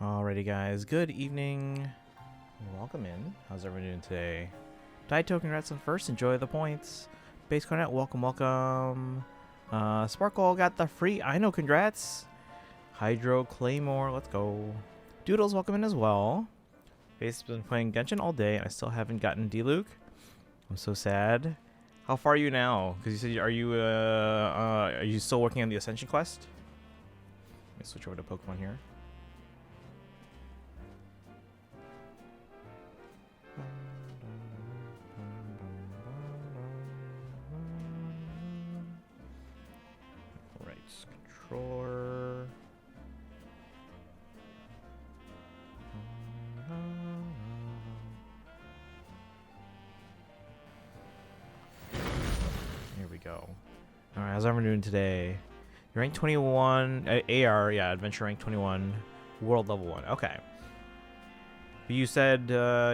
Alrighty guys, good evening. Welcome in. How's everyone doing today? Daito, congrats on first. Enjoy the points. Base Cornet, welcome. Sparkle got the free Ino, congrats. Hydro Claymore, let's go. Doodles, welcome in as well. Base has been playing Genshin all day and I still haven't gotten D-Luke. I'm so sad. How far are you now? Because you said, are you still working on the Ascension quest? Let me switch over to Pokemon here. Right, controller. Here we go. Alright, how's everyone doing today? You're ranked 21, AR, yeah, Adventure rank 21, World level 1. Okay. But you said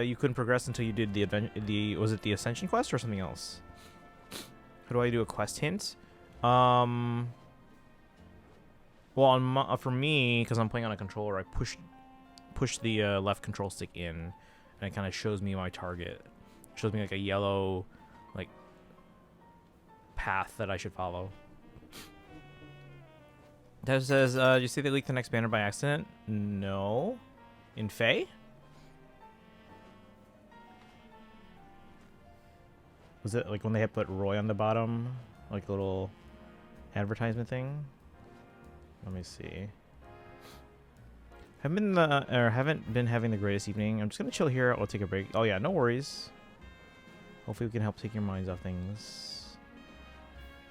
you couldn't progress until you did was it the Ascension quest or something else? How do I do a quest hint? Well, for me, because I'm playing on a controller, I push the left control stick in, and it kind of shows me my target. It shows me like a yellow, like, path that I should follow. That says, did you see they leaked the next banner by accident? No. In Faye? Was it like when they had put Roy on the bottom? Like a little advertisement thing? Let me see. Haven't been having the greatest evening. I'm just gonna chill here. I'll take a break. Oh yeah, no worries. Hopefully we can help take your minds off things.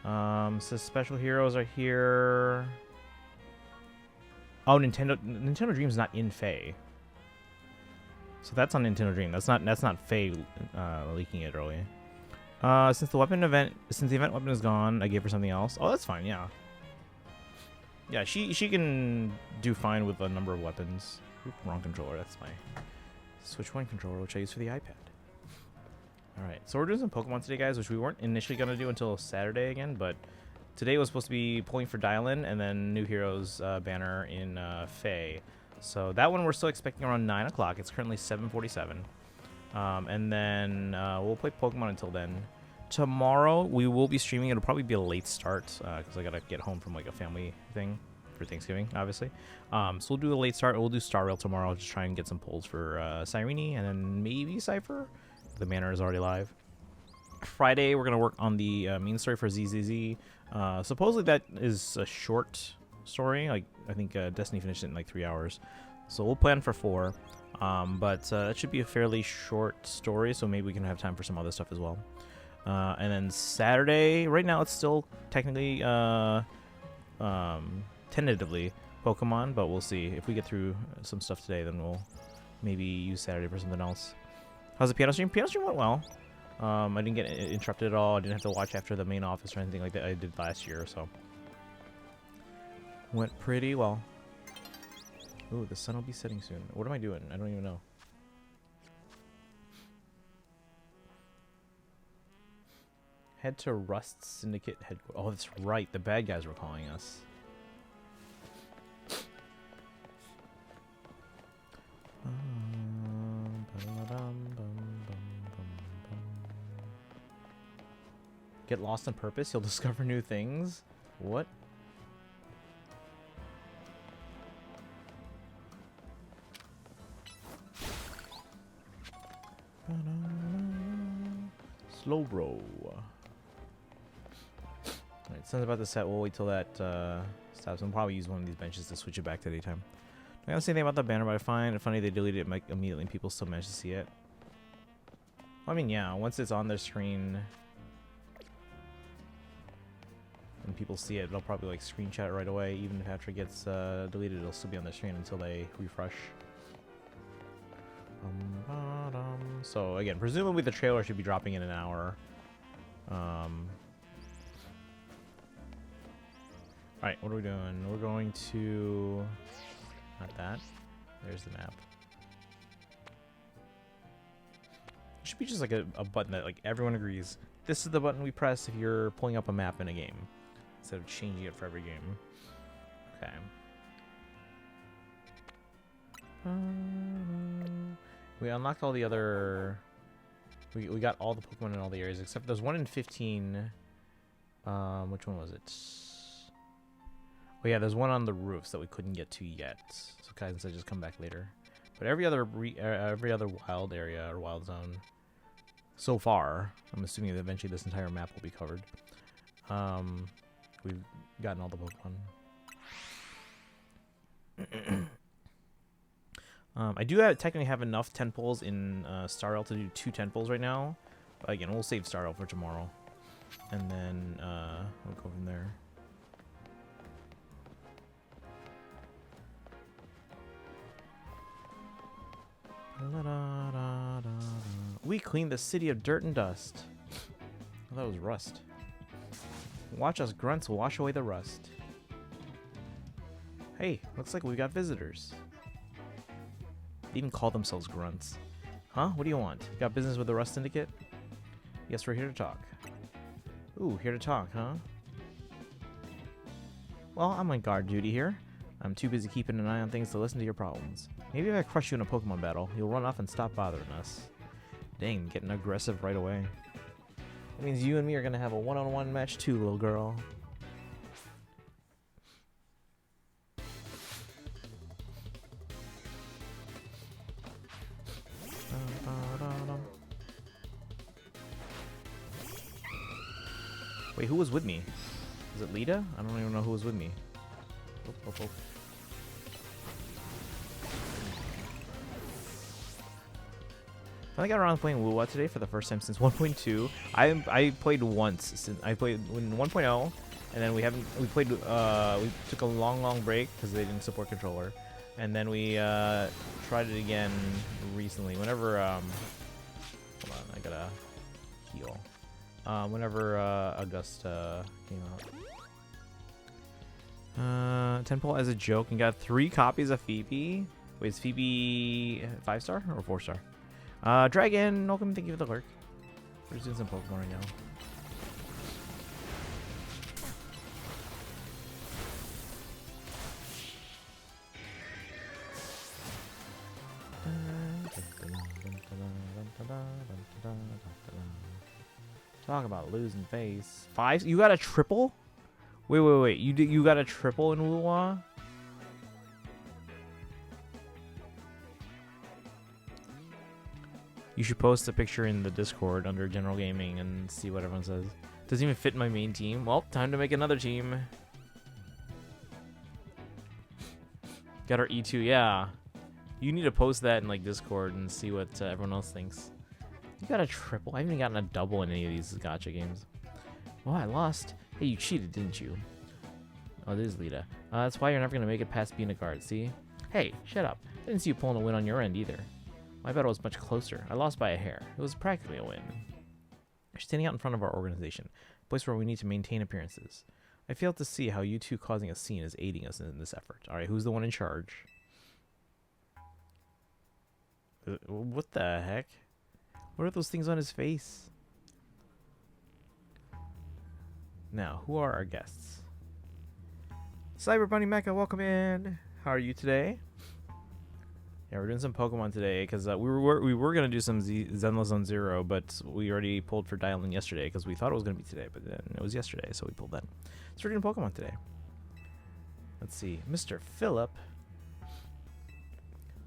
So special heroes are here. Oh, Nintendo Dream's not in Faye. So that's on Nintendo Dream. That's not Faye leaking it early. Since the event weapon is gone, I gave her something else. Oh, that's fine. Yeah. Yeah, she can do fine with a number of weapons. Oop, wrong controller. That's my Switch 1 controller, which I use for the iPad. All right, so we're doing some Pokemon today, guys, which we weren't initially gonna do until Saturday again, but today was supposed to be pulling for Dylan and then New Heroes banner in Faye. So that one we're still expecting around 9 o'clock. It's currently 7:47. And then we'll play Pokemon until then. Tomorrow we will be streaming. It'll probably be a late start because I gotta get home from like a family thing for Thanksgiving, obviously. So we'll do a late start. We'll do Star Rail tomorrow. Just try and get some pulls for Cyrene and then maybe Cypher. The banner is already live. Friday we're gonna work on the main story for ZZZ. Supposedly that is a short story. Like I think Destiny finished it in like 3 hours. So we'll plan for 4. But that should be a fairly short story, so maybe we can have time for some other stuff as well. And then Saturday, right now it's still technically, tentatively Pokemon, but we'll see. If we get through some stuff today, then we'll maybe use Saturday for something else. How's the piano stream? Piano stream went well. I didn't get interrupted at all. I didn't have to watch after the main office or anything like that I did last year, so. Went pretty well. Ooh, the sun will be setting soon. What am I doing? I don't even know. Head to Rust Syndicate headquarters. Oh, that's right. The bad guys were calling us. Get lost on purpose. You'll discover new things. What? Slow roll. Alright, sun's about to set. We'll wait till that stops. I'll probably use one of these benches to switch it back to daytime. I don't say anything about the banner, but I find it funny they deleted it immediately and people still manage to see it. Well, I mean, yeah, once it's on their screen and people see it, they'll probably like screenshot it right away. Even if after it gets deleted, it'll still be on their screen until they refresh. So again, presumably the trailer should be dropping in an hour. Alright, what are we doing? We're going to... Not that. There's the map. It should be just like a button that like everyone agrees. This is the button we press if you're pulling up a map in a game. Instead of changing it for every game. Okay. We unlocked all the other... We got all the Pokemon in all the areas, except there's one in 15. Which one was it? Oh yeah, there's one on the roofs that we couldn't get to yet. So Kaizen said just come back later. But every other wild area or wild zone so far, I'm assuming that eventually this entire map will be covered. We've gotten all the Pokemon. I do technically have enough tentpoles in Star Rail to do 2 tentpoles right now. But again, we'll save Star Rail for tomorrow. And then we'll go from there. We cleaned the city of dirt and dust. Oh, that was rust. Watch us grunts wash away the rust. Hey, looks like we got visitors. They even call themselves grunts. Huh? What do you want? Got business with the Rust Syndicate? Yes, we're here to talk. Ooh, here to talk, huh? Well, I'm on guard duty here. I'm too busy keeping an eye on things to listen to your problems. Maybe if I crush you in a Pokemon battle, you'll run off and stop bothering us. Dang, getting aggressive right away. That means you and me are gonna have a one-on-one match too, little girl. Wait, who was with me? Was it Lita? I don't even know who was with me. Oh. I got around playing Wuwa today for the first time since 1.2. I played once since I played in 1.0, and then we played. We took a long break because they didn't support controller, and then we tried it again recently. Whenever hold on, I gotta heal. Whenever Augusta came out. Tenpole as a joke and got 3 copies of Phoebe. Wait, is Phoebe 5-star or 4-star? Dragon, welcome, thank you for the lurk. We're just doing some Pokemon right now. Talk about losing face. 5? You got a triple? Wait. You got a triple in Wuwa? You should post a picture in the Discord under General Gaming and see what everyone says. Doesn't even fit my main team. Well, time to make another team. Got our E2, yeah. You need to post that in like Discord and see what everyone else thinks. You got a triple? I haven't even gotten a double in any of these gacha games. Oh, I lost. Hey, you cheated, didn't you? Oh, this is Lita. That's why you're never gonna make it past being a guard, see? Hey, shut up. I didn't see you pulling a win on your end either. My battle was much closer. I lost by a hair. It was practically a win. You're standing out in front of our organization, a place where we need to maintain appearances. I fail to see how you two causing a scene is aiding us in this effort. Alright, who's the one in charge? What the heck? What are those things on his face? Now, who are our guests? Cyber Bunny Mecha, welcome in. How are you today? Yeah, we're doing some Pokemon today because we were gonna do some Zenless Zone Zero, but we already pulled for Dial-In yesterday because we thought it was gonna be today, but then it was yesterday, so we pulled that. So we're doing Pokemon today. Let's see, Mr. Phillip.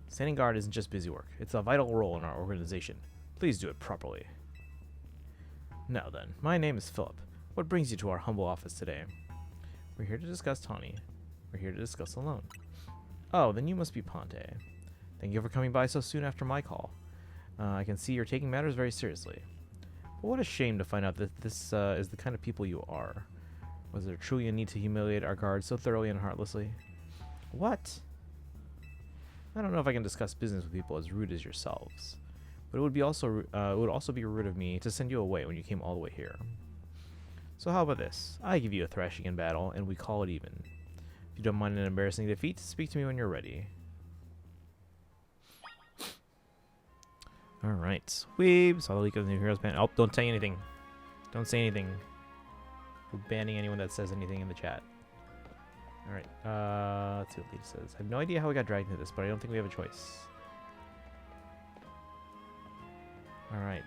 Standing guard isn't just busy work; it's a vital role in our organization. Please do it properly. Now then, my name is Phillip. What brings you to our humble office today? We're here to discuss Tawny. We're here to discuss a loan. Oh, then you must be Ponte. Thank you for coming by so soon after my call. I can see you're taking matters very seriously. But what a shame to find out that this is the kind of people you are. Was there truly a need to humiliate our guards so thoroughly and heartlessly? What? I don't know if I can discuss business with people as rude as yourselves. But it would also be rude of me to send you away when you came all the way here. So how about this? I give you a thrashing in battle, and we call it even. If you don't mind an embarrassing defeat, speak to me when you're ready. Alright. Weeb. Saw the leak of the new Heroes ban. Oh, don't say anything. Don't say anything. We're banning anyone that says anything in the chat. Alright, let's see what Lita says. I have no idea how we got dragged into this, but I don't think we have a choice. Alright.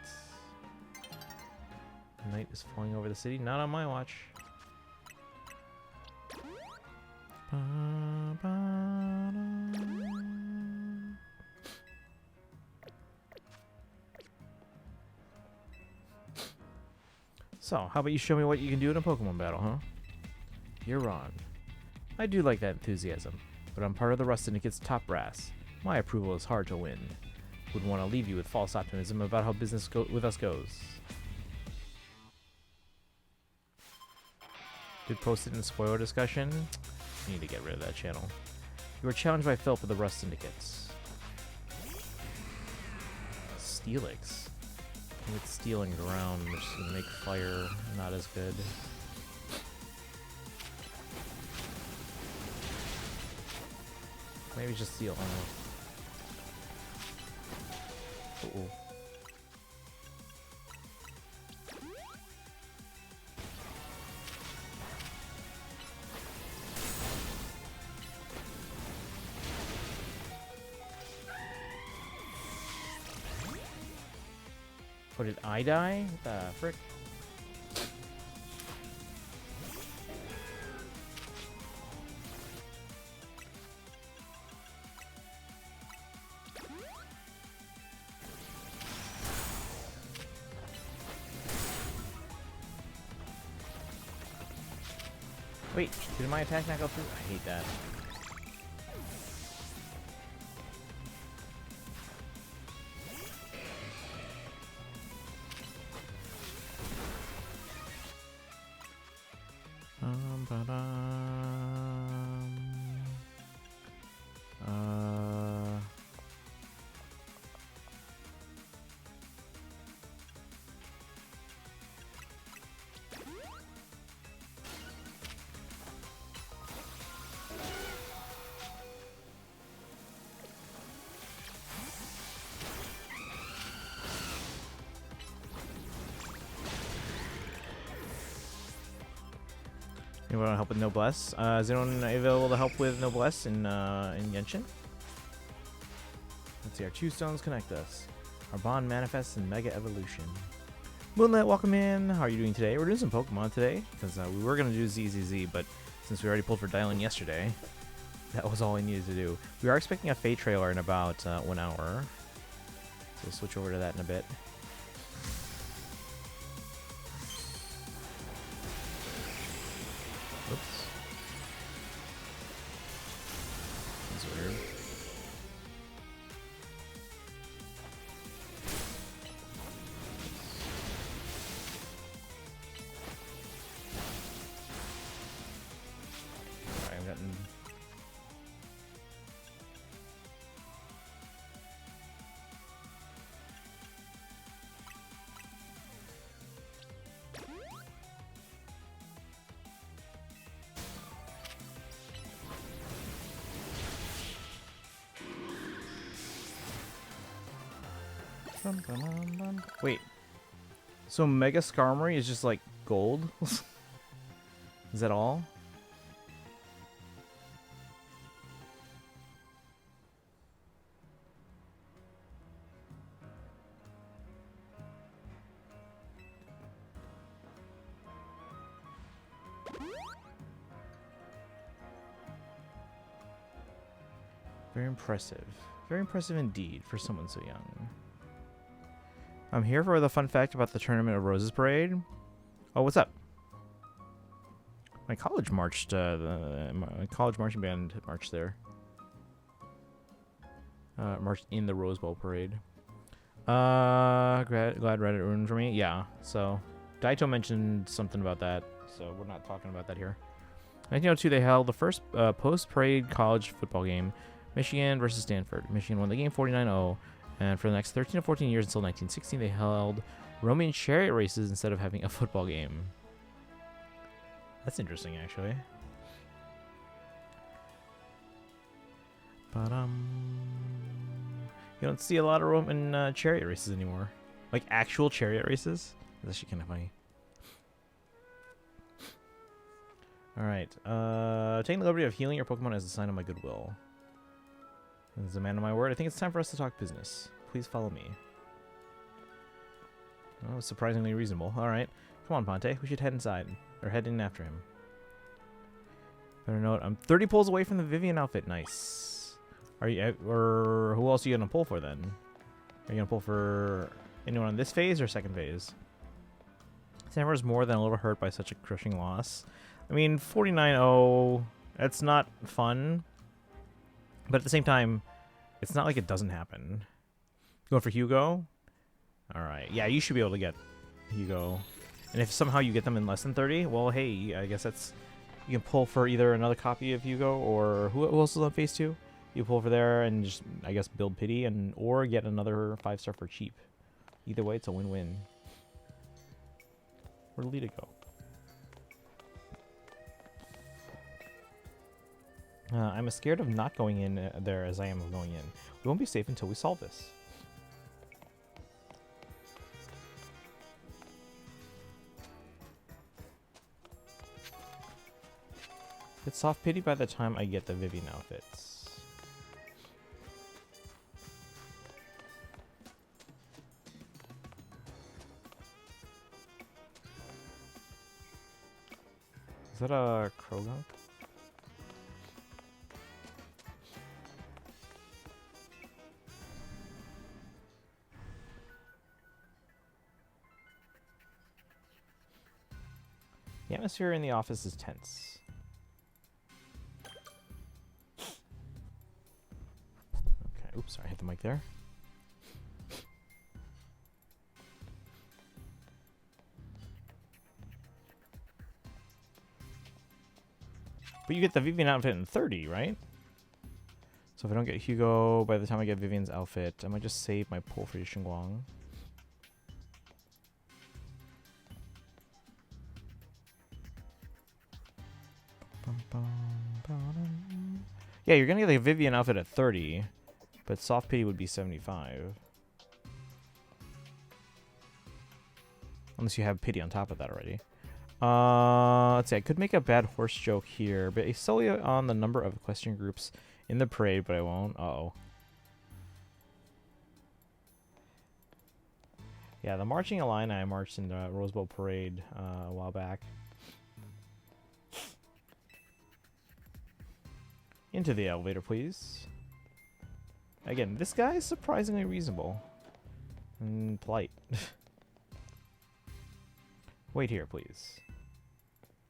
Night is falling over the city. Not on my watch. So, how about you show me what you can do in a Pokemon battle, huh? You're on. I do like that enthusiasm, but I'm part of the Rust Syndicate's top brass. My approval is hard to win. Wouldn't want to leave you with false optimism about how business with us goes. Did post it in the spoiler discussion. I need to get rid of that channel. You were challenged by Phil for the Rust Syndicates. Steelix. I think it's stealing ground, which is going to make fire not as good. Maybe just steal. I don't know. Uh-oh. Oh, did I die? What the frick? Wait, did my attack not go through? I hate that. Anyone want to help with Noblesse? Is anyone available to help with Noblesse in Genshin? Let's see, our two stones connect us. Our bond manifests in Mega Evolution. Moonlight, welcome in. How are you doing today? We're doing some Pokemon today, because we were going to do ZZZ, but since we already pulled for Dylan yesterday, that was all we needed to do. We are expecting a Fate trailer in about 1 hour, so we'll switch over to that in a bit. Oops. That's weird. Alright, I've gotten... Wait, so Mega Skarmory is just like gold? Is that all? Very impressive. Very impressive indeed for someone so young. I'm here for the fun fact about the Tournament of Roses parade. Oh, what's up? My college marched, my college marching band marched there. Marched in the Rose Bowl parade. Glad Reddit ruined for me. Yeah, so Daito mentioned something about that, so we're not talking about that here. 1902, they held the first post-parade college football game, Michigan versus Stanford. Michigan won the game 49-0. And for the next 13 to 14 years until 1916, they held Roman chariot races instead of having a football game. That's interesting, actually. You don't see a lot of Roman chariot races anymore. Like actual chariot races. That's actually kind of funny. Alright. Taking the liberty of healing your Pokemon is a sign of my goodwill. As a man of my word, I think it's time for us to talk business. Please follow me. Oh, surprisingly reasonable. Alright. Come on, Ponte. We should head inside. Or head in after him. Better note, I'm 30 pulls away from the Vivian outfit. Nice. Are you, or who else are you going to pull for then? Are you going to pull for anyone on this phase or second phase? Samura's more than a little hurt by such a crushing loss. I mean, 49-0, that's not fun. But at the same time, it's not like it doesn't happen. Going for Hugo? Alright. Yeah, you should be able to get Hugo. And if somehow you get them in less than 30, well, hey, I guess that's... You can pull for either another copy of Hugo or... Who else is on phase 2? You pull for there and just, I guess, build pity and or get another 5-star for cheap. Either way, it's a win-win. Where did Lita go? I'm as scared of not going in there as I am of going in. We won't be safe until we solve this. It's soft pity by the time I get the Vivian outfits. Is that a Krogunk? The atmosphere in the office is tense. Okay, oops, sorry, I hit the mic there. But you get the Vivian outfit in 30, right? So if I don't get Hugo by the time I get Vivian's outfit, I might just save my pull for Xinguang. Yeah, you're gonna get the Vivian outfit at 30, but soft pity would be 75. Unless you have pity on top of that already. Let's see, I could make a bad horse joke here, but it's solely on the number of equestrian groups in the parade, but I won't. Uh-oh. Yeah, the marching Illini marched in the Rose Bowl parade a while back. Into the elevator, please. Again, this guy is surprisingly reasonable. And polite. Wait here, please.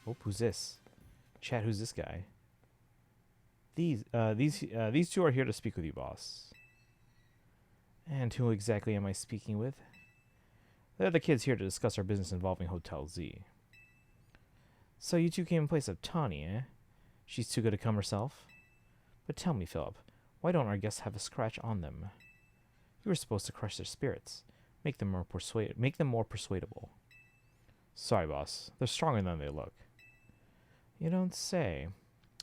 Oh, who's this? Chat, who's this guy? These two are here to speak with you, boss. And who exactly am I speaking with? They're the kids here to discuss our business involving Hotel Z. So you two came in place of Tawny, eh? She's too good to come herself? But tell me, Philip, why don't our guests have a scratch on them? You were supposed to crush their spirits, make them more persuadable. Sorry, boss. They're stronger than they look. You don't say.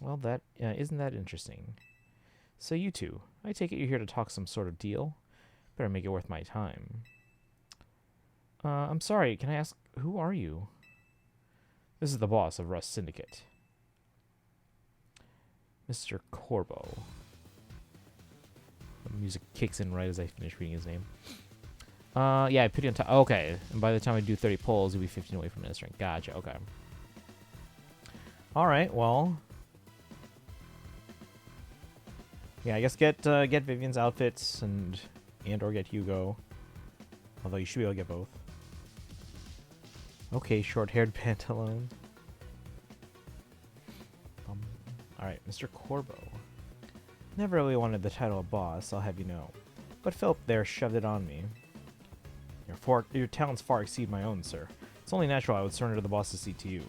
Well, that isn't that interesting. So you two, I take it you're here to talk some sort of deal? Better make it worth my time. I'm sorry, can I ask, who are you? This is the boss of Rust Syndicate. Mr. Corbo. The music kicks in right as I finish reading his name. Yeah, I pity on top. Okay, and by the time I do 30 pulls, you'll be 15 away from ministering. Gotcha, okay. Alright, well. Yeah, I guess get Vivian's outfits and or get Hugo. Although you should be able to get both. Okay, short-haired Pantalone. Alright, Mr. Corbo. Never really wanted the title of boss, I'll have you know. But Philip there shoved it on me. Your talents far exceed my own, sir. It's only natural I would surrender the boss's seat to you.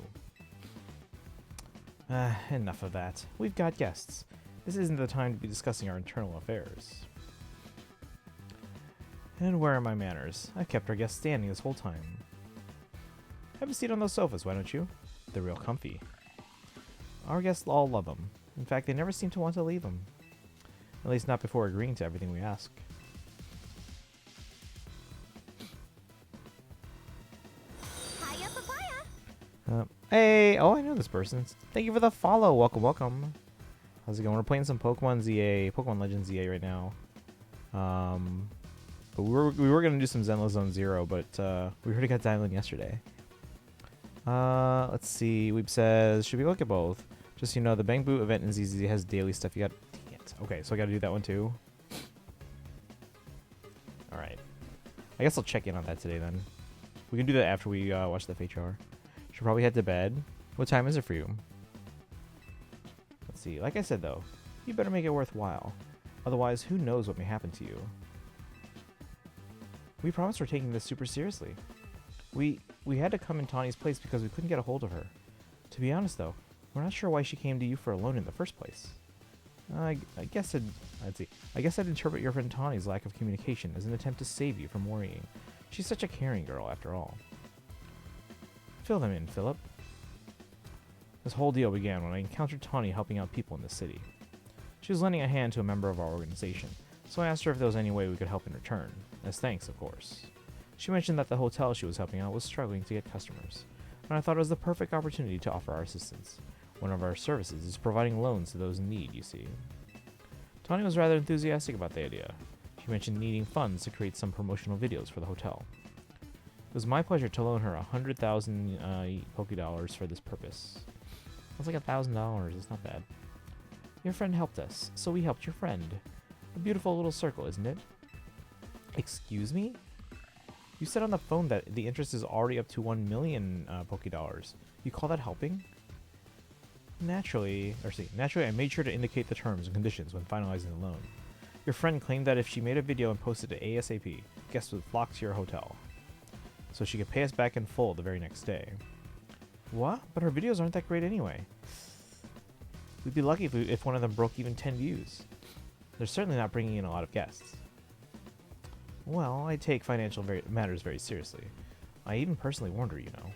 Enough of that. We've got guests. This isn't the time to be discussing our internal affairs. And where are my manners? I've kept our guests standing this whole time. Have a seat on those sofas, why don't you? They're real comfy. Our guests all love them. In fact, they never seem to want to leave them. At least not before agreeing to everything we ask. Hey, oh, I know this person. Thank you for the follow. Welcome, welcome. How's it going? We're playing some Pokemon ZA, Pokemon Legends ZA right now. But we were gonna do some Zenless Zone Zero, but we already got Diamond yesterday. Let's see. Weeb says, should we look at both? Just so you know, the Bang Boot event in ZZ has daily stuff. You got. Dang it. Okay, so I got to do that one too. All right. I guess I'll check in on that today then. We can do that after we watch the Fate Hour. Should probably head to bed. What time is it for you? Let's see. Like I said though, you better make it worthwhile. Otherwise, who knows what may happen to you. We promised we're taking this super seriously. We had to come in Tawny's place because we couldn't get a hold of her. To be honest though, we're not sure why she came to you for a loan in the first place. I guess I'd interpret your friend Tawny's lack of communication as an attempt to save you from worrying. She's such a caring girl after all. Fill them in, Philip. This whole deal began when I encountered Tawny helping out people in the city. She was lending a hand to a member of our organization, so I asked her if there was any way we could help in return, as thanks, of course. She mentioned that the hotel she was helping out was struggling to get customers, and I thought it was the perfect opportunity to offer our assistance. One of our services is providing loans to those in need, you see. Tawny was rather enthusiastic about the idea. She mentioned needing funds to create some promotional videos for the hotel. It was my pleasure to loan her 100,000 Pokédollars for this purpose. That's like $1,000, it's not bad. Your friend helped us, so we helped your friend. A beautiful little circle, isn't it? Excuse me? You said on the phone that the interest is already up to 1 million Pokédollars. You call that helping? Naturally, I made sure to indicate the terms and conditions when finalizing the loan. Your friend claimed that if she made a video and posted it ASAP, guests would flock to your hotel, so she could pay us back in full the very next day. What? But her videos aren't that great anyway. We'd be lucky if one of them broke even 10 views. They're certainly not bringing in a lot of guests. Well, I take financial matters very seriously. I even personally warned her, you know.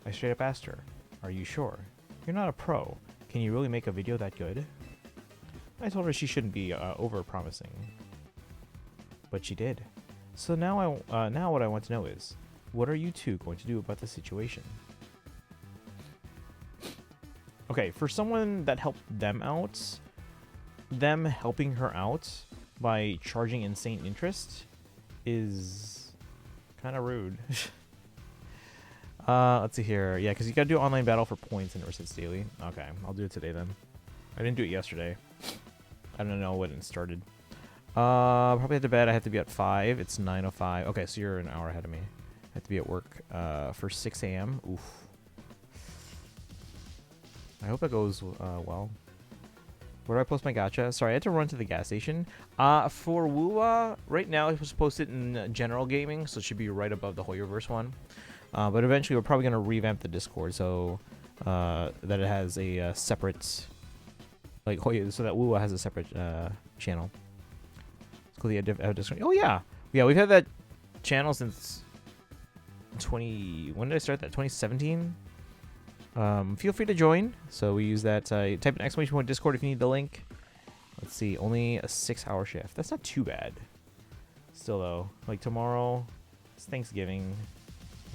I straight up asked her, are you sure? You're not a pro. Can you really make a video that good? I told her she shouldn't be over-promising. But she did. So now what I want to know is, what are you two going to do about the situation? Okay, for someone that helped them out, them helping her out by charging insane interest is kind of rude. Let's see here. Yeah, because you got to do online battle for points and it resets daily. Okay, I'll do it today then. I didn't do it yesterday. I don't know when it started. Probably head to bed. I have to be at 5. It's 9:05. Okay, so you're an hour ahead of me. I have to be at work for 6 a.m. Oof. I hope it goes well. Where do I post my gacha? Sorry, I had to run to the gas station. For Woowa, right now it was posted in general gaming, so it should be right above the Hoyoverse one. But eventually we're probably going to revamp the Discord so that it has a separate, like Hoyo, so that Woowa has a separate channel. It's called the Discord. Oh yeah, we've had that channel since when did I start that? 2017. Feel free to join. So we use that. Type an exclamation point Discord if you need the link. Let's see, only a 6-hour shift. That's not too bad. Still though, like tomorrow, it's Thanksgiving.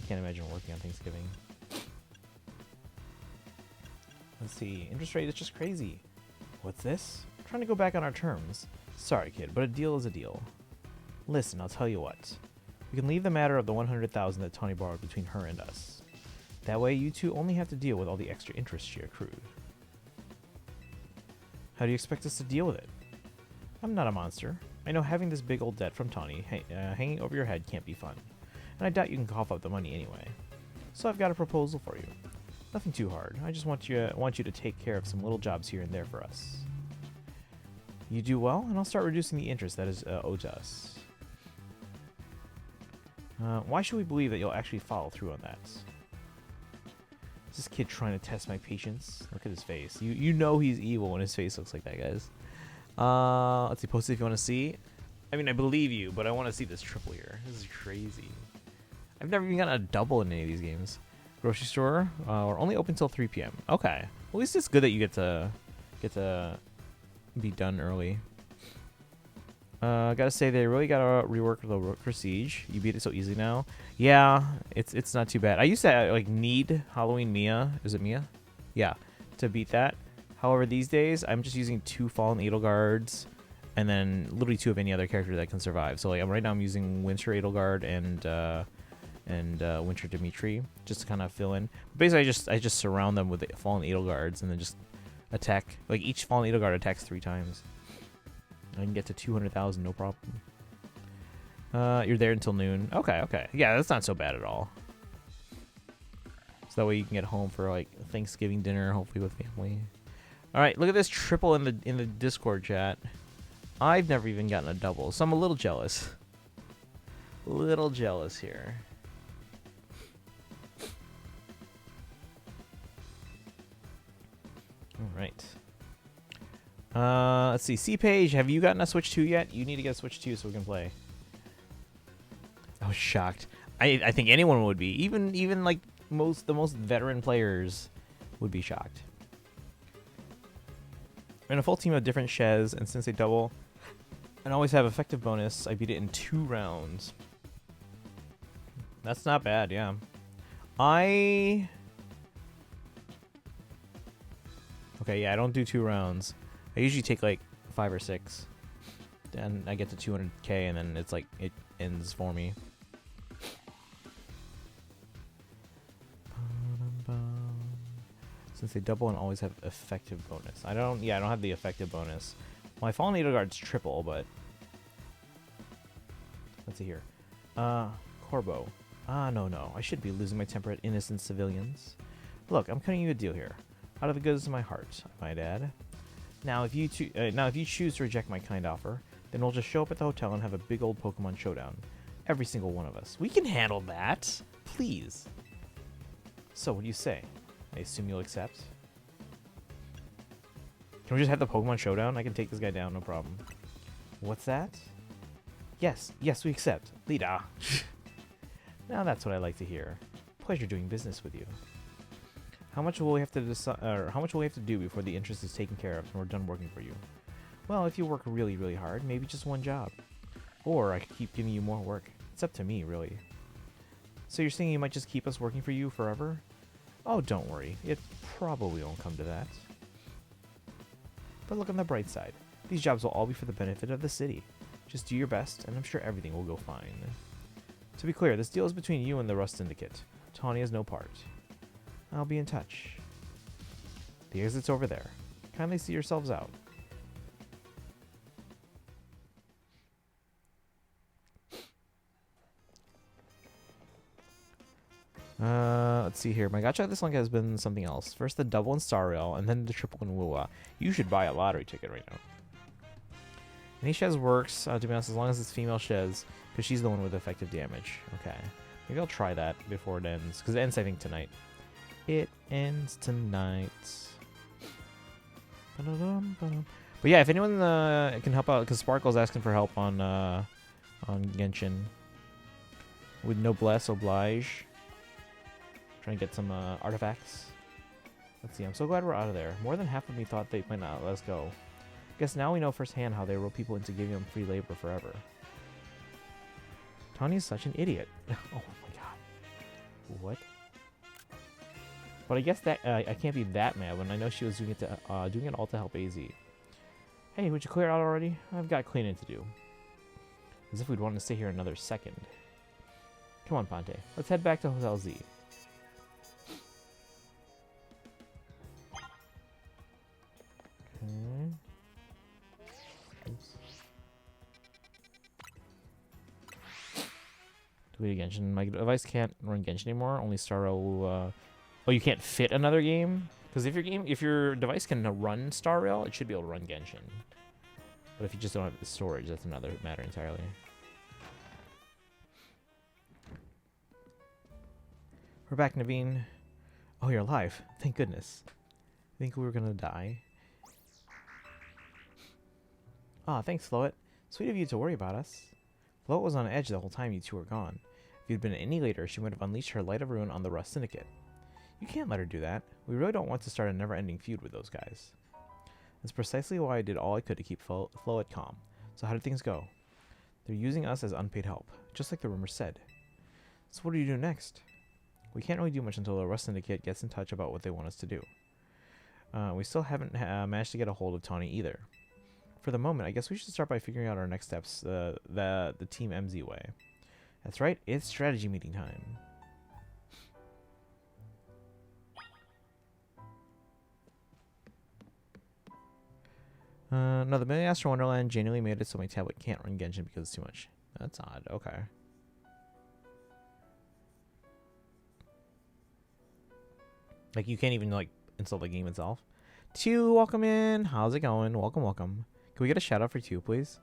I can't imagine working on Thanksgiving. Let's see, interest rate is just crazy. What's this? I'm trying to go back on our terms. Sorry, kid, but a deal is a deal. Listen, I'll tell you what. We can leave the matter of the 100,000 that Tawny borrowed between her and us. That way, you two only have to deal with all the extra interest she accrued. How do you expect us to deal with it? I'm not a monster. I know having this big old debt from Tawny hanging over your head can't be fun. And I doubt you can cough up the money anyway. So I've got a proposal for you. Nothing too hard. I just want you to take care of some little jobs here and there for us. You do well, and I'll start reducing the interest that is owed to us. Why should we believe that you'll actually follow through on that? Is this kid trying to test my patience? Look at his face. You know he's evil when his face looks like that, guys. Let's see, post it if you want to see. I mean, I believe you, but I want to see this triple here. This is crazy. I've never even gotten a double in any of these games. Grocery store, we're only open till 3 p.m. Okay. Well, at least it's good that you get to be done early. Gotta say they really gotta rework the Rook Siege. You beat it so easy now. Yeah, it's not too bad. I used to like need Halloween Mia. Is it Mia? Yeah, to beat that. However, these days I'm just using 2 Fallen Edelguards, and then literally 2 of any other character that can survive. So like right now I'm using Winter Edelgard and Winter Dimitri just to kind of fill in. Basically, I just surround them with the Fallen Edelguards and then just attack. Like each Fallen Edelgard attacks 3 times. I can get to 200,000, no problem. You're there until noon. Okay, okay. Yeah, that's not so bad at all. So that way you can get home for like Thanksgiving dinner, hopefully with family. All right, look at this triple in the Discord chat. I've never even gotten a double, so I'm a little jealous. Little jealous here. All right. Let's see. C-Page, have you gotten a Switch 2 yet? You need to get a Switch 2 so we can play. I was shocked. I think anyone would be. Even like the most veteran players would be shocked. I'm in a full team of different Shez, and since they double and always have effective bonus, I beat it in 2 rounds. That's not bad, yeah. Okay, yeah, I don't do 2 rounds. I usually take like 5 or 6. Then I get to 200k and then it's like it ends for me. Since they double and always have effective bonus. I don't have the effective bonus. My Fallen Edelgard's triple, but let's see here. Corbo. No. I should be losing my temper at innocent civilians. Look, I'm cutting you a deal here. Out of the goodness of my heart, my dad. Now, if you choose to reject my kind offer, then we'll just show up at the hotel and have a big old Pokemon showdown. Every single one of us. We can handle that. Please. So, what do you say? I assume you'll accept? Can we just have the Pokemon showdown? I can take this guy down, no problem. What's that? Yes, we accept. Leader. Now that's what I like to hear. Pleasure doing business with you. How much will we have to decide, or how much will we have to do before the interest is taken care of and we're done working for you? Well, if you work really, really hard, maybe just 1 job. Or I could keep giving you more work. It's up to me, really. So you're saying you might just keep us working for you forever? Oh, don't worry. It probably won't come to that. But look on the bright side. These jobs will all be for the benefit of the city. Just do your best, and I'm sure everything will go fine. To be clear, this deal is between you and the Rust Syndicate. Tawny has no part. I'll be in touch. The exit's over there. Kindly see yourselves out. Let's see here. My gacha this long has been something else. First the double in Star Rail, and then the triple in Wua. You should buy a lottery ticket right now. Any Shez works, to be honest, as long as it's female Shez, because she's the one with effective damage. Okay. Maybe I'll try that before it ends, because it ends, I think, tonight. It ends tonight. But yeah, if anyone can help out, because Sparkle's asking for help on Genshin. With Noblesse Oblige. Trying to get some artifacts. Let's see, I'm so glad we're out of there. More than half of me thought they might not let us go. Guess now we know firsthand how they rope people into giving them free labor forever. Tanya's such an idiot. Oh my god. What? But I guess that I can't be that mad when I know she was doing it all to help AZ. Hey, would you clear out already? I've got cleaning to do. As if we'd want to stay here another second. Come on, Ponte. Let's head back to Hotel Z. Okay. Oops. Delete Genshin. My device can't run Genshin anymore. Only Starrail. Oh, you can't fit another game? Because if your device can run Star Rail, it should be able to run Genshin. But if you just don't have the storage, that's another matter entirely. We're back, Naveen. Oh, you're alive. Thank goodness. I think we were gonna die. Ah, thanks, Floet. Sweet of you to worry about us. Floet was on edge the whole time you two were gone. If you'd been any later, she would have unleashed her Light of Ruin on the Rust Syndicate. You can't let her do that. We really don't want to start a never-ending feud with those guys. That's precisely why I did all I could to keep Floet calm. So how did things go? They're using us as unpaid help, just like the rumor said. So what do you do next? We can't really do much until the Rust Syndicate gets in touch about what they want us to do. We still haven't managed to get a hold of Tawny either. For the moment, I guess we should start by figuring out our next steps the Team MZ way. That's right, it's strategy meeting time. No, the Million Astro Wonderland genuinely made it so my tablet can't run Genshin because it's too much. That's odd. Okay. Like, you can't even, like, install the game itself. Two, welcome in. How's it going? Welcome, welcome. Can we get a shout out for Two, please?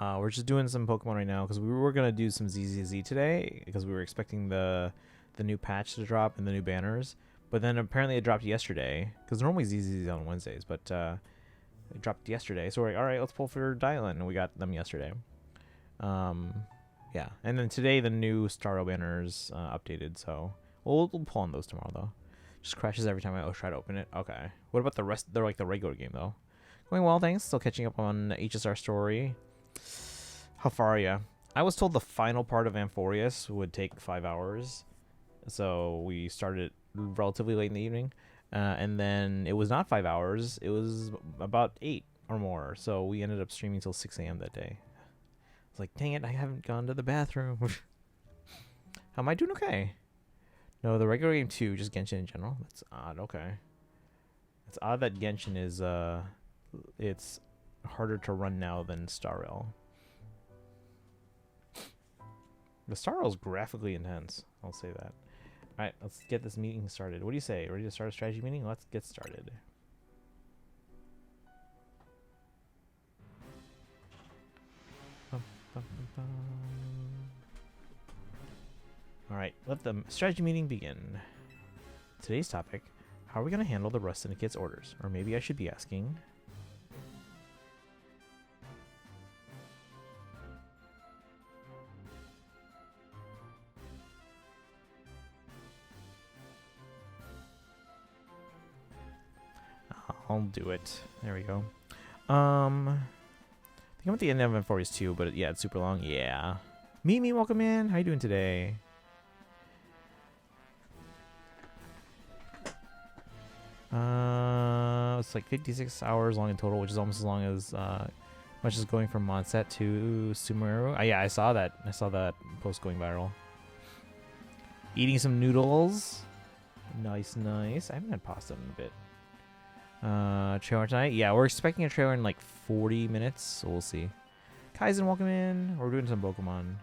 We're just doing some Pokemon right now because we were going to do some ZZZ today because we were expecting the new patch to drop and the new banners. But then apparently it dropped yesterday because normally ZZZ is on Wednesdays, but it dropped yesterday. So we're like, all right, let's pull for Dylan. And we got them yesterday. Yeah. And then today the new Starro banners updated. So we'll pull on those tomorrow, though. Just crashes every time I try to open it. Okay. What about the rest? They're like the regular game, though. Going well, thanks. Still catching up on HSR story. How far are you? I was told the final part of Amphorius would take 5 hours. So we started relatively late in the evening. And then it was not 5 hours. It was about 8 or more. So we ended up streaming till 6 a.m. that day. I was like, dang it, I haven't gone to the bathroom. How am I doing? Okay. No, the regular game too, just Genshin in general. That's odd. Okay. It's odd that Genshin is, it's harder to run now than Star Rail. The Star Rail is graphically intense. I'll say that. Alright, let's get this meeting started. What do you say? Ready to start a strategy meeting? Let's get started. Alright, let the strategy meeting begin. Today's topic, how are we going to handle the Rust Syndicate's orders? Or maybe I should be asking... I'll do it. There we go. I think I'm at the end of Amphorius too, but yeah, it's super long. Yeah. Mimi, welcome in. How you doing today? It's like 56 hours long in total, which is almost as long as much as going from Mondstadt to Sumeru. Yeah, I saw that. I saw that post going viral. Eating some noodles. Nice, nice. I haven't had pasta in a bit. Trailer tonight? Yeah, we're expecting a trailer in like 40 minutes, so we'll see. Kaizen, welcome in. We're doing some Pokemon.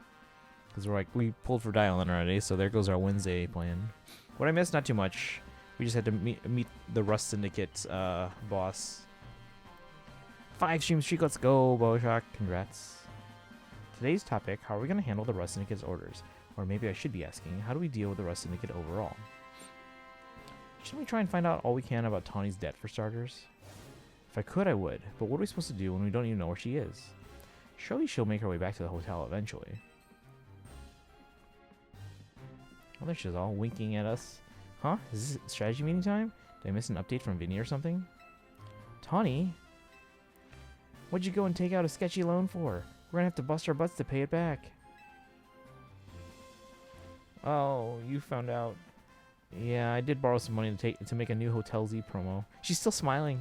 Because we pulled for Dylan already, so there goes our Wednesday plan. What I missed? Not too much. We just had to meet the Rust Syndicate boss. 5 stream streak, let's go, Bowshock. Congrats. Today's topic, how are we going to handle the Rust Syndicate's orders? Or maybe I should be asking, how do we deal with the Rust Syndicate overall? Shouldn't we try and find out all we can about Tawny's debt for starters? If I could, I would. But what are we supposed to do when we don't even know where she is? Surely she'll make her way back to the hotel eventually. Oh, there she is, all winking at us. Huh? Is this strategy meeting time? Did I miss an update from Vinny or something? Tawny? What'd you go and take out a sketchy loan for? We're gonna have to bust our butts to pay it back. Oh, you found out. Yeah, I did borrow some money to make a new Hotel Z promo. She's still smiling.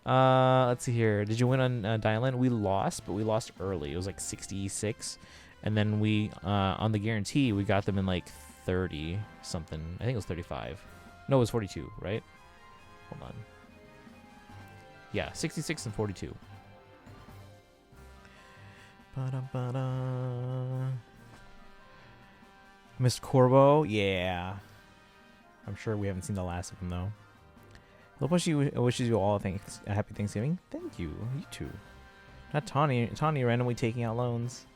Let's see here. Did you win on Dylan? We lost, but we lost early. It was like 66. And then we, on the guarantee, we got them in like 30 something. I think it was 35. No, it was 42, right? Hold on. Yeah, 66 and 42. Ba-da-ba-da. Mr. Corvo, yeah. I'm sure we haven't seen the last of him though. Hope wishes you all a happy Thanksgiving. Thank you. You too. Not Tawny randomly taking out loans.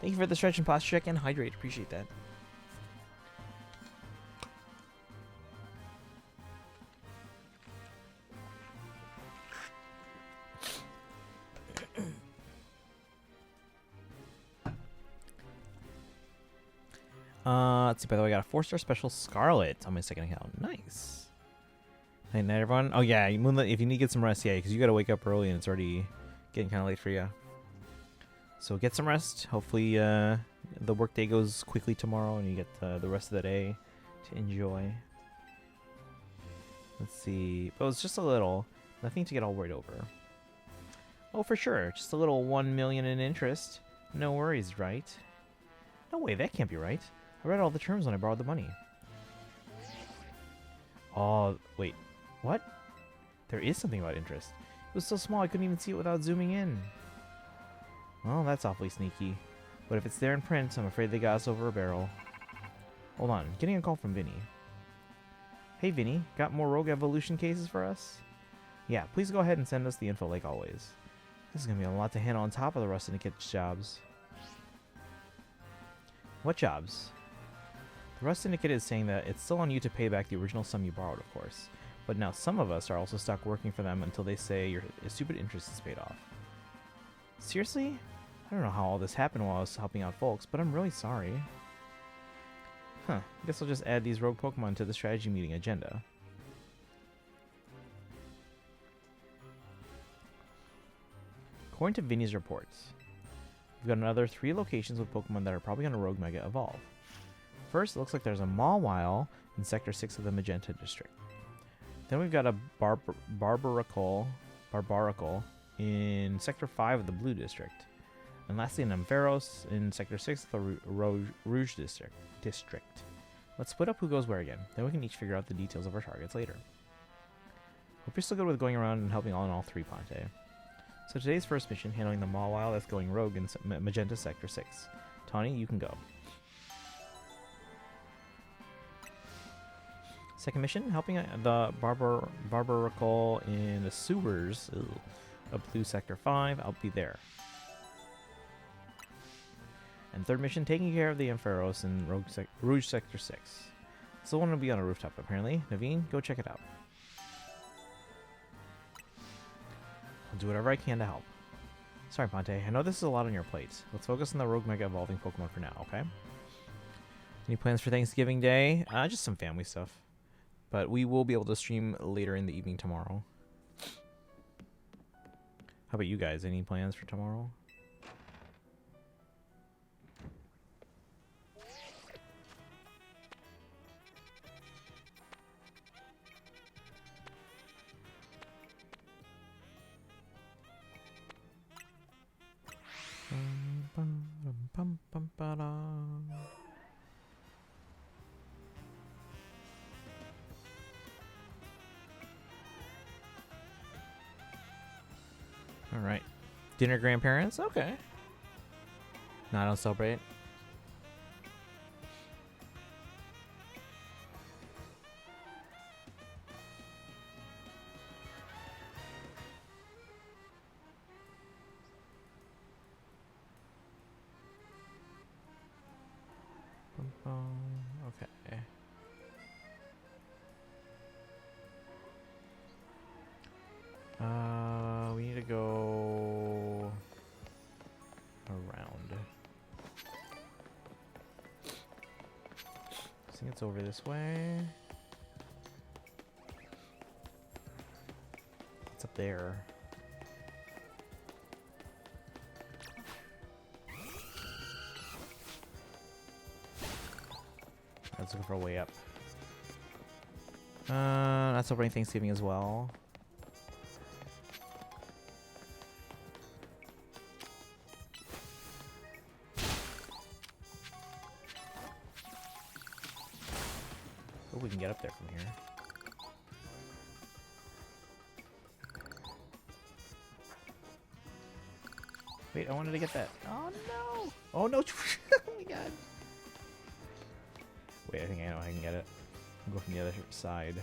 Thank you for the stretch and posture check and hydrate. Appreciate that. Let's see, by the way, I got a 4-star special Scarlet on my second account. Nice. Hey, night, everyone. Oh, yeah, Moonlit, if you need to get some rest, yeah, because you got to wake up early and it's already getting kind of late for you. So get some rest. Hopefully the workday goes quickly tomorrow and you get the rest of the day to enjoy. Let's see. Oh, it's just a little. Nothing to get all worried over. Oh, for sure. Just a little 1 million in interest. No worries, right? No way, that can't be right. I read all the terms when I borrowed the money. Oh, wait. What? There is something about interest. It was so small I couldn't even see it without zooming in. Well, that's awfully sneaky. But if it's there in print, I'm afraid they got us over a barrel. Hold on, getting a call from Vinny. Hey Vinny, got more rogue evolution cases for us? Yeah, please go ahead and send us the info like always. This is going to be a lot to handle on top of the Rust Syndicate's jobs. What jobs? The Rust Syndicate is saying that it's still on you to pay back the original sum you borrowed, of course. But now some of us are also stuck working for them until they say your stupid interest is paid off. Seriously? I don't know how all this happened while I was helping out folks, but I'm really sorry. Huh, guess I'll just add these rogue Pokemon to the strategy meeting agenda. According to Vinny's reports, we've got another 3 locations with Pokemon that are probably going to Rogue Mega Evolve. First, it looks like there's a Mawile in Sector 6 of the Magenta District. Then we've got a Barbaracle in Sector 5 of the Blue District. And lastly, an Ampharos in Sector 6 of the Rouge District. Let's split up who goes where again. Then we can each figure out the details of our targets later. Hope you're still good with going around and helping all in all 3, Ponte. So today's first mission, handling the Mawile that's going rogue in Magenta Sector 6. Tawny, you can go. Second mission, helping the Barbaracle in the sewers of Blue Sector 5. I'll be there. And third mission, taking care of the Ampharos in Rouge Sector 6. Still want to be on a rooftop, apparently. Naveen, go check it out. I'll do whatever I can to help. Sorry, Ponte. I know this is a lot on your plate. Let's focus on the Rogue Mega Evolving Pokemon for now, okay? Any plans for Thanksgiving Day? Just some family stuff. But we will be able to stream later in the evening tomorrow. How about you guys? Any plans for tomorrow? All right. Dinner grandparents? Okay. No, I don't celebrate. Okay. We need to go around. I think it's over this way. It's up there. Let's look for a way up. Not celebrating Thanksgiving as well. Oh, we can get up there from here. Wait, I wanted to get that. Oh no! Oh no! Oh my god! Wait, I think I know I can get it. I'll go from the other side.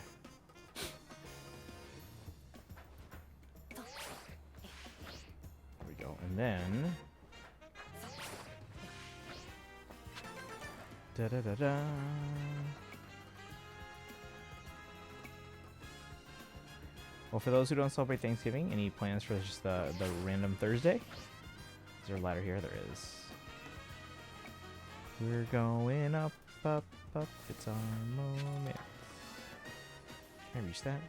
There we go. And then... Da-da-da-da! Well, for those who don't celebrate Thanksgiving, any plans for just the random Thursday? Is there a ladder here? There is. We're going up, up, up. It's our moment. Can I reach that?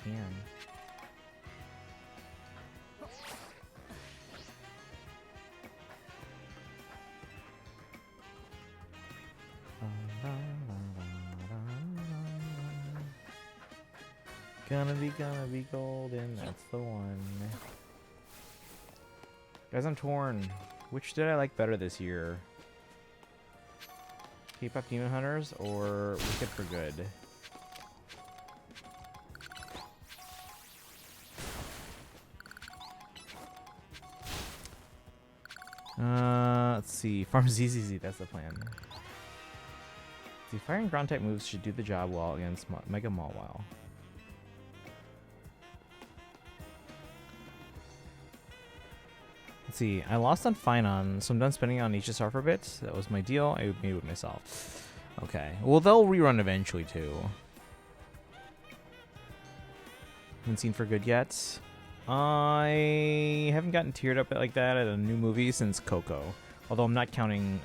can. Gonna be golden, that's the one. Guys, I'm torn. Which did I like better this year? K-pop Demon Hunters or Wicked for Good? Let's see. Farm ZZZ, that's the plan. See, fire and ground type moves should do the job well against Mega Mawile. Let's see. I lost on Finon, so I'm done spending on HSR for a bit. That was my deal. I made it with myself. Okay. Well, they'll rerun eventually, too. Haven't seen for good yet. I haven't gotten teared up like that at a new movie since Coco. Although I'm not counting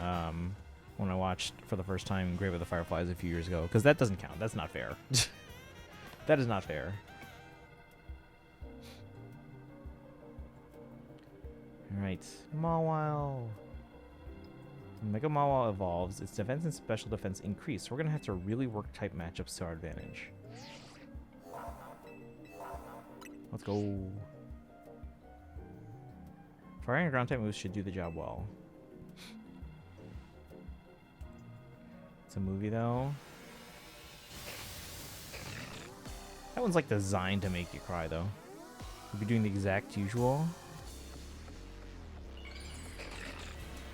when I watched for the first time Grave of the Fireflies a few years ago, because that doesn't count. That's not fair. That is not fair. Alright, Mawile. Mega Mawile evolves. Its defense and special defense increase. So we're going to have to really work type matchups to our advantage. Let's go. Fire and ground type moves should do the job well. It's a movie though. That one's like designed to make you cry though. We'll be doing the exact usual.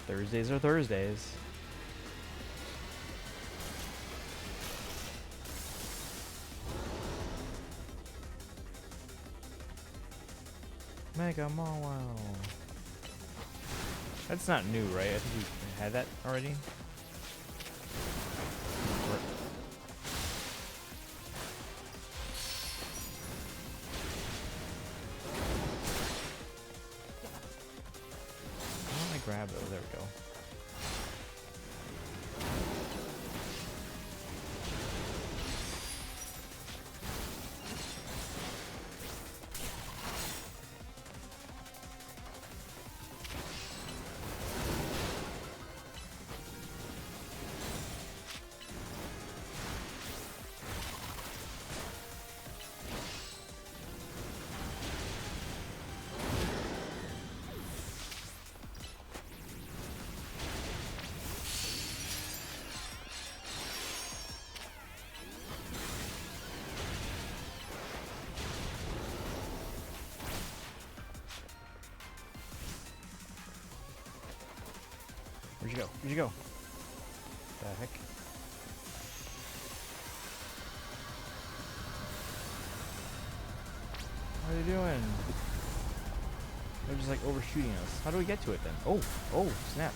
Thursdays are Thursdays. Mega Mawile. That's not new, right? I think we had that already. Why don't I grab those? There we go. Where'd you go? Where'd you go? The heck? What are they doing? They're just like overshooting us. How do we get to it then? Oh, oh, snap.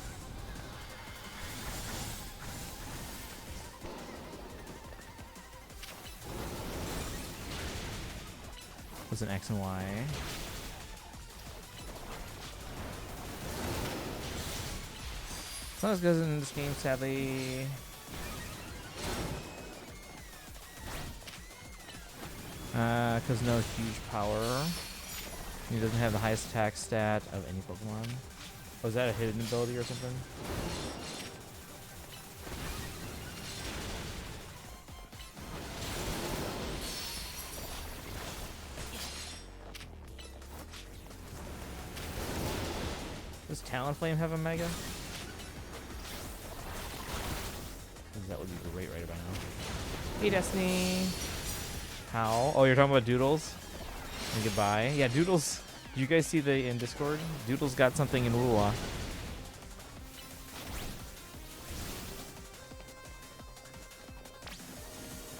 Was an X and Y. It's not as good in this game, sadly. Because no huge power. He doesn't have the highest attack stat of any Pokemon. Oh, is that a hidden ability or something? Does Talonflame have a Mega? That would be great right about now. Hey, Destiny. How? Oh, you're talking about Doodles? And goodbye. Yeah, Doodles. Did you guys see the in Discord? Doodles got something in Lula.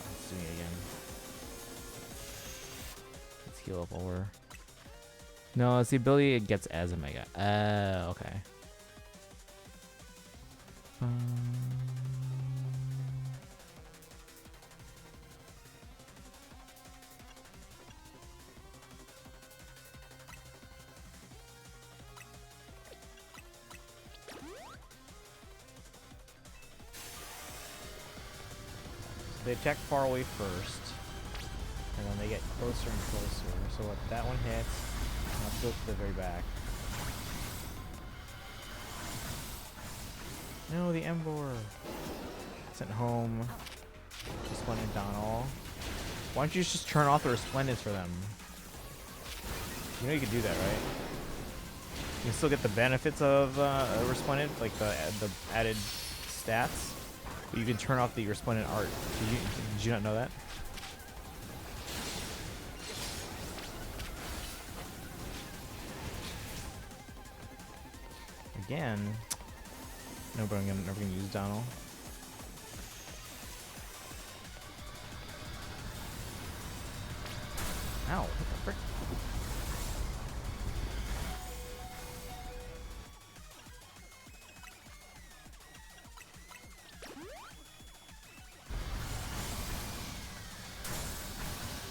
Let's do it again. Let's heal up over. No, it's the ability it gets as a Mega. Okay. They attack far away first. And then they get closer and closer. So what, that one hits. Let's go to the very back. No, the Embor. Sent home. Resplendent Donald. Why don't you just turn off the Resplendence for them? You know you can do that, right? You can still get the benefits of Resplendent, like the added stats. But you can turn off the Resplendent art. Did you not know that? Again. No, but I'm never gonna use Donald. Ow, what the frick?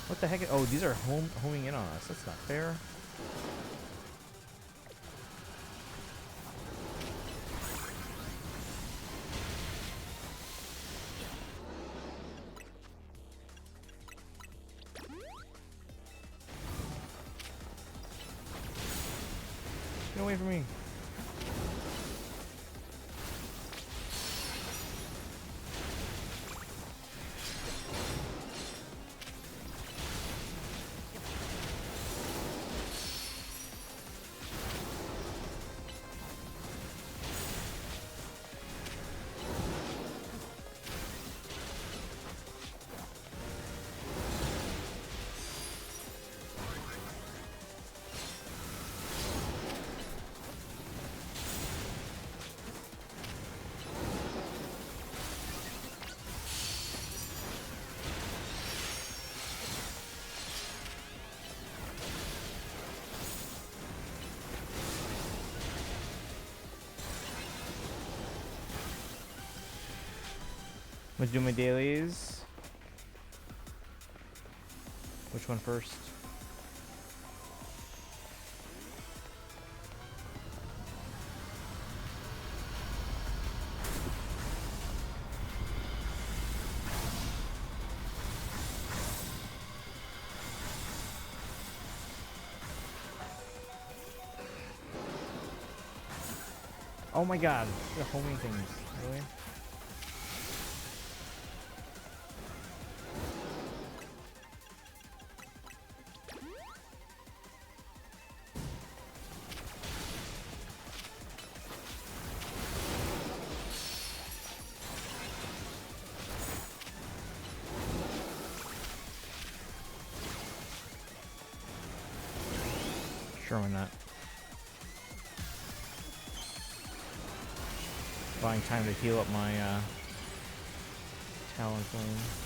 What the heck? Oh, these are homing in on us. That's not fair. Get away from me. I'm gonna do my dailies. Which one first? Oh my god, the homing things. Really? Sure, why not? Buying time to heal up my Talonflame.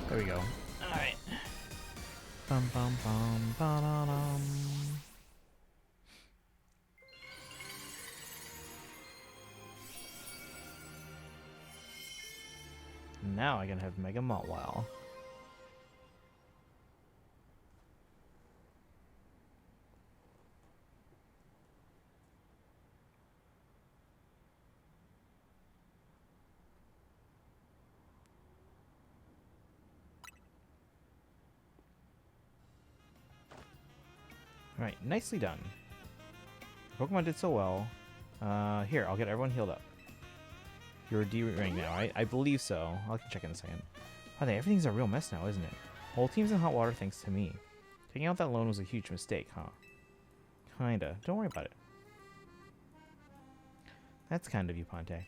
There we go. Alright. Bum bum bum ba da dum. Now I can have Mega Motwile. Alright, nicely done. Pokemon did so well. Here, I'll get everyone healed up. You're a D rank now, right? I believe so. I'll check in a second. Oh, everything's a real mess now, isn't it? Whole team's in hot water thanks to me. Taking out that loan was a huge mistake, huh? Kinda. Don't worry about it. That's kind of you, Ponte.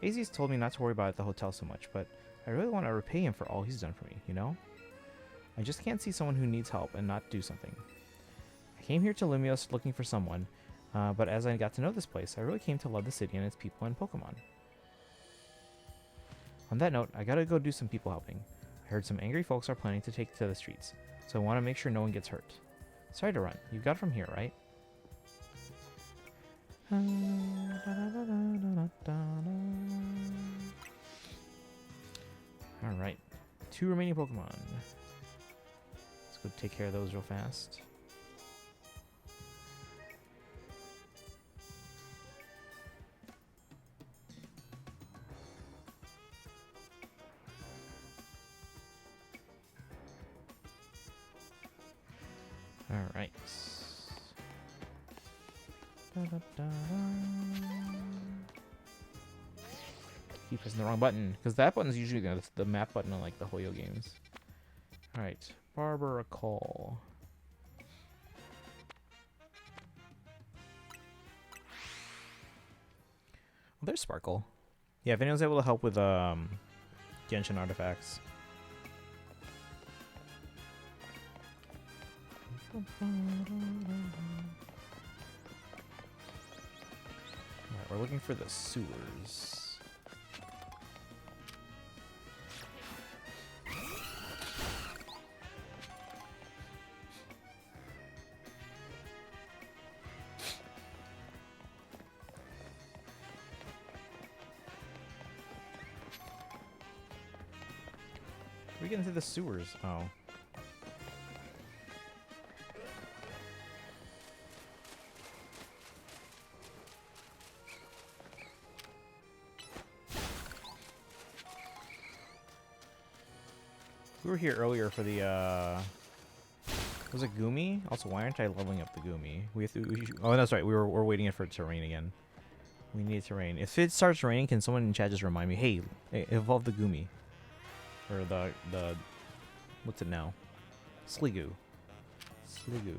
AZ's told me not to worry about it at the hotel so much, but I really want to repay him for all he's done for me, you know? I just can't see someone who needs help and not do something. I came here to Lumios looking for someone, but as I got to know this place, I really came to love the city and its people and Pokemon. On that note, I gotta go do some people helping. I heard some angry folks are planning to take to the streets, so I want to make sure no one gets hurt. Sorry to run. You got from here, right? Alright. 2 remaining Pokemon. Let's go take care of those real fast. Alright. Keep pressing the wrong button, because that button is usually the map button on like the Hoyo games. Alright, Barbara Call. Well, there's Sparkle. Yeah, if anyone's able to help with Genshin artifacts. Alright, we're looking for the sewers. We get into the sewers. Oh. We were here earlier for the was it Gumi? Also, why aren't I leveling up the Gumi? We have to. Oh, that's right. We're waiting for it to rain again. We need it to rain. If it starts raining, can someone in chat just remind me? Hey, evolve the Gumi. Or the what's it now? Sliggoo. Sliggoo.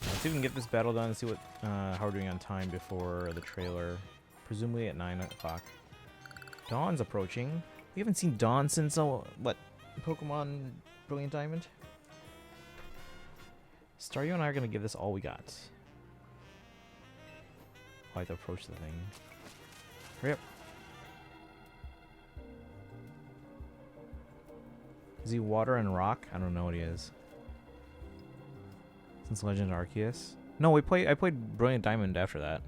Let's see if we can get this battle done and see what how we're doing on time before the trailer. Presumably at 9 o'clock. Dawn's approaching. We haven't seen Dawn since what? Pokemon Brilliant Diamond? Staryu and I are gonna give this all we got. I have to approach the thing. Hurry up. Is he water and rock? I don't know what he is. Since Legend Arceus? No, I played Brilliant Diamond after that.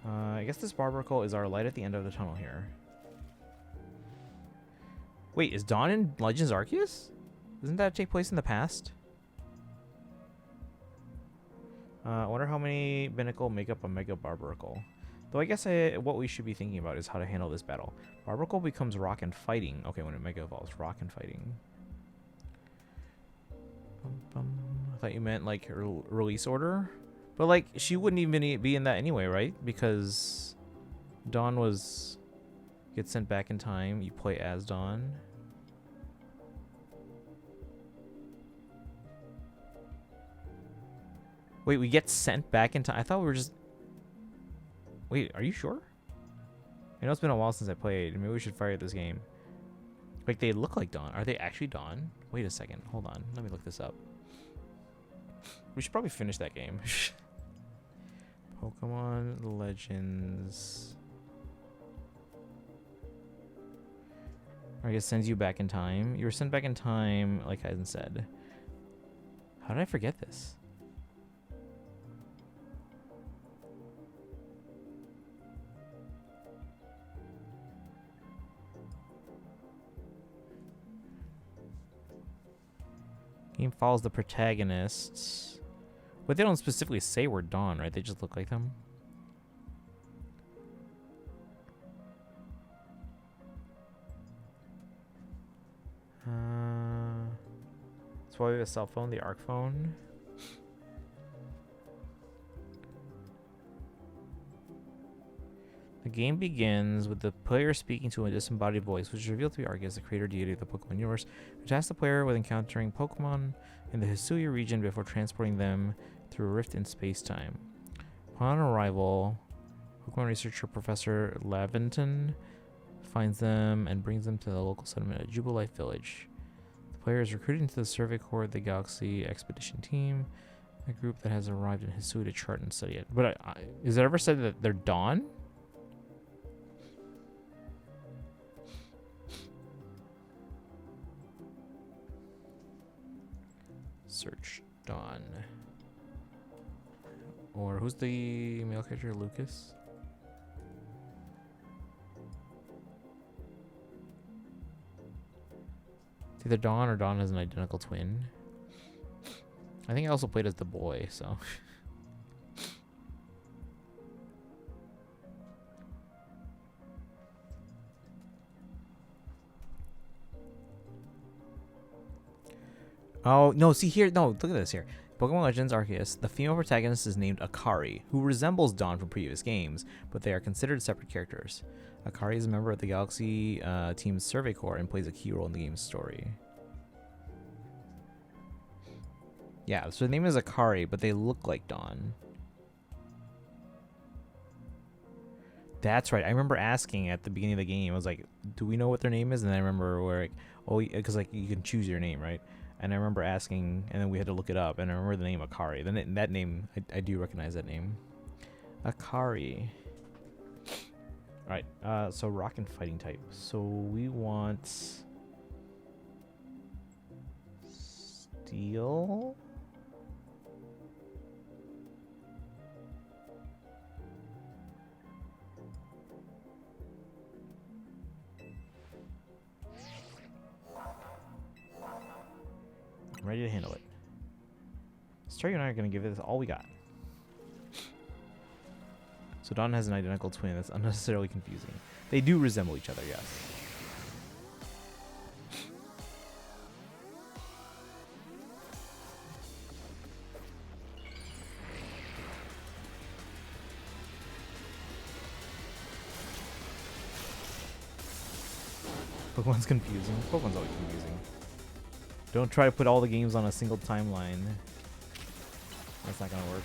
I guess this Barbaracle is our light at the end of the tunnel here. Wait, is Dawn in Legends Arceus? Doesn't that take place in the past? I wonder how many Binnacle make up a Mega Barbaracle. Though I guess what we should be thinking about is how to handle this battle. Barbaracle becomes Rock and Fighting. Okay, when it Mega Evolves, Rock and Fighting. I thought you meant like release order? But like, she wouldn't even be in that anyway, right? Because Dawn gets sent back in time. You play as Dawn. Wait, we get sent back in time? I thought we were just... Wait, are you sure? I know it's been a while since I played. Maybe we should fire this game. Like, they look like Dawn. Are they actually Dawn? Wait a second. Hold on. Let me look this up. We should probably finish that game. Pokemon Legends. I guess sends you back in time. You were sent back in time, like Eisen said. How did I forget this? Game follows the protagonists. But they don't specifically say we're Dawn, right? They just look like them. That's why we have a cell phone, the ARC phone. The game begins with the player speaking to a disembodied voice, which is revealed to be Arceus, the creator deity of the Pokemon universe, which tasks the player with encountering Pokemon in the Hisui region before transporting them through a rift in space-time. Upon arrival, Pokemon researcher Professor Laventon finds them and brings them to the local settlement at Jubilife Village. The player is recruited into the Survey Corps of the Galaxy Expedition Team, a group that has arrived in Hisui to chart and study it. But is it ever said that they're Dawn? Search Dawn. Or who's the male character? Lucas? It's either Dawn or Dawn has an identical twin. I think I also played as the boy, so. Oh, no, see here. No, look at this here. Pokemon Legends Arceus, the female protagonist is named Akari, who resembles Dawn from previous games, but they are considered separate characters. Akari is a member of the Galaxy Team's Survey Corps and plays a key role in the game's story. Yeah, so the name is Akari, but they look like Dawn. That's right. I remember asking at the beginning of the game, I was like, do we know what their name is? And I remember where, like, oh, because like you can choose your name, right? And I remember asking, and then we had to look it up, and I remember the name Akari. Then that name, I do recognize that name. Akari. Alright, so rock and fighting type. So we want steel. I'm ready to handle it. Starry and I are going to give this all we got. So Dawn has an identical twin. That's unnecessarily confusing. They do resemble each other, yes. Pokemon's confusing. Pokemon's always confusing. Don't try to put all the games on a single timeline. That's not gonna work.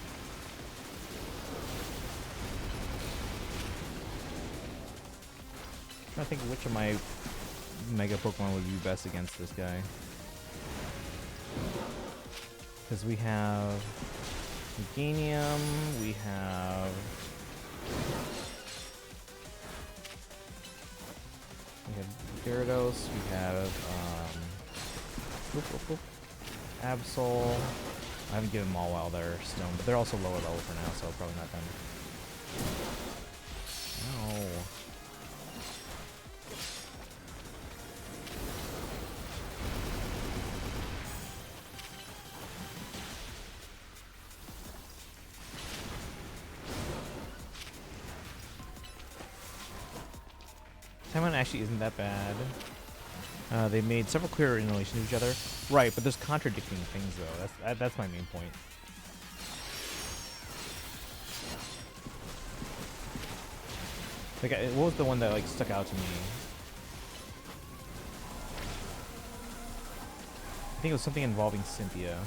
I'm trying to think which of my Mega Pokemon would be best against this guy. Because we have Meganium, we have Gyarados, we have Absol. I haven't given them all while they're stone, but they're also lower level for now, so probably not them. No. Timeline actually isn't that bad. They made several clearer in relation to each other. Right, but there's contradicting things, though. That's my main point. Like, what was the one that, like, stuck out to me? I think it was something involving Cynthia.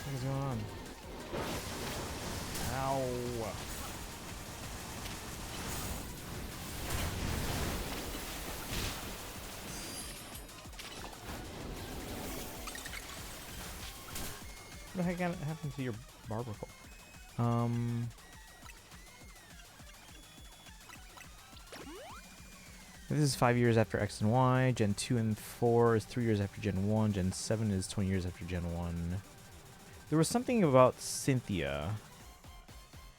What is going on? Ow. What the heck happened to your barber pole? This is 5 years after X and Y. Gen 2 and 4 is 3 years after Gen 1. Gen 7 is 20 years after Gen 1. There was something about Cynthia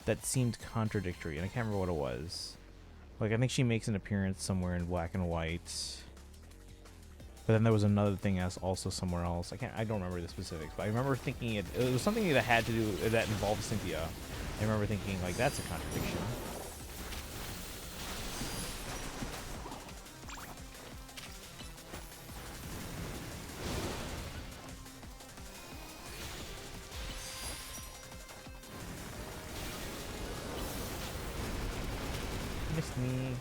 that seemed contradictory, and I can't remember what it was. Like, I think she makes an appearance somewhere in Black and White. But then there was another thing else also somewhere else. I don't remember the specifics, but I remember thinking it was something that had to do that involved Cynthia. I remember thinking, like, that's a contradiction. me.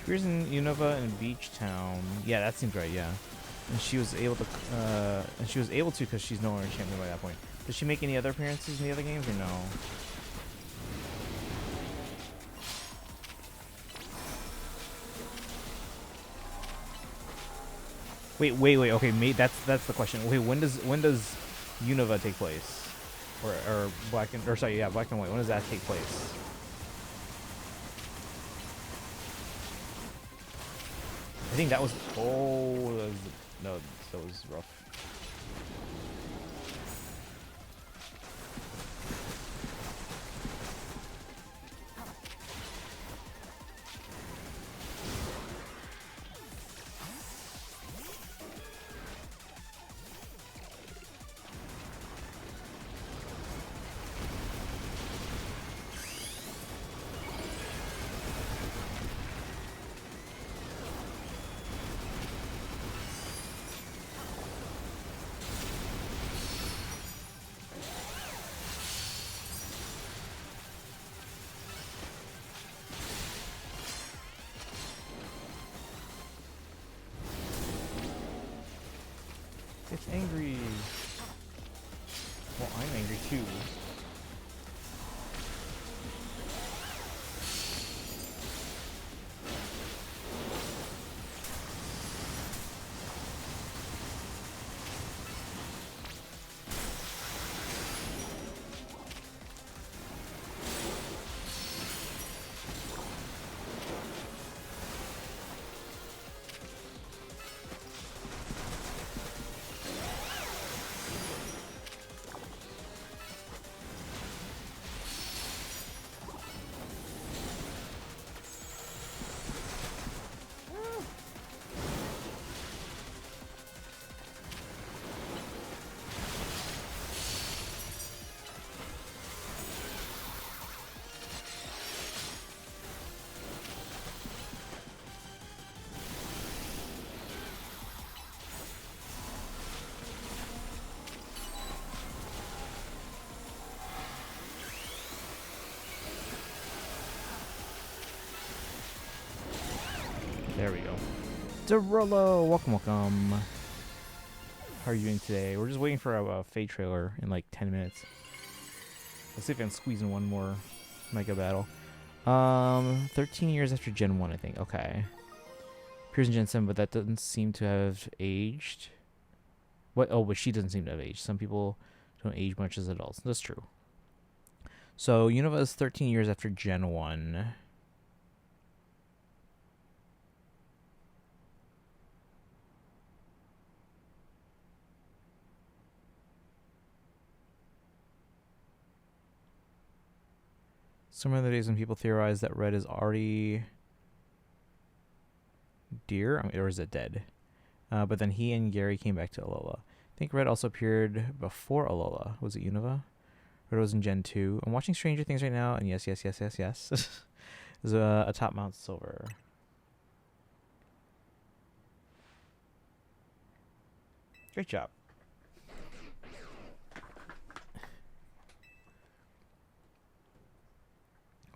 She was in Unova and Beach Town. Yeah, that seems right. Yeah, and she was able to. Because she's no longer champion by that point. Does she make any other appearances in the other games or no? Wait. Okay, that's the question. Wait, when does Unova take place? Or Black and Black and White. When does that take place? I think that was. Oh, that was rough. It's angry. Well, I'm angry too. There we go. Derulo, welcome. How are you doing today? We're just waiting for a Fate trailer in like 10 minutes. Let's see if I can squeeze in one more Mega Battle. 13 years after Gen 1, I think. Okay. Appears in Gen 7, but that doesn't seem to have aged. What? Oh, but she doesn't seem to have aged. Some people don't age much as adults. That's true. So, Unova is 13 years after Gen 1. Some of the days when people theorize that Red is already dear, or is it dead? But then he and Gary came back to Alola. I think Red also appeared before Alola. Was it Unova? Red was in Gen 2. I'm watching Stranger Things right now, and yes. There's a Top Mount Silver. Great job.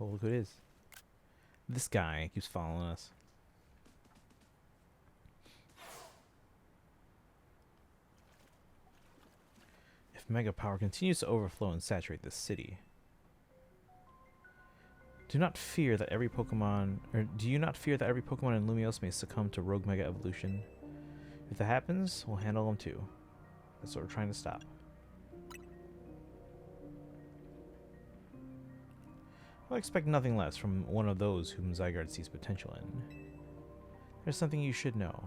Oh, look who it is. This guy keeps following us. If Mega Power continues to overflow and saturate this city, do you not fear that every Pokemon in Lumiose may succumb to Rogue Mega Evolution? If that happens, we'll handle them too. That's what we're trying to stop. I expect nothing less from one of those whom Zygarde sees potential in. There's something you should know.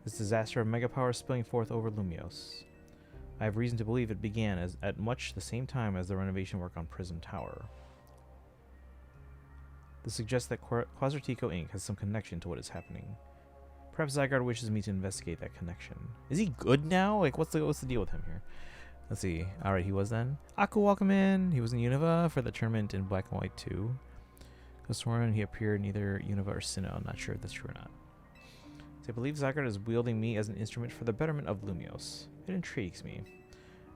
This disaster of Mega Power spilling forth over Lumiose. I have reason to believe it began at much the same time as the renovation work on Prism Tower. This suggests that Quasartico Inc. has some connection to what is happening. Perhaps Zygarde wishes me to investigate that connection. Is he good now? Like, what's the deal with him here? Let's see. All right, he was then. Aku, welcome in. He was in Unova for the tournament in Black and White 2. He appeared in either Unova or Sinnoh. I'm not sure if that's true or not. So I believe Zygarde is wielding me as an instrument for the betterment of Lumios. It intrigues me.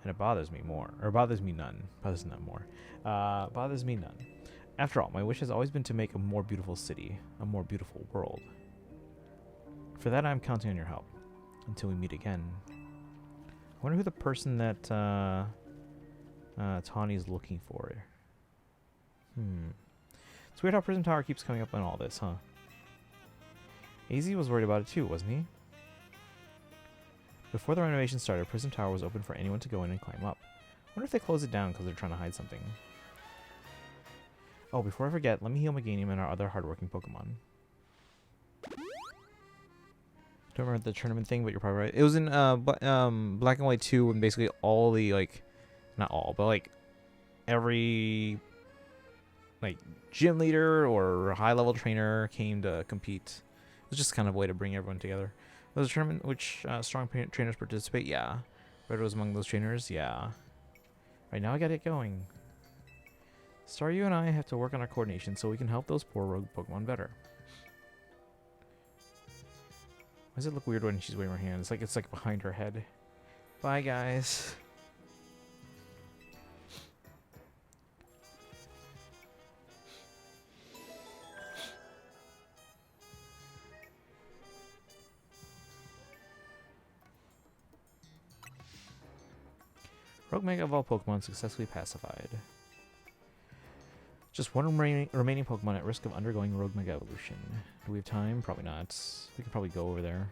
And it bothers me more. Or bothers me none. Bothers not more. Bothers me none. After all, my wish has always been to make a more beautiful city. A more beautiful world. For that, I'm counting on your help. Until we meet again. I wonder who the person that Tawny's looking for. It's weird how Prism Tower keeps coming up on all this, huh? AZ was worried about it too, wasn't he? Before the renovation started, Prism Tower was open for anyone to go in and climb up. I wonder if they closed it down because they're trying to hide something. Oh, before I forget, let me heal Meganium and our other hardworking Pokemon. Don't remember the tournament thing, but you're probably right. It was in Black and White 2 when basically all the, like, not all, but like every like gym leader or high-level trainer came to compete. It was just kind of a way to bring everyone together. There was a tournament which strong trainers participate. Yeah. Red was among those trainers. Yeah. Right now I gotta get going. Star, you and I have to work on our coordination so we can help those poor rogue Pokemon better. Why does it look weird when she's waving her hands? It's like behind her head. Bye, guys. Rogue Mega Evolved Pokemon successfully pacified. Just one remaining Pokemon at risk of undergoing Rogue Mega Evolution. Do we have time? Probably not. We could probably go over there.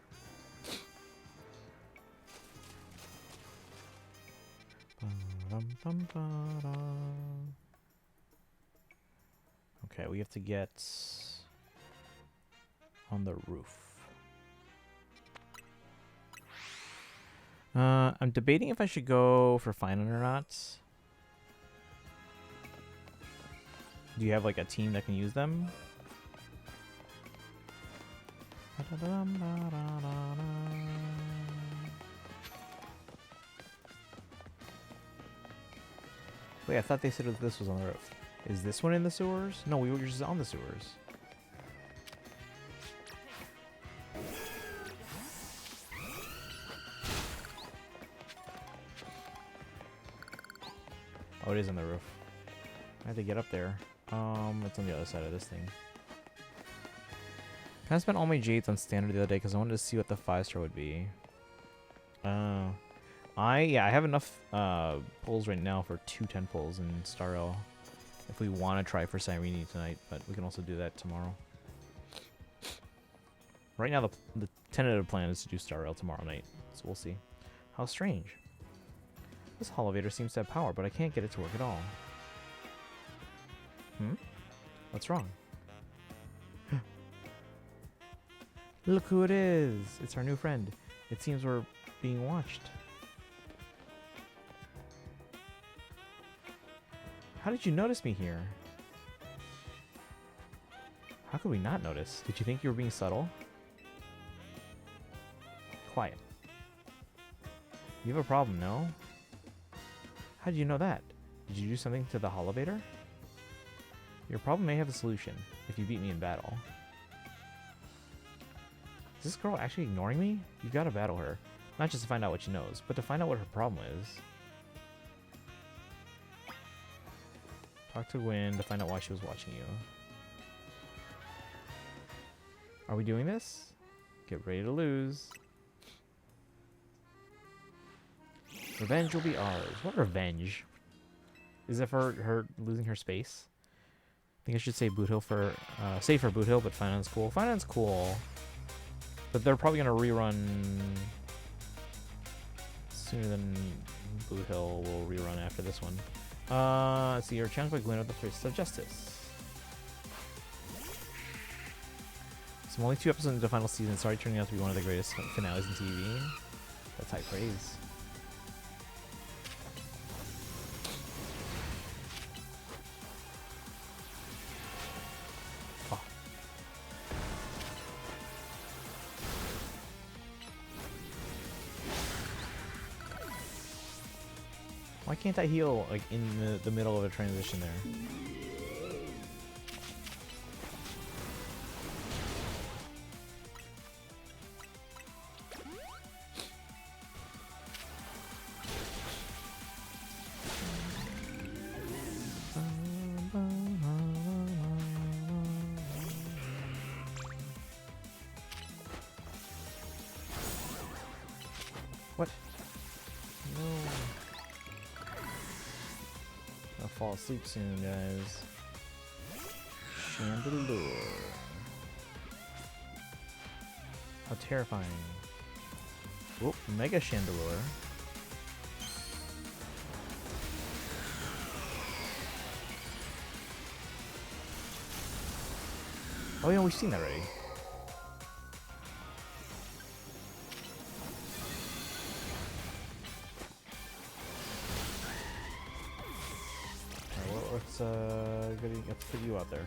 Okay, we have to get on the roof. I'm debating if I should go for Final or not. Do you have like a team that can use them? Wait, I thought they said this was on the roof. Is this one in the sewers? No, we were just on the sewers. Oh, it is on the roof. I have to get up there. It's on the other side of this thing. I spent all my Jades on standard the other day because I wanted to see what the 5-star would be. I have enough pulls right now for 2 10 pulls in Star L. If we want to try for Cyrene tonight, but we can also do that tomorrow. Right now, the tentative plan is to do Star L tomorrow night, so we'll see. How strange. This Holovator seems to have power, but I can't get it to work at all. What's wrong? Look who it is! It's our new friend. It seems we're being watched. How did you notice me here? How could we not notice? Did you think you were being subtle? Quiet. You have a problem, no? How did you know that? Did you do something to the Holovator? Your problem may have a solution if you beat me in battle. Is this girl actually ignoring me? You gotta battle her. Not just to find out what she knows, but to find out what her problem is. Talk to Gwen to find out why she was watching you. Are we doing this? Get ready to lose. Revenge will be ours. What revenge? Is it for her losing her space? I think I should say Boot Hill for, say for Boot Hill, but Finance cool. Finance cool. But they're probably going to rerun sooner than Boot Hill will rerun after this one. Let's see, you're challenged by Gwen with the Fist of Justice. So I'm only 2 episodes into the final season. It's already turning out to be one of the greatest finales in TV. That's high praise. Why can't I heal like in the middle of a transition there? What? No. I'll fall asleep soon, guys. Chandelure. How terrifying. Whoop, Mega Chandelure. Oh yeah, we've seen that already. Alright, let's put you out there.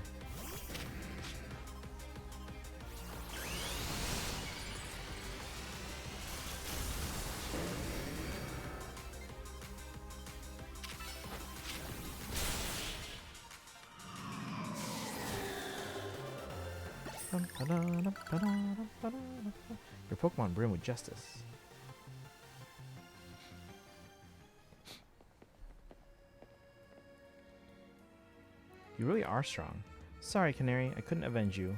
Your Pokemon brim with justice. You really are strong. Sorry, Canary, I couldn't avenge you.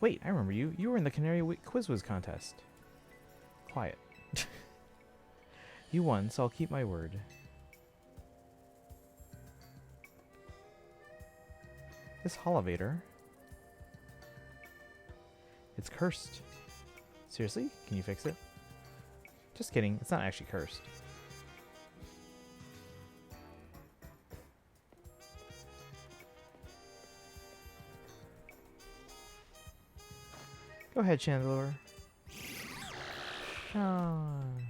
Wait, I remember you. You were in the Canary Quiz Whiz contest. Quiet. You won, so I'll keep my word. This Holovator. It's cursed. Seriously? Can you fix it? Just kidding. It's not actually cursed. Go ahead, Chandelure. Sean.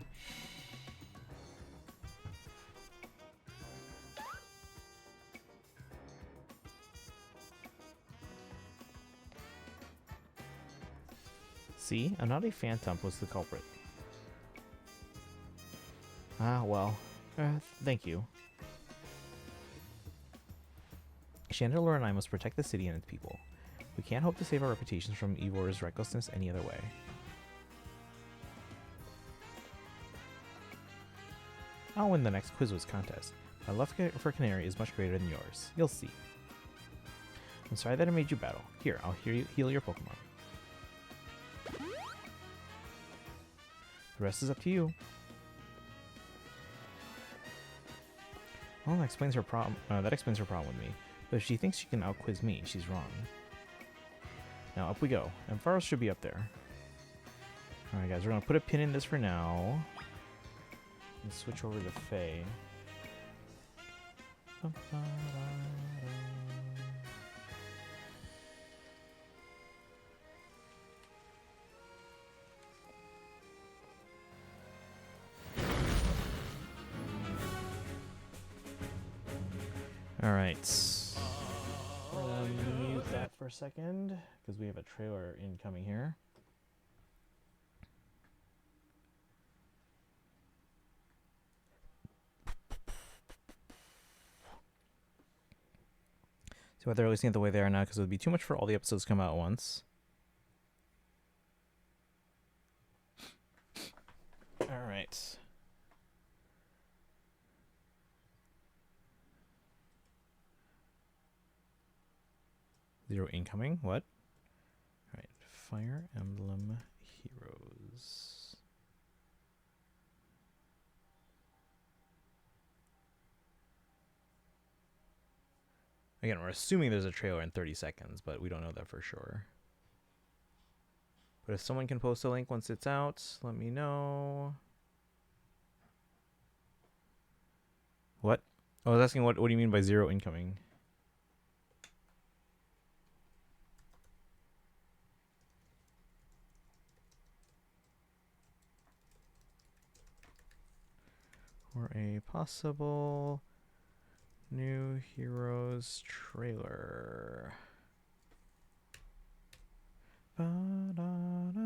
See? A naughty Phantom was the culprit. Ah, well. Thank you. Chandelure and I must protect the city and its people. We can't hope to save our reputations from Eeyore's recklessness any other way. I'll win the next Quiz Whiz contest. My love for Canary is much greater than yours. You'll see. I'm sorry that I made you battle. Here, I'll heal your Pokemon. The rest is up to you. Well, that explains her problem. That explains her problem with me. But if she thinks she can out-quiz me, she's wrong. Now up we go. And Faros should be up there. Alright guys, we're gonna put a pin in this for now. And switch over to Faye. Alright. We're gonna mute that for a second, because we have a trailer incoming here. See why they're releasing it the way they are now, because it would be too much for all the episodes to come out at once. Alright. Zero incoming. What? Alright. Fire Emblem Heroes. Again, we're assuming there's a trailer in 30 seconds, but we don't know that for sure. But if someone can post a link once it's out, let me know. What? Oh, I was asking what do you mean by zero incoming? Or a possible new Heroes trailer. Ba-da-da.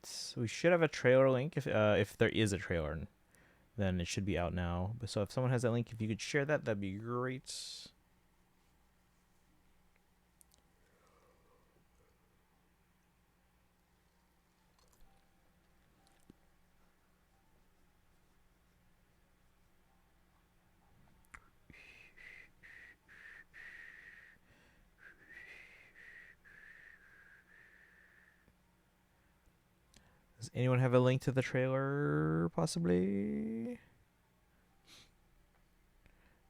right, so we should have a trailer link if there is a trailer, then it should be out now. But so if someone has that link, if you could share that, that'd be great. Does anyone have a link to the trailer, possibly?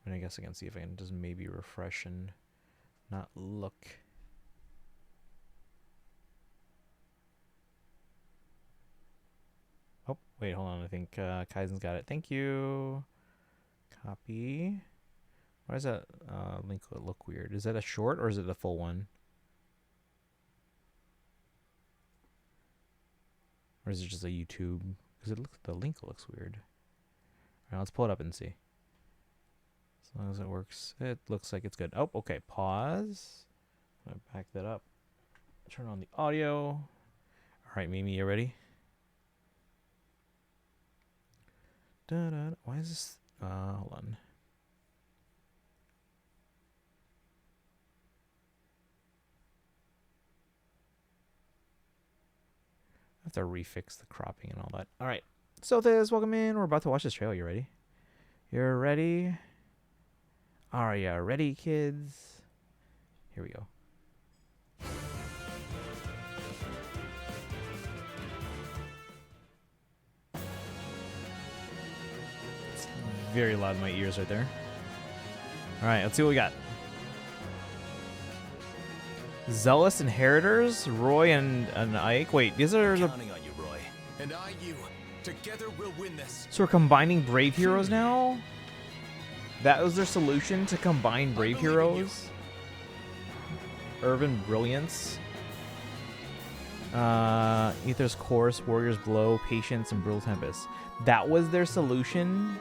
And I guess I can see if I can just maybe refresh and not look. Oh, wait, hold on. I think Kaizen's got it. Thank you. Copy. Why does that link look weird? Is that a short or is it the full one? Or is it just a YouTube? Because the link looks weird. All right, let's pull it up and see. As long as it works, it looks like it's good. Oh, okay. Pause. I'm gonna back that up. Turn on the audio. All right, Mimi, you ready? Da-da. Why is this? Hold on. I have to refix the cropping and all that. All right. So this, welcome in. We're about to watch this trailer. You ready? You're ready? Are you ready, kids? Here we go. It's very loud in my ears right there. All right, let's see what we got. Zealous Inheritors, Roy and Ike. Wait, these are the... Counting on you, Roy. And I you. Together we'll win this. So we're combining Brave Heroes now? That was their solution to combine Brave Heroes? Urban Brilliance. Aether's Course, Warrior's Blow, Patience, and Brutal Tempest. That was their solution?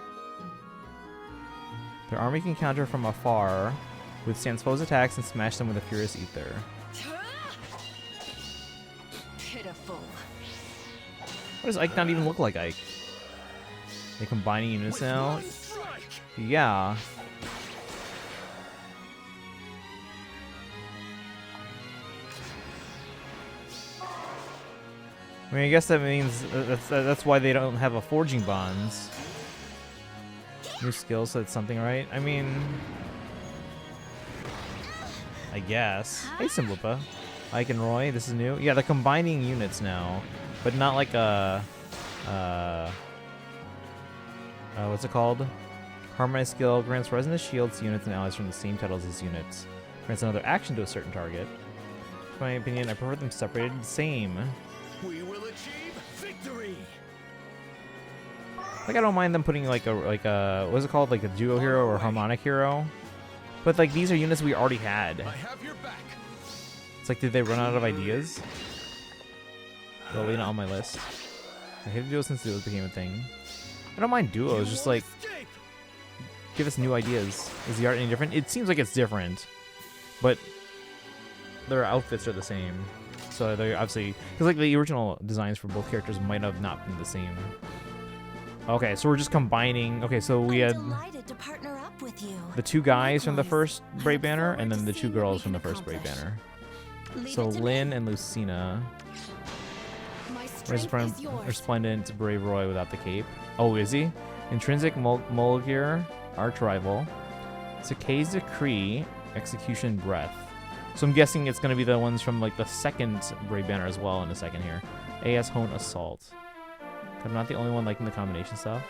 Their army can counter from afar, withstand foes' attacks, and smash them with a Furious Aether. Pitiful. What does Ike not even look like Ike? They combining units now? Yeah. I mean, I guess that means that's why they don't have a forging bonds. New skill set, something, right? I mean, I guess. Hey, Simblipa. Ike and Roy, this is new. Yeah, they're combining units now, but not like a what's it called? Harmonized skill grants resonance shields to units and allies from the same titles as units. Grants another action to a certain target. In my opinion, I prefer them separated the same. We will achieve victory. Like, I don't mind them putting like a what's it called, like a duo hero or harmonic hero, but like these are units we already had. I have your back. It's like, did they run out of ideas? Probably not on my list. I hate duos since duos became a thing. I don't mind duos, just like give us new ideas. Is the art any different? It seems like it's different, but their outfits are the same. So they're obviously, because like the original designs for both characters might have not been the same. Okay, so we're just combining. Okay, so we had To partner up with you. the two guys from the first Brave Banner and then the two girls from the first Brave Banner. So Lynn and Lucina. Resplendent Brave Roy without the cape. Oh, is he? Intrinsic Mulgir, Arch Rival. Sakai's Decree, Execution Breath. So I'm guessing it's going to be the ones from like the second Brave Banner as well in a second here. AS Hone Assault. I'm not the only one liking the combination stuff.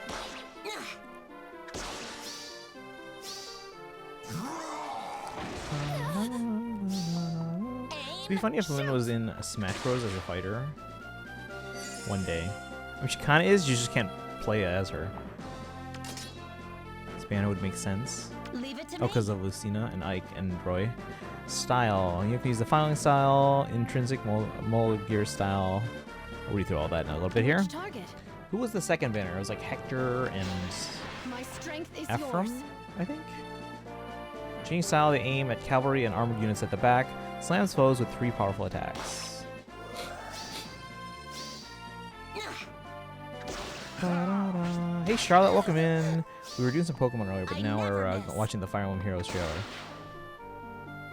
It'd be funny if Lynn was in Smash Bros. As a fighter. One day. I mean, she kind of is, you just can't play as her. This banner would make sense. Oh, because of Lucina and Ike and Roy. Style. You can use the filing style, intrinsic Mulgir style. I'll read through all that in a little bit here. Who was the second banner? It was like Hector and Ephraim, I think? Change style, they aim at cavalry and armored units at the back. Slams foes with 3 powerful attacks. Hey Charlotte, welcome in. We were doing some Pokemon earlier, but now we're watching the Fire Emblem Heroes trailer.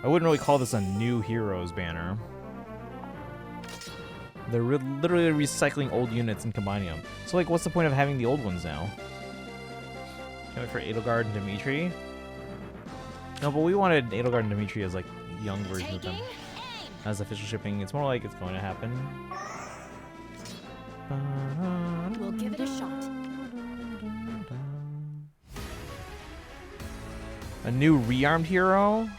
I wouldn't really call this a new Heroes banner. They're literally recycling old units and combining them. So, like, what's the point of having the old ones now? Can't wait for Edelgard and Dimitri. No, but we wanted Edelgard and Dimitri as, like, young versions of them. As official shipping, it's more like it's going to happen. We'll give it a shot. A new rearmed hero?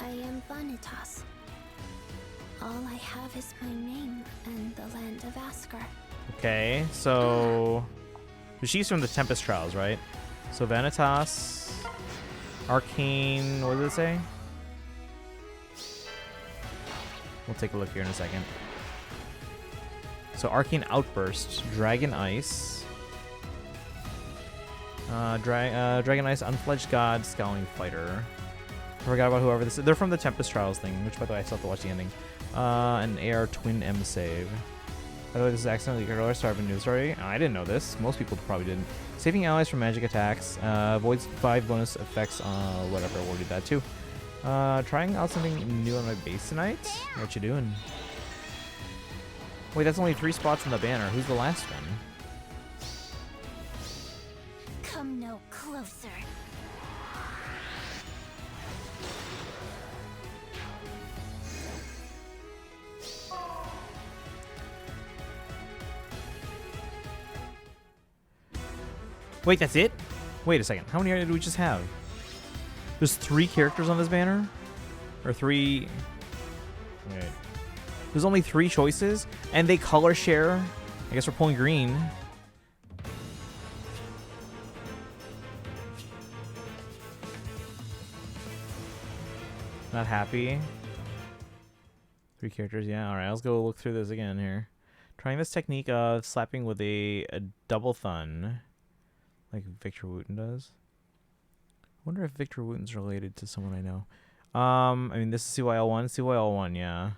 I am Vanitas. All I have is my name and the land of Asker. Okay, so she's from the Tempest Trials, right? So Vanitas, Arcane, what does it say? We'll take a look here in a second. So Arcane Outburst, Dragon Ice, Dragon Ice, Unfledged God, Scowling Fighter. I forgot about whoever this is. They're from the Tempest Trials thing, which by the way I still have to watch the ending. An AR Twin M save. By the way, this is accidentally earlier, so I've been news story. I didn't know this. Most people probably didn't. Saving allies from magic attacks. Avoids 5 bonus effects. Whatever, we'll do that too. Trying out something new on my base tonight. What you doing? Wait, that's only 3 spots in the banner. Who's the last one? Come no closer. Wait, that's it? Wait a second. How many did we just have? There's 3 characters on this banner? Or 3... Wait. There's only 3 choices? And they color share? I guess we're pulling green. Not happy. 3 characters, yeah. Alright, let's go look through this again here. Trying this technique of slapping with a double thun. Like Victor Wooten does. I wonder if Victor Wooten's related to someone I know. I mean, this is CYL1. CYL1, yeah.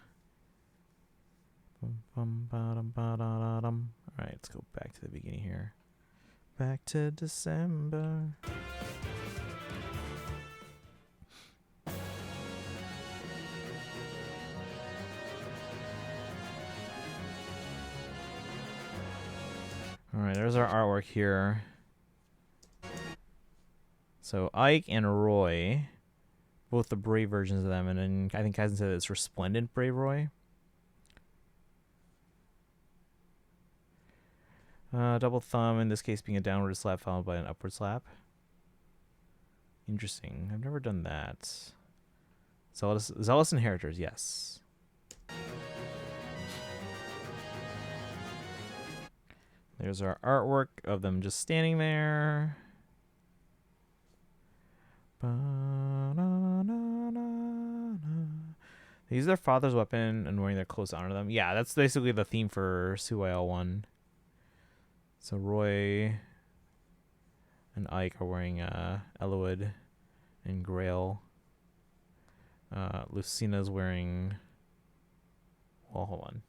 Alright, let's go back to the beginning here. Back to December. Alright, there's our artwork here. So Ike and Roy, both the Brave versions of them, and then I think Kaizen said it's Resplendent Brave Roy. Double thumb, in this case being a downward slap followed by an upward slap. Interesting. I've never done that. Zealous Inheritors, yes. There's our artwork of them just standing there. They use their father's weapon and wearing their close honor to them. Yeah, that's basically the theme for CYL1. So Roy and Ike are wearing Elowood and Grail. Lucina's wearing... Well, hold on.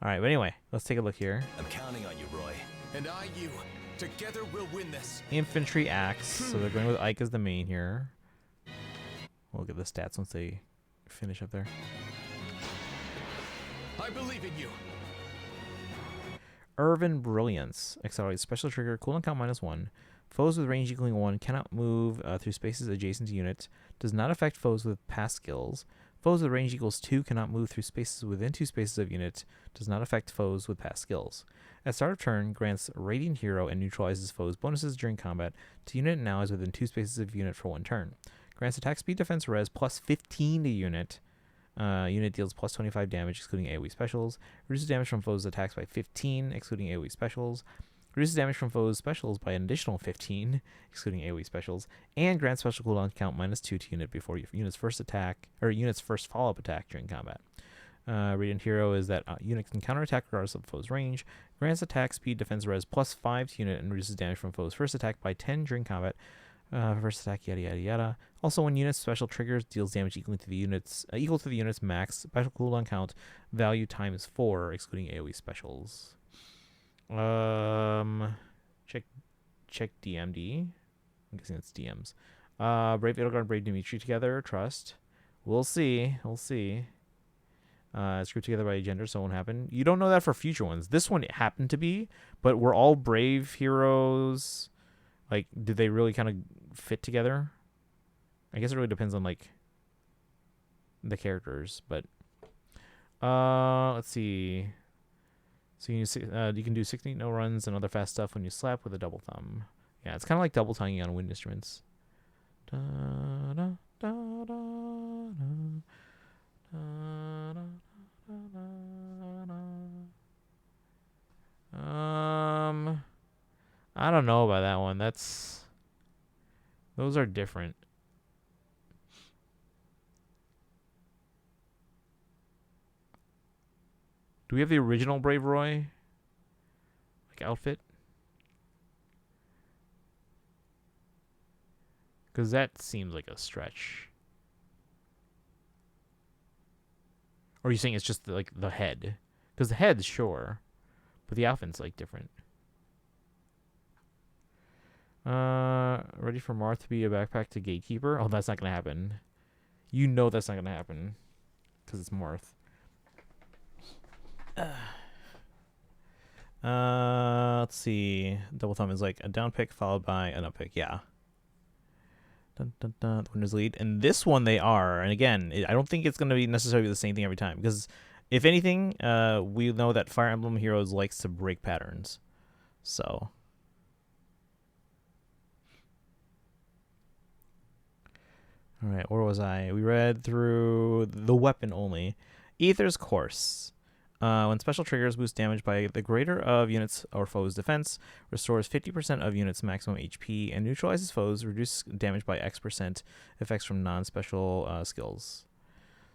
Alright, but anyway, let's take a look here. I'm counting on you, Roy. And I you. Together we'll win this. Infantry Axe. So they're going with Ike as the main here. We'll get the stats once they finish up there. I believe in you. Irvin Brilliance. Accelerate special trigger. Cooldown count -1. Foes with range equaling 1 cannot move through spaces adjacent to unit. Does not affect foes with pass skills. Foes with range equals 2 cannot move through spaces within 2 spaces of unit. Does not affect foes with pass skills. At start of turn, grants Radiant Hero and neutralizes foes' bonuses during combat to unit and allies within 2 spaces of unit for 1 turn. Grants attack speed, defense, res plus 15 to unit. Unit deals plus 25 damage, excluding AoE specials. Reduces damage from foes' attacks by 15, excluding AoE specials. Reduces damage from foes' specials by an additional 15, excluding AoE specials. And grants special cooldown count -2 to unit before unit's first attack, or unit's first follow-up attack during combat. Radiant Hero is that unit can counterattack regardless of foe's range. Grants attack speed, defense, res plus 5 to unit and reduces damage from foe's first attack by 10 during combat. First attack, yada yada yada. Also, when units special triggers deals damage equal to the unit's max special cooldown count value times 4, excluding AOE specials. Check DMD. I'm guessing it's DMs. Brave Edelgard, Brave Dimitri together. Trust. We'll see. We'll see. It's grouped together by gender, so it won't happen. You don't know that for future ones. This one it happened to be, but we're all brave heroes. Like, did they really kind of fit together? I guess it really depends on like the characters, but let's see. So you can do 16 no runs and other fast stuff when you slap with a double thumb. Yeah, it's kind of like double tonguing on wind instruments. Da, da, da, da, da, da, da, I don't know about that one. Those are different. Do we have the original Brave Roy like outfit? Because that seems like a stretch. Or are you saying it's just like the head? Because the head's sure, but the outfit's like different. Ready for Marth to be a backpack to gatekeeper? Oh, that's not gonna happen. You know that's not gonna happen, because it's Marth. Let's see. Double thumb is like a down pick followed by an up pick. Yeah. Dun, dun, dun. The winners lead. And this one they are. And again, I don't think it's going to be necessarily the same thing every time. Because if anything, we know that Fire Emblem Heroes likes to break patterns. So. Alright, where was I? We read through the weapon only. Aether's Course. When special triggers boost damage by the greater of units or foes' defense, restores 50% of units' maximum HP, and neutralizes foes, reduces damage by X% effects from non-special skills.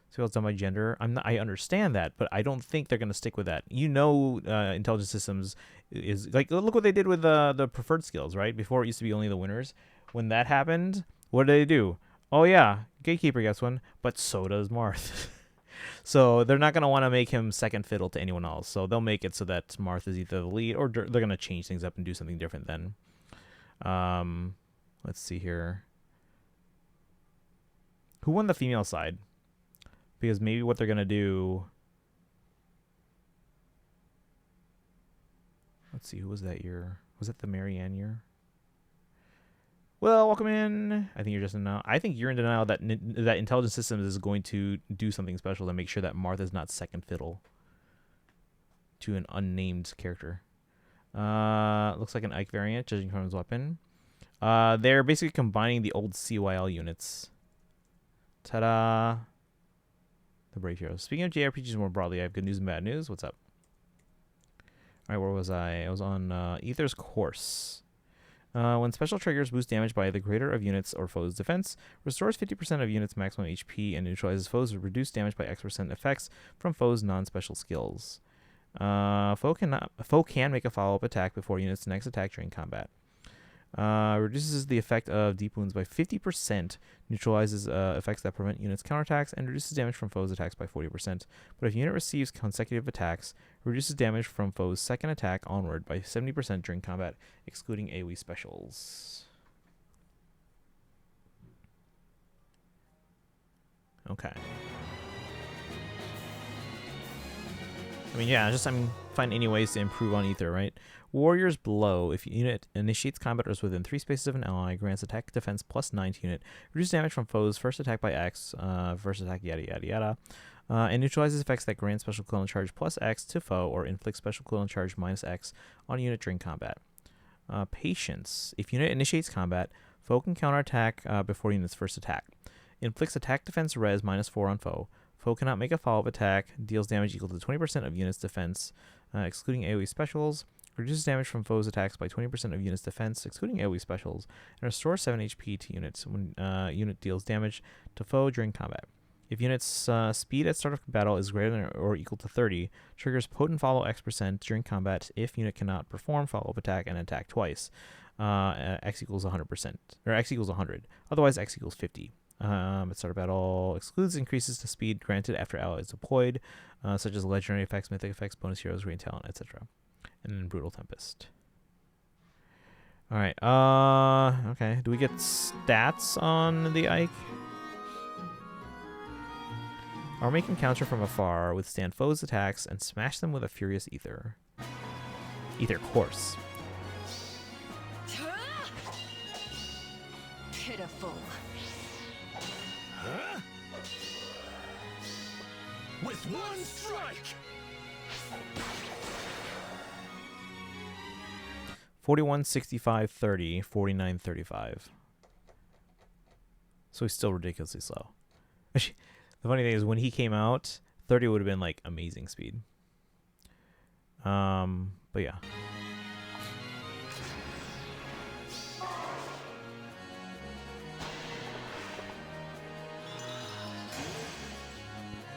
So it's done by gender. I understand that, but I don't think they're going to stick with that. You know, Intelligent Systems is like, look what they did with the preferred skills, right? Before it used to be only the winners. When that happened, what did they do? Oh yeah, Gatekeeper gets one, but so does Marth. So they're not going to want to make him second fiddle to anyone else. So they'll make it so that Marth is either the lead or they're going to change things up and do something different then. Let's see here. Who won the female side? Because maybe what they're going to do... Let's see, who was that year? Was it the Marianne year? Well, welcome in. I think you're just in denial. I think you're in denial that Intelligent Systems is going to do something special to make sure that Marth is not second fiddle to an unnamed character. Looks like an Ike variant, judging from his weapon. They're basically combining the old CYL units. Ta-da! The Brave Heroes. Speaking of JRPGs more broadly, I have good news and bad news. What's up? All right, where was I? I was on Aether's Course. When special triggers boost damage by the greater of units or foes' defense, restores 50% of units' maximum HP, and neutralizes foes with reduced damage by X% effects from foes' non-special skills. Foe can make a follow-up attack before units' next attack during combat. Reduces the effect of deep wounds by 50%, neutralizes effects that prevent units' counterattacks, and reduces damage from foes' attacks by 40%. But if a unit receives consecutive attacks, reduces damage from foes' second attack onward by 70% during combat, excluding AoE specials. Okay. I mean, yeah, find any ways to improve on Aether, right? Warrior's Blow. If unit initiates combat or is within 3 spaces of an ally, grants attack defense plus 9 to unit, reduces damage from foes, first attack by X, first attack yada yada yada, and neutralizes effects that grant special cooldown charge plus X to foe or inflict special cooldown charge minus X on unit during combat. Patience. If unit initiates combat, foe can counterattack before unit's first attack. Inflicts attack defense res minus 4 on foe. Foe cannot make a follow-up attack, deals damage equal to 20% of unit's defense, excluding AoE specials, reduces damage from foes' attacks by 20% of unit's defense, excluding AoE specials, and restores 7 HP to units when unit deals damage to foe during combat. If unit's speed at start of battle is greater than or equal to 30, triggers potent follow X% during combat if unit cannot perform follow-up attack and attack twice. X equals 100%, or X equals 100. Otherwise, X equals 50. At start of battle, excludes increases to speed granted after ally is deployed, such as legendary effects, mythic effects, bonus heroes, green talent, etc. And then Brutal Tempest. Alright, okay. Do we get stats on the Ike? Army can counter from afar, withstand foes' attacks, and smash them with a furious ether. Ether course. Pitiful. Huh? With one strike! 41, 65, 30, 49, 35. So he's still ridiculously slow. Actually, the funny thing is when he came out, 30 would have been like amazing speed. But yeah.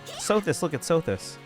Sothis, look at Sothis.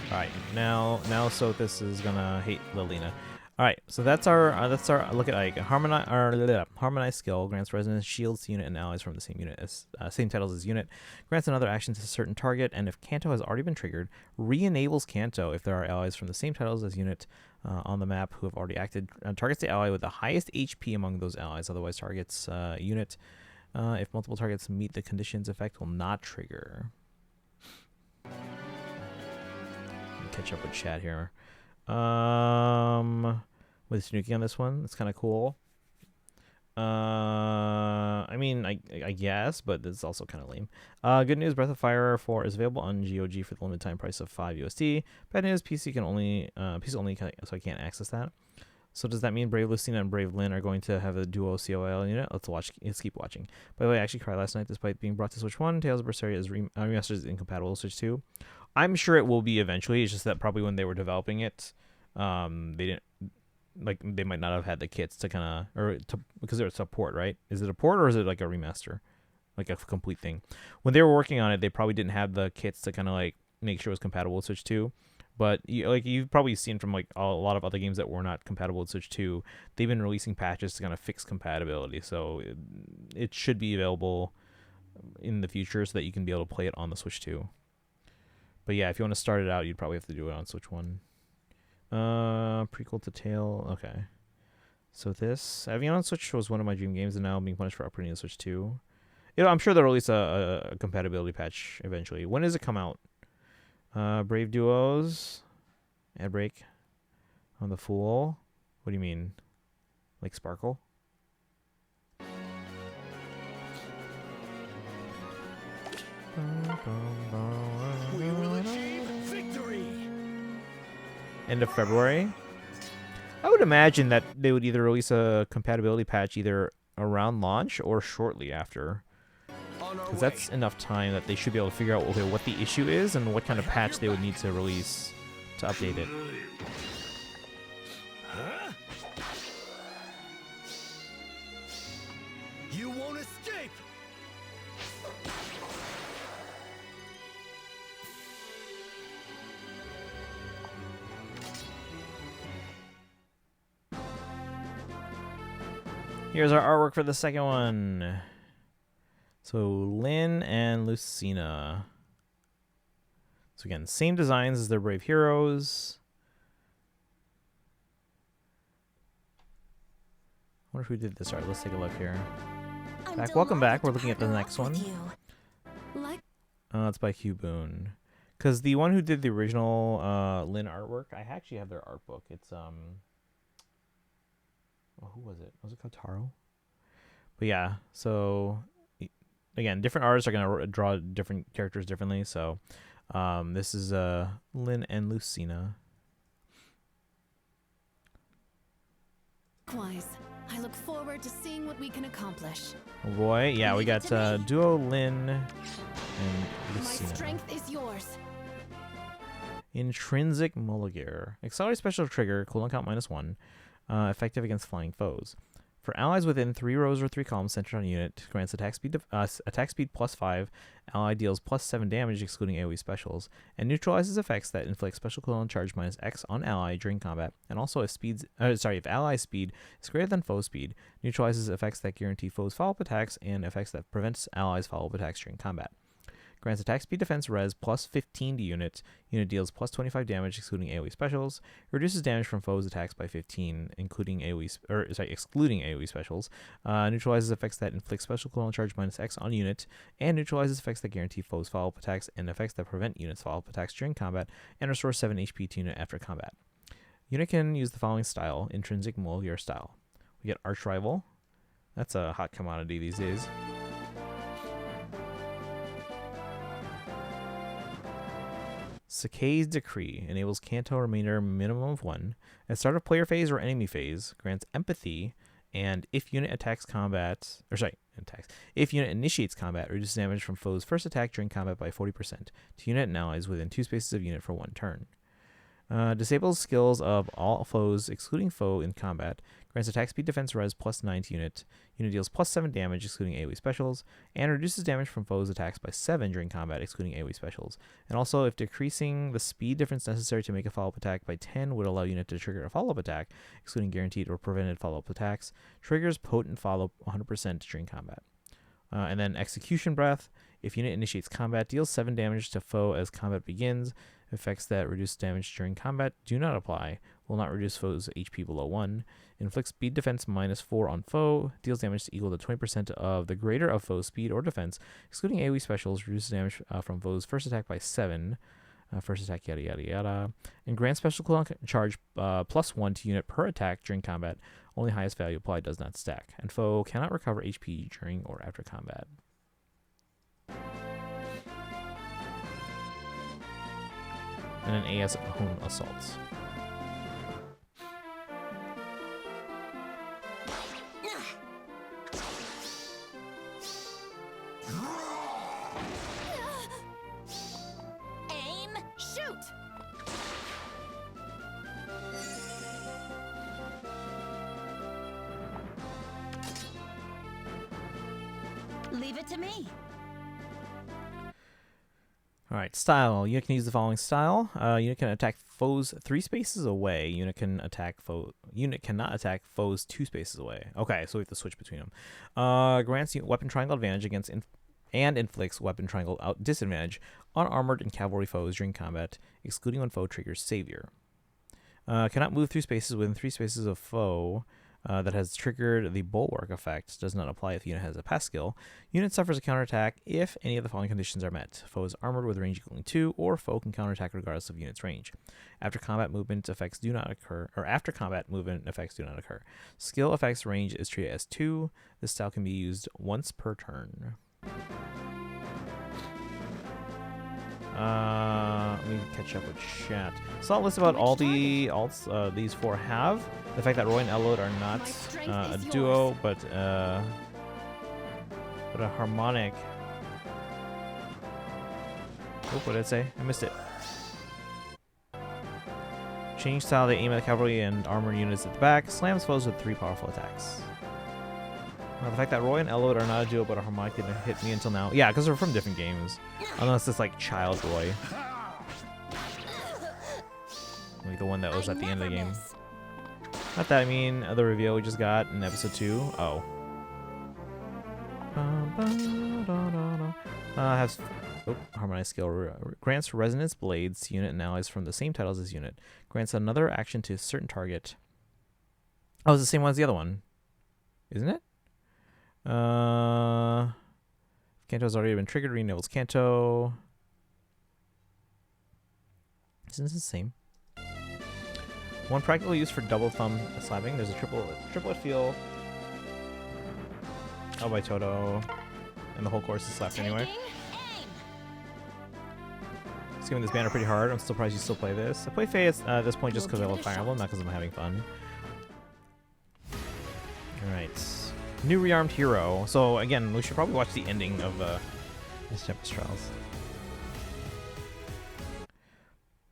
Alright, now Sothis is gonna hate Lilina. Alright, so that's our look at Ike. Harmonized skill grants resonance shields to unit and allies from the same unit as same titles as unit. Grants another action to a certain target, and if Kanto has already been triggered, re-enables Kanto if there are allies from the same titles as unit on the map who have already acted. Targets the ally with the highest HP among those allies, otherwise targets unit. If multiple targets meet the conditions, effect will not trigger. Catch up with chat here. With Snooki on this one, it's kind of cool. I mean, I guess, but it's also kind of lame. Good news: Breath of Fire 4 is available on GOG for the limited time price of $5 USD. Bad news: PC only, so I can't access that. So does that mean Brave Lucina and Brave Lyn are going to have a duo CYL unit? Let's keep watching. By the way, I actually cried last night despite being brought to Switch 1. Tales of Berseria is remastered is incompatible with Switch 2. I'm sure it will be eventually. It's just that probably when they were developing it, they might not have had the kits to kind of, because it's a port, right? Is it a port or is it like a remaster, like a complete thing? When they were working on it, they probably didn't have the kits to kind of like make sure it was compatible with Switch 2. But you've probably seen from like a lot of other games that were not compatible with Switch 2, they've been releasing patches to kind of fix compatibility. So it should be available in the future so that you can be able to play it on the Switch 2. But yeah, if you want to start it out, you'd probably have to do it on Switch 1. Prequel to Tale. Okay. So this Avian on Switch was one of my dream games, and now I'm being punished for upgrading to Switch 2. I'm sure they'll release a compatibility patch eventually. When does it come out? Brave Duos. Ad break. On the Fool. What do you mean? Like Sparkle? We will achieve victory. End of February. I would imagine that they would either release a compatibility patch either around launch or shortly after, because that's enough time that they should be able to figure out what the issue is and what kind of patch they would need to release to update it. Huh? You won't escape. Here's our artwork for the second one. So Lyn and Lucina. So again, same designs as their Brave Heroes. I wonder if we did this right. Let's take a look here. Welcome back. We're looking at the next one. It's by Hugh Boone. Because the one who did the original Lyn artwork, I actually have their art book. It's who was it? Was it called Taro? But yeah, so again, different artists are gonna draw different characters differently. So this is Lyn and Lucina. Likewise, I look forward to seeing what we can accomplish. Oh boy, yeah, we got duo Lyn and My Lucina. strength is yours. Intrinsic Mulligar. Accelerate special trigger, cooldown count -1, effective against flying foes. For allies within 3 rows or 3 columns centered on a unit, grants attack speed +5, ally deals +7 damage excluding AoE specials, and neutralizes effects that inflict special cooldown charge -X on ally during combat. And also if ally speed is greater than foe speed, neutralizes effects that guarantee foes follow-up attacks and effects that prevents allies follow-up attacks during combat. Grants attack speed defense res +15 to unit. Unit deals +25 damage excluding AoE specials. Reduces damage from foes attacks by 15, excluding AoE specials. Neutralizes effects that inflict special cooldown charge -X on unit, and neutralizes effects that guarantee foes follow-up attacks and effects that prevent units follow-up attacks during combat, and restores 7 HP to unit after combat. Unit can use the following style: Intrinsic Mulligar style. We get Arch Rival. That's a hot commodity these days. Sakei's Decree enables Kanto remainder minimum of 1. At start of player phase or enemy phase, grants empathy, and if unit if unit initiates combat, reduces damage from foes' first attack during combat by 40% to unit and allies within 2 spaces of unit for 1 turn. Disables skills of all foes excluding foe in combat. Grants attack speed defense res +9 to unit. Unit deals +7 damage excluding AoE specials, and reduces damage from foes' attacks by 7 during combat excluding AoE specials. And also, if decreasing the speed difference necessary to make a follow-up attack by 10 would allow unit to trigger a follow-up attack, excluding guaranteed or prevented follow-up attacks, triggers potent follow-up 100% during combat. And then Execution Breath. If unit initiates combat, deals 7 damage to foe as combat begins. Effects that reduce damage during combat do not apply. Will not reduce foes' HP below 1. Inflicts speed defense -4 on foe. Deals damage equal to 20% of the greater of foe's speed or defense, excluding AoE specials. Reduces damage from foe's first attack by 7. First attack, yada yada yada. And grants special cooldown charge +1 to unit per attack during combat. Only highest value applied, does not stack. And foe cannot recover HP during or after combat. And an AS Home Assaults. Aim, shoot! Leave it to me. Alright, style. Unit can use the following style. Unit can attack foes 3 spaces away. Unit cannot attack foes 2 spaces away. Okay, so we have to switch between them. Grants weapon triangle advantage against and inflicts weapon triangle disadvantage on armored and cavalry foes during combat, excluding when foe triggers Savior. Cannot move 3 spaces within 3 spaces of foe that has triggered the Bulwark effect. Does not apply if unit has a pass skill. Unit suffers a counterattack if any of the following conditions are met. Foe is armored with range equaling 2, or foe can counterattack regardless of unit's range. After combat movement effects do not occur, Skill effects range is treated as 2. This style can be used once per turn. Let me catch up with chat. Saw a list about all the alts these 4 have. The fact that Roy and Elode are not a duo, but a harmonic. Oh, what did it say? I missed it. Change style, they aim at the cavalry and armored units at the back. Slams foes with 3 powerful attacks. The fact that Roy and Elode are not a duo, but a harmonic didn't hit me until now. Yeah, because they're from different games. Unless it's like Child Roy. Like the one that was at the end of the game. Not that, I mean the reveal we just got in episode 2. Oh. Harmonized skill. Grants Resonance Blades to unit and allies from the same titles as unit. Grants another action to a certain target. Oh, it's the same one as the other one. Isn't it? Kanto's already been triggered. Re-enables Kanto. Isn't this the same? One practical use for double thumb slapping. There's a triplet feel. Oh, by Toto. And the whole course is slapped anyway. It's giving this banner pretty hard. I'm still surprised you still play this. I play Faye at this point just because I love Fire Emblem, not because I'm having fun. Alright. New rearmed hero. So again, we should probably watch the ending of this Tempest Trials.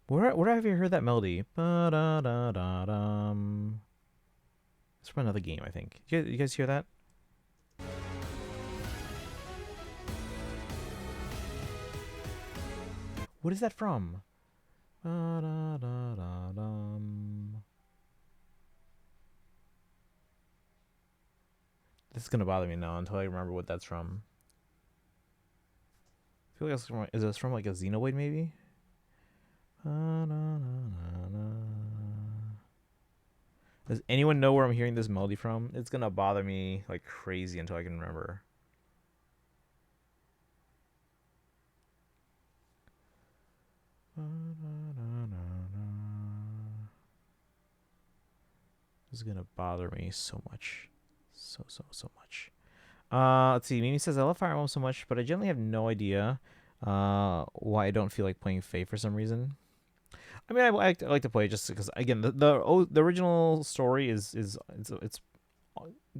Where have you heard that melody? Ba-da-da-da-dum. It's from another game, I think. You guys hear that? What is that from? Ba-da-da-da-dum. This is gonna bother me now until I remember what that's from. I feel like it's from, is this from like a Xenoblade maybe? Does anyone know where I'm hearing this melody from? It's gonna bother me like crazy until I can remember. This is gonna bother me so much. So much. Let's see. Mimi says I love Fire Emblem so much, but I generally have no idea why I don't feel like playing Fae for some reason. I mean, I like to play it just because, again, the original story is it's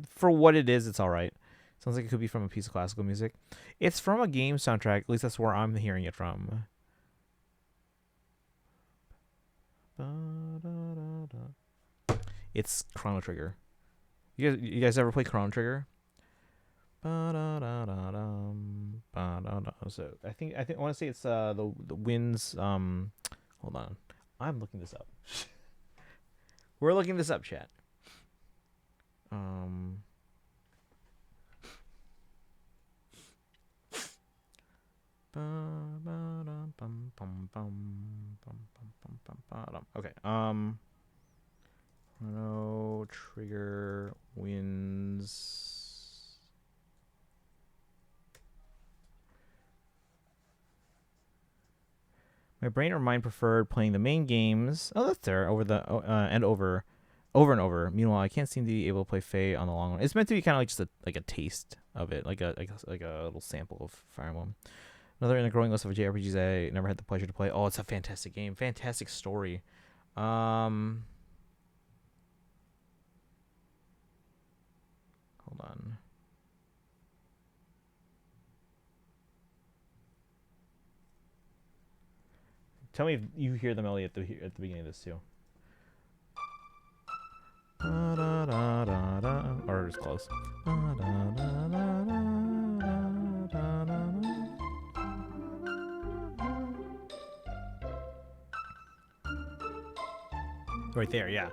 for what it is. It's all right. Sounds like it could be from a piece of classical music. It's from a game soundtrack. At least that's where I'm hearing it from. It's Chrono Trigger. You guys ever play Chrono Trigger? So I want to say it's the Winds. Hold on, I'm looking this up. We're looking this up, chat. Okay. Chrono Trigger Winds. My brain or mind preferred playing the main games. Oh, that's there over the and over and over. Meanwhile, I can't seem to be able to play Fae on the long run. It's meant to be kind of like just a taste of it, like a little sample of Fire Emblem. Another in the growing list of JRPGs I never had the pleasure to play. Oh, it's a fantastic game, fantastic story. Hold on. Tell me if you hear the melody at the beginning of this too. Or it's close. Right there, yeah.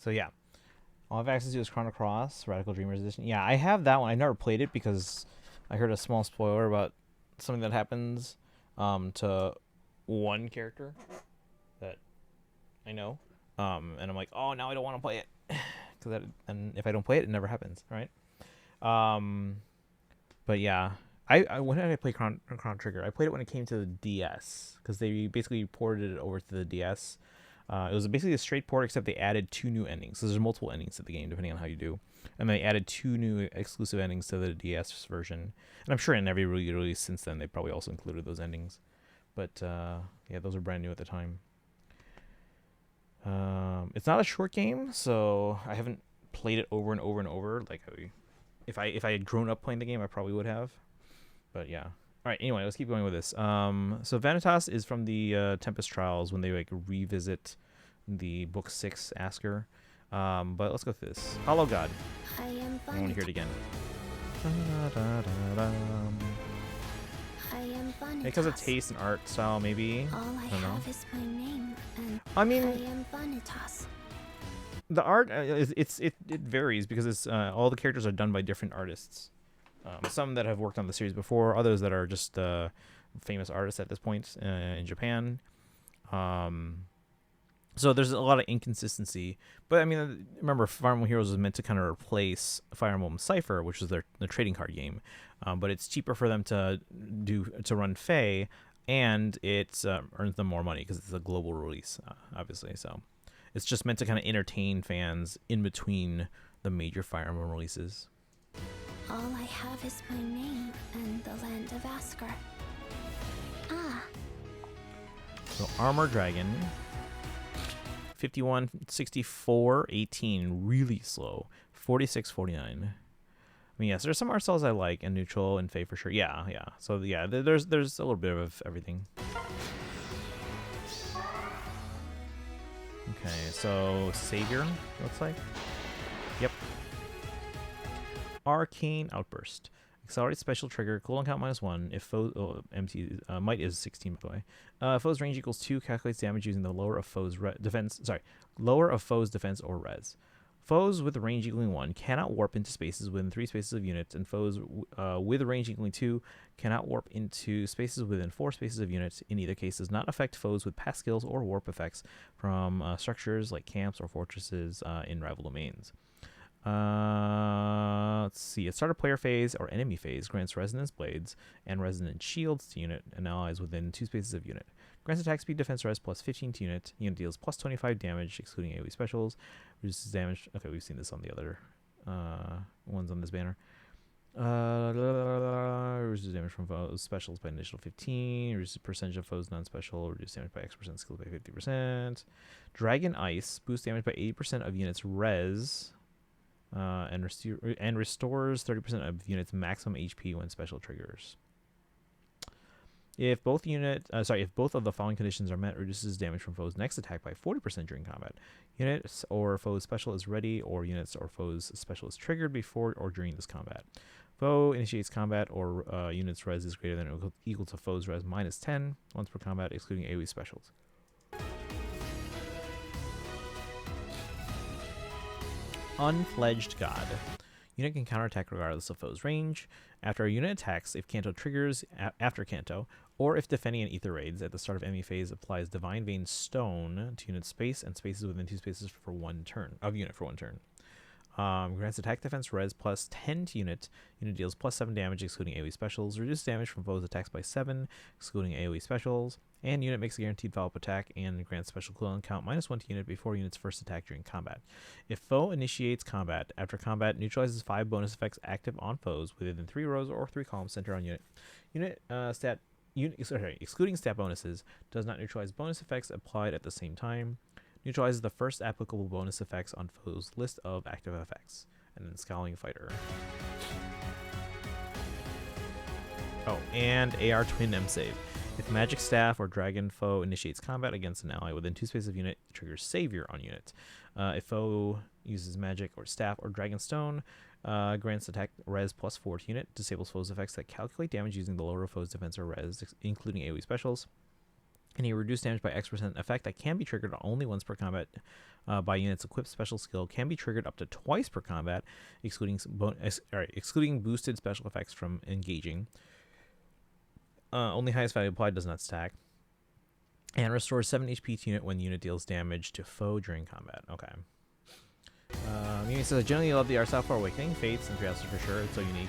So yeah, all I have access to is Chrono Cross, Radical Dreamers Edition. Yeah, I have that one. I never played it because I heard a small spoiler about something that happens to one character that I know, and I'm like, oh, now I don't want to play it because and if I don't play it, it never happens, right? But yeah, when did I play Chrono Trigger? I played it when it came to the DS because they basically ported it over to the DS. It was basically a straight port, except they added 2 new endings. So there's multiple endings to the game, depending on how you do. And they added 2 new exclusive endings to the DS version. And I'm sure in every release since then, they probably also included those endings. But yeah, those are brand new at the time. It's not a short game, so I haven't played it over and over and over. Like, if I had grown up playing the game, I probably would have. But yeah. All right, anyway, let's keep going with this. So Vanitas is from the Tempest Trials when they like revisit the Book 6 Asker. But let's go through this. Hollow God. I want to hear it again. Because of taste and art style, maybe. All I don't know. have is my name, and I mean, I am Vanitas. the art it varies because it's all the characters are done by different artists. Some that have worked on the series before, others that are just famous artists at this point in Japan. So there's a lot of inconsistency. But I mean, remember, Fire Emblem Heroes was meant to kind of replace Fire Emblem Cypher, which is their trading card game. but it's cheaper for them to run Fae, and it earns them more money because it's a global release, obviously. So it's just meant to kind of entertain fans in between the major Fire Emblem releases. All I have is my name and the land of Asker. Ah. So Armor Dragon, 51, 64, 18, really slow. 46, 49. I mean, yes, there's some art styles I like, and neutral and Fae for sure. Yeah. So yeah, there's a little bit of everything. Okay, so Savior, looks like. Yep. Arcane Outburst. Accelerate special trigger, cooldown count -1. If foe might is 16 by the way. Foe's range equals 2, calculates damage using the lower of foe's defense or res. Foes with range equaling 1 cannot warp into spaces within 3 spaces of units, and foes with range equaling 2 cannot warp into spaces within 4 spaces of units. In either case, does not affect foes with past skills or warp effects from structures like camps or fortresses in rival domains. Let's see. At start of player phase or enemy phase, grants resonance blades and resonance shields to unit and allies within 2 spaces of unit. Grants attack speed, defense res plus 15 to unit. Unit deals plus 25 damage, excluding AoE specials. Reduces damage. Okay, we've seen this on the other ones on this banner. Reduces damage from foes specials by an additional 15. Reduces percentage of foes non-special. Reduces damage by X%, skills by 50%. Dragon Ice boosts damage by 80% of units res. And restores 30% of units' maximum HP when special triggers. If both of the following conditions are met, reduces damage from foes' next attack by 40% during combat. Units or foes' special is ready, or units or foes' special is triggered before or during this combat. Foe initiates combat, or units' res is greater than or equal to foes' res -10 once per combat, excluding AoE specials. Unfledged God. Unit can counterattack regardless of foe's range. After a unit attacks, if Kanto triggers after Kanto, or if defending an Ether raids at the start of enemy phase, applies Divine Vein Stone to unit space and spaces within 2 spaces for 1 turn. Grants attack defense res plus 10 to unit. Unit deals plus 7 damage, excluding AoE specials. Reduces damage from foes' attacks by 7, excluding AoE specials. And unit makes a guaranteed follow-up attack and grants special cooldown count -1 to unit before unit's first attack during combat. If foe initiates combat, after combat, neutralizes 5 bonus effects active on foes within 3 rows or 3 columns centered on unit. Excluding stat bonuses, does not neutralize bonus effects applied at the same time. Neutralizes the first applicable bonus effects on foes' list of active effects. And then Scowling Fighter. Oh, and AR Twin M save. If Magic Staff or Dragon foe initiates combat against an ally within 2 spaces of unit, it triggers Savior on unit. If foe uses Magic or Staff or Dragon Stone, grants attack res plus 4 to unit, disables foes' effects that calculate damage using the lower of foes' defense or res, including AoE specials. And he reduced damage by X% effect that can be triggered only once per combat by units equipped special skill, can be triggered up to twice per combat, excluding boosted special effects from engaging. Only highest value applied, does not stack. And restores 7 HP to unit when unit deals damage to foe during combat. Okay. Mimi says, I generally love the art style for Awakening, Fates, and 3 houses for sure. It's so unique.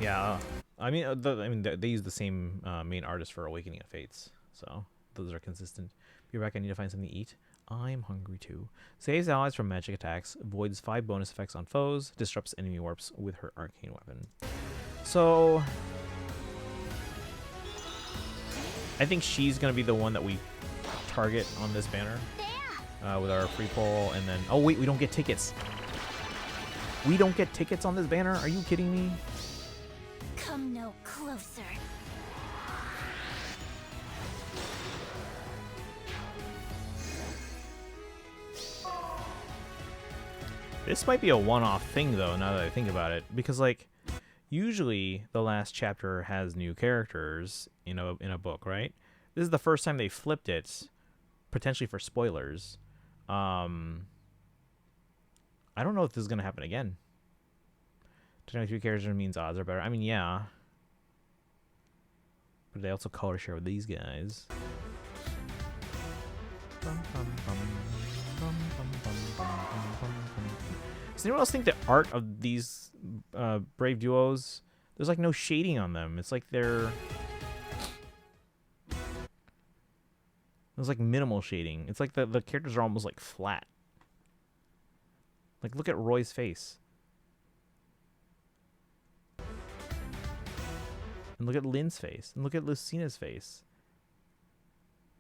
Yeah. They use the same main artist for Awakening and Fates. So those are consistent. Be back, I need to find something to eat. I'm hungry too. Saves allies from magic attacks, avoids 5 bonus effects on foes, disrupts enemy warps with her arcane weapon. So I think she's going to be the one that we target on this banner with our free poll. And then, oh wait, we don't get tickets. We don't get tickets on this banner? Are you kidding me? Come no closer. This might be a one-off thing, though, now that I think about it. Because, like, usually the last chapter has new characters in a book, right? This is the first time they flipped it, potentially for spoilers. I don't know if this is going to happen again. 23 characters means odds are better. I mean, yeah. But they also color share with these guys. Does anyone else think the art of these Brave duos There's like no shading on them. It's like they're... There's like minimal shading. It's like the characters are almost like flat. Like look at Roy's face. And look at Lynn's face. And look at Lucina's face.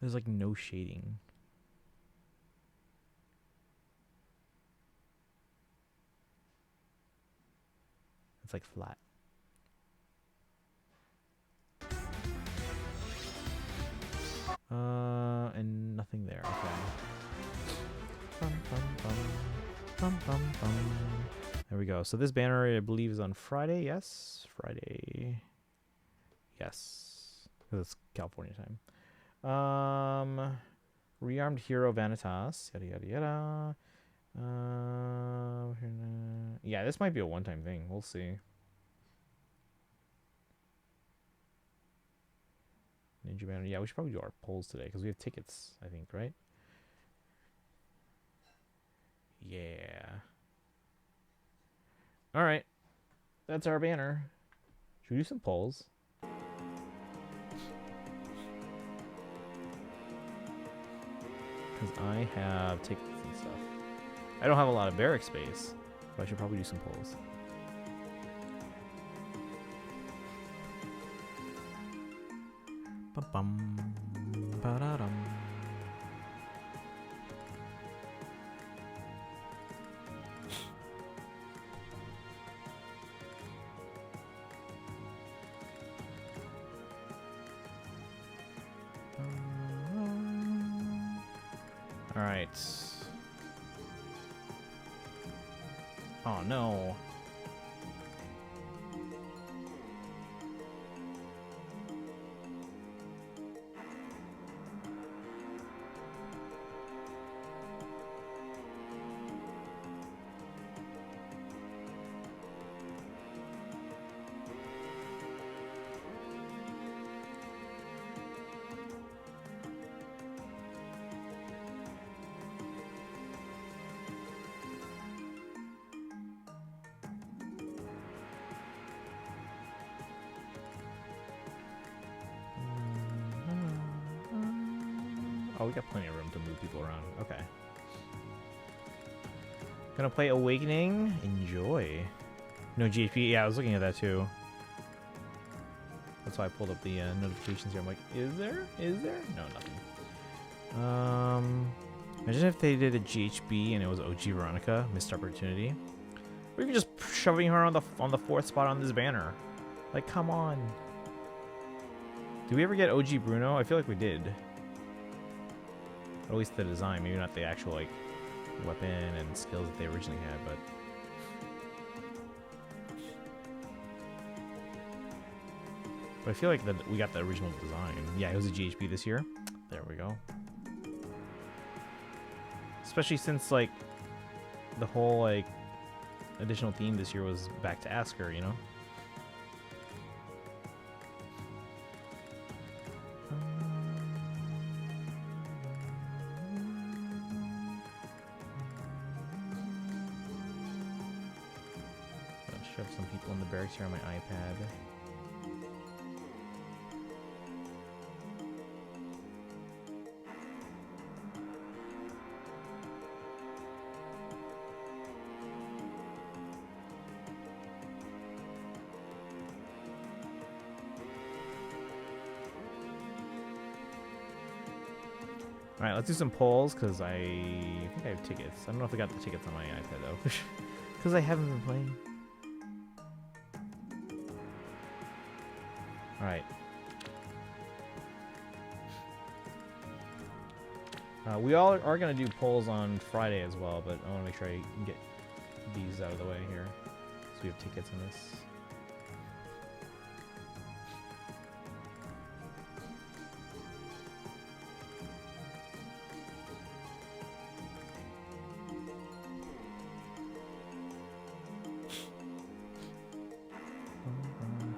There's like no shading. It's like flat. And nothing there. Okay. Bum, bum, bum. Bum, bum, bum. There we go. So this banner, I believe, is on Friday. Yes, Friday. Yes, because it's California time. Rearmed hero Vanitas. Yada yada yada. Yeah, this might be a one-time thing. We'll see. Ninja banner. Yeah, we should probably do our polls today because we have tickets, I think, right? Yeah. All right. That's our banner. Should we do some polls? Because I have tickets and stuff. I don't have a lot of barrack space, but I should probably do some polls. Bum, ba-da-dum. All right. Oh no. Oh, we got plenty of room to move people around. Okay. Gonna play Awakening. Enjoy. No GHP. Yeah, I was looking at that too. That's why I pulled up the notifications here. I'm like, is there? Is there? No, nothing. Imagine if they did a GHB and it was OG Veronica. Missed opportunity. Or even just shoving her on the 4th spot on this banner. Like, come on. Did we ever get OG Bruno? I feel like we did. At least the design, maybe not the actual like weapon and skills that they originally had, but I feel like that we got the original design. Yeah, it was a GHB this year. There we go. Especially since like the whole like additional theme this year was back to Asker, you know. Shove some people in the barracks here on my iPad. Alright, let's do some polls, because I think I have tickets. I don't know if I got the tickets on my iPad, though. Because I haven't been playing. Alright. We all are going to do polls on Friday as well, but I want to make sure I can get these out of the way here. So we have tickets in this.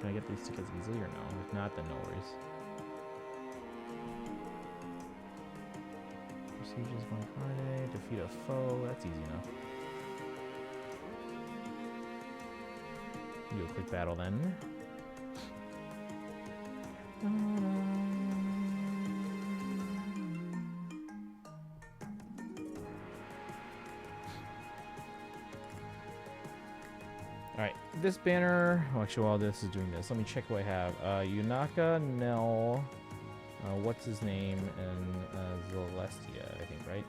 Can I get these tickets easily or no? If not, then no worries. Procedures on Friday. Defeat a foe. That's easy enough. Do a quick battle then. Alright, this banner. Oh, actually, while this is doing this, let me check what I have. Yunaka, Nell, what's his name, and Celestia, I think, right?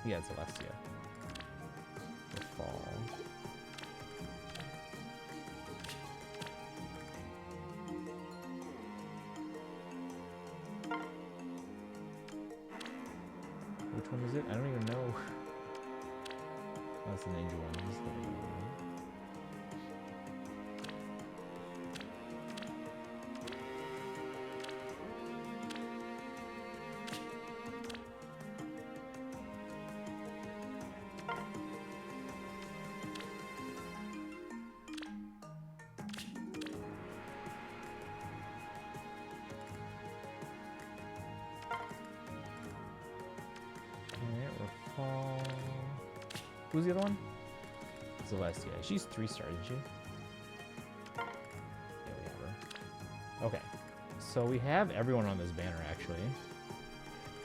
Yeah, Celestia. The fall. Which one is it? I don't even know. That's the ninja one. This is the regular one. Who's the other one? Celestia. She's 3-star, isn't she? Yeah, we have her. Okay. So we have everyone on this banner, actually.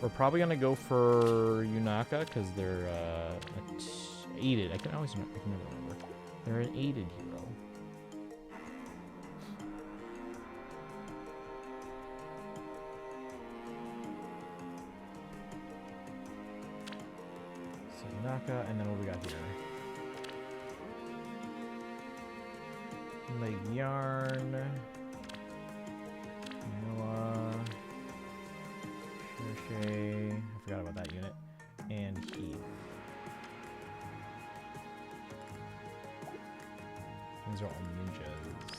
We're probably going to go for Yunaka, because they're aided. I can never remember. They're an aided hero. Naka, and then what we got here? Leg Yarn, Noah, Shay, I forgot about that unit, and Heath. These are all ninjas.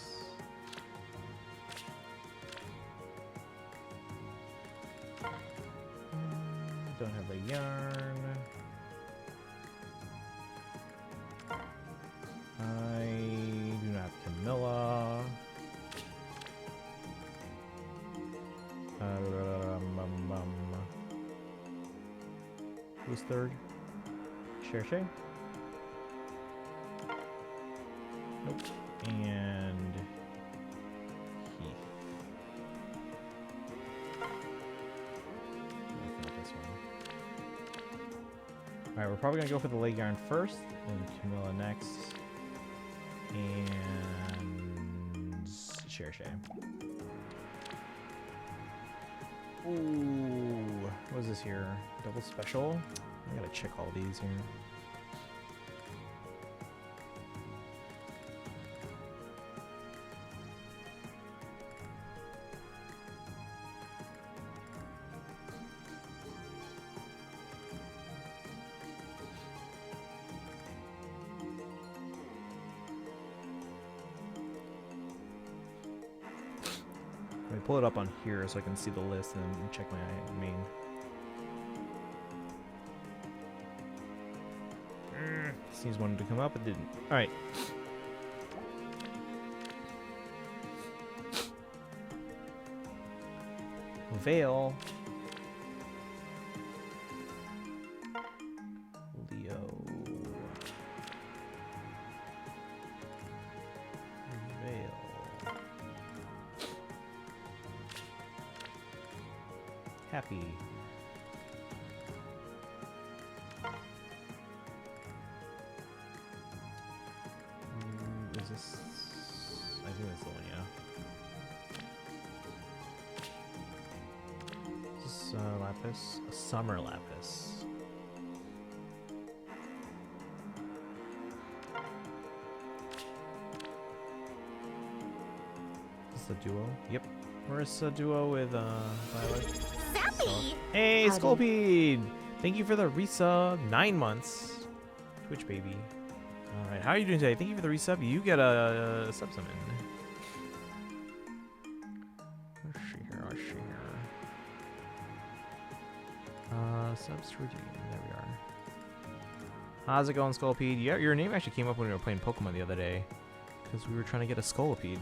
Don't have Leg Yarn. I do not have Camilla. Who's third? Shay? Nope. And Heath. That's not this one. Alright, we're probably gonna go for the leg yarn first, and Camilla next. And Shay. Ooh, what is this here? Double special? I gotta check all these here. Let me pull it up on here so I can see the list and then check my main. Seems wanted to come up, it didn't. Alright. Veil. Leo. Veil. Happy. Is this? I think that's the one, yeah. Is this Lapis? A summer Lapis. Is this a duo? Yep. Where's a duo with Violet? Zappy! Hey, Sculpede! Thank you for the resub. 9 months. Twitch baby. Alright, how are you doing today? Thank you for the resub. You get a sub summon. Where's she here? Subs to redeem. There we are. How's it going, Sculpede? Yeah, your name actually came up when we were playing Pokemon the other day. Because we were trying to get a Scolipede.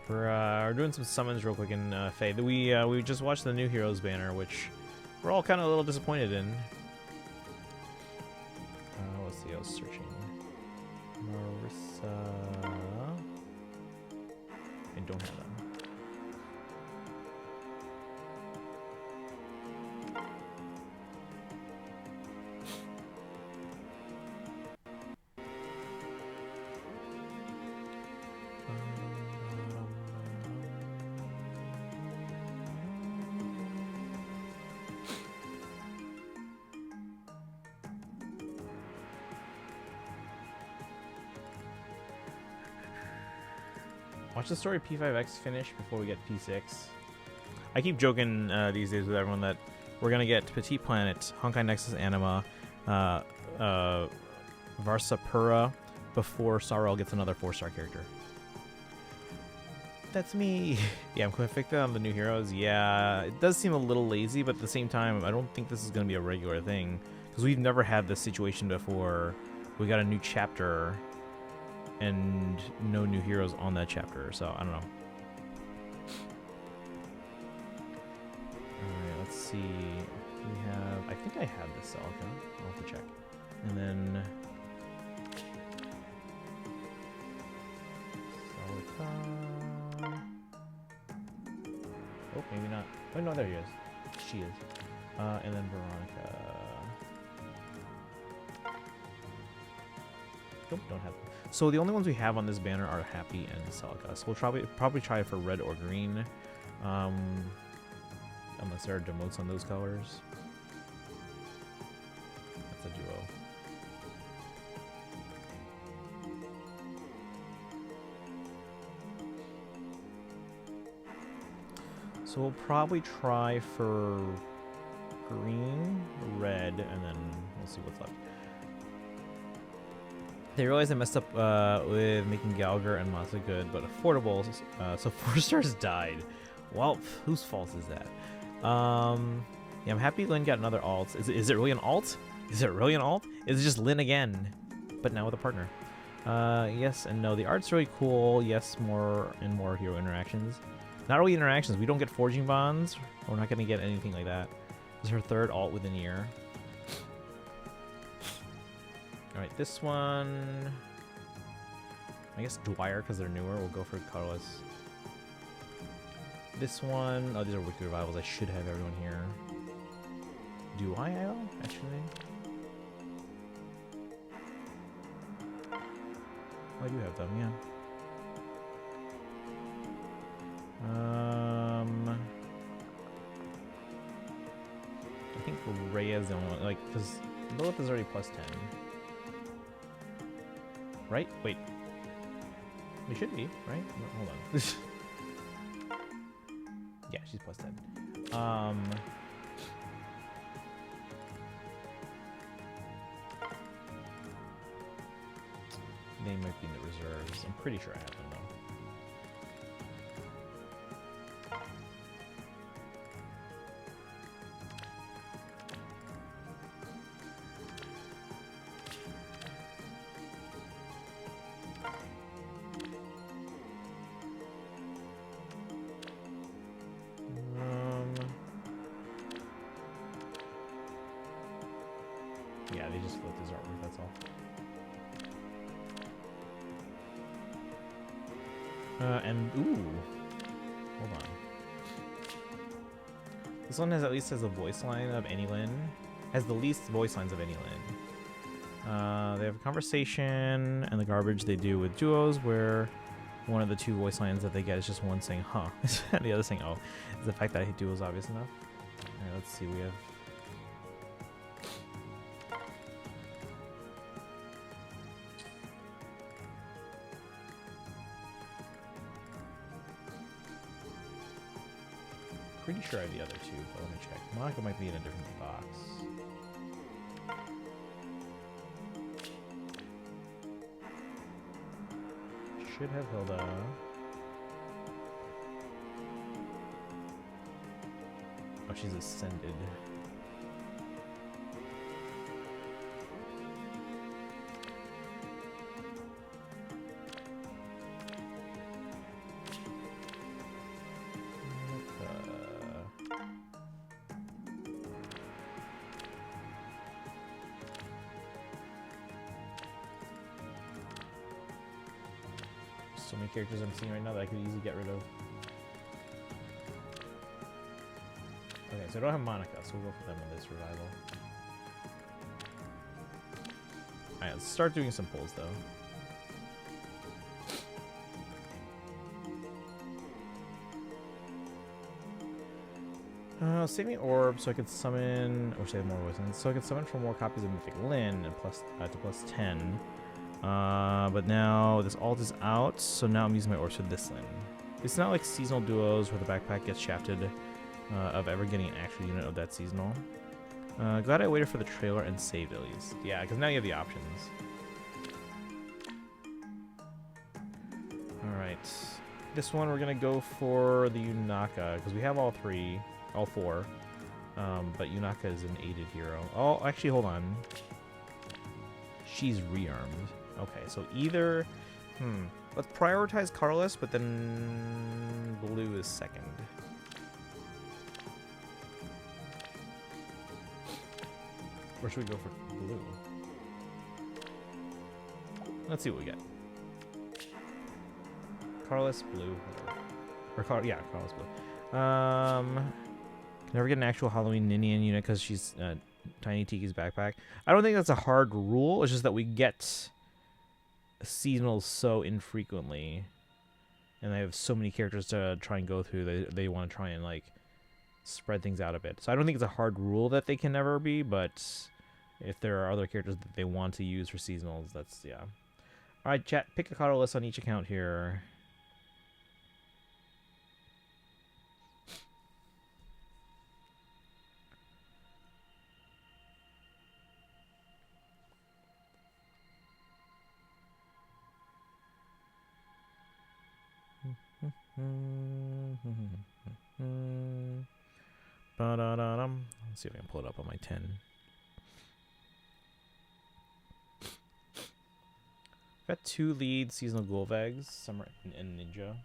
We're doing some summons real quick in Fae. We just watched the new Heroes banner, which we're all kind of a little disappointed in. Let's see, I was searching. Marissa. I don't have them. Watch the story P5X finish before we get P6. I keep joking these days with everyone that we're gonna get Petite Planet, Honkai Nexus Anima, Varsapura before Sorrel gets another 4-star character. That's me. Yeah, I'm conflicted on the new heroes. Yeah, it does seem a little lazy, but at the same time, I don't think this is gonna be a regular thing because we've never had this situation before. We got a new chapter and no new heroes on that chapter, so I don't know. Alright, let's see. We have... I think I have this Celica. I'll have to check. And then... Celica... Oh, maybe not. Oh, no, there he is. She is. And then Veronica... Nope, don't have them. So the only ones we have on this banner are Happy and Celica. So we'll probably try for red or green. Unless there are demotes on those colors. That's a duo. So we'll probably try for green, red, and then we'll see what's left. They realized they messed up with making Galgar and Masa good, but affordable, so 4 stars died. Well, whose fault is that? Yeah, I'm happy Lynn got another alt. Is it really an alt? Is it really an alt? Is it just Lynn again, but now with a partner? Yes and no. The art's really cool. Yes, more and more hero interactions. Not really interactions. We don't get forging bonds. We're not going to get anything like that. This is her 3rd alt within a year. Alright, this one... I guess Dwyer, because they're newer. We'll go for colorless. This one... Oh, these are Wiki Revivals. I should have everyone here. Do I, actually? Oh, I do have them, yeah. I think Rhea's the only one. Like, because Lilith is already +10. Right? Wait. We should be, right? No, hold on. Yeah, she's +10. They might be in the reserves. I'm pretty sure I have them though. Yeah, they just flipped his artwork, that's all. And, ooh. Hold on. This one has at least has a voice line of any Lin. Has the least voice lines of any Lin. They have a conversation and the garbage they do with duos where one of the 2 voice lines that they get is just one saying, huh, and the other saying, oh. Is the fact that I hate duos obvious enough? Alright, let's see, we have... Pretty sure I have the other 2, but let me check. Monaco might be in a different box. Should have Hilda. Oh, she's ascended. so many characters I'm seeing right now that I could easily get rid of. Okay, so I don't have Monica, so we'll go for them in this revival. Alright, let's start doing some pulls though. Saving orb so I could summon, or save more poisons, so I could summon for more copies of Mythic Lyn and plus to plus 10. But now this alt is out, so now I'm using my orbs for this Lyn. It's not like seasonal duos where the backpack gets shafted of ever getting an actual unit of that seasonal. Glad I waited for the trailer and saved at least. Yeah, because now you have the options. Alright. This one we're gonna go for the Yunaka, because we have all four. But Yunaka is an aided hero. Oh, actually, hold on. She's rearmed. Okay, so either... Let's prioritize Carlos, but then blue is second. Or should we go for blue? Let's see what we get. Carlos, blue. Or Carlos, blue. Never get an actual Halloween Ninian unit because she's Tiny Tiki's backpack. I don't think that's a hard rule. It's just that we get seasonals so infrequently, and they have so many characters to try and go through. They want to try and like spread things out a bit. So I don't think it's a hard rule that they can never be, but if there are other characters that they want to use for seasonals, that's yeah. All right, chat. Pick a card list on each account here. Let's see if I can pull it up on my 10. Got 2 lead seasonal Gulvegs, Summer and Ninja.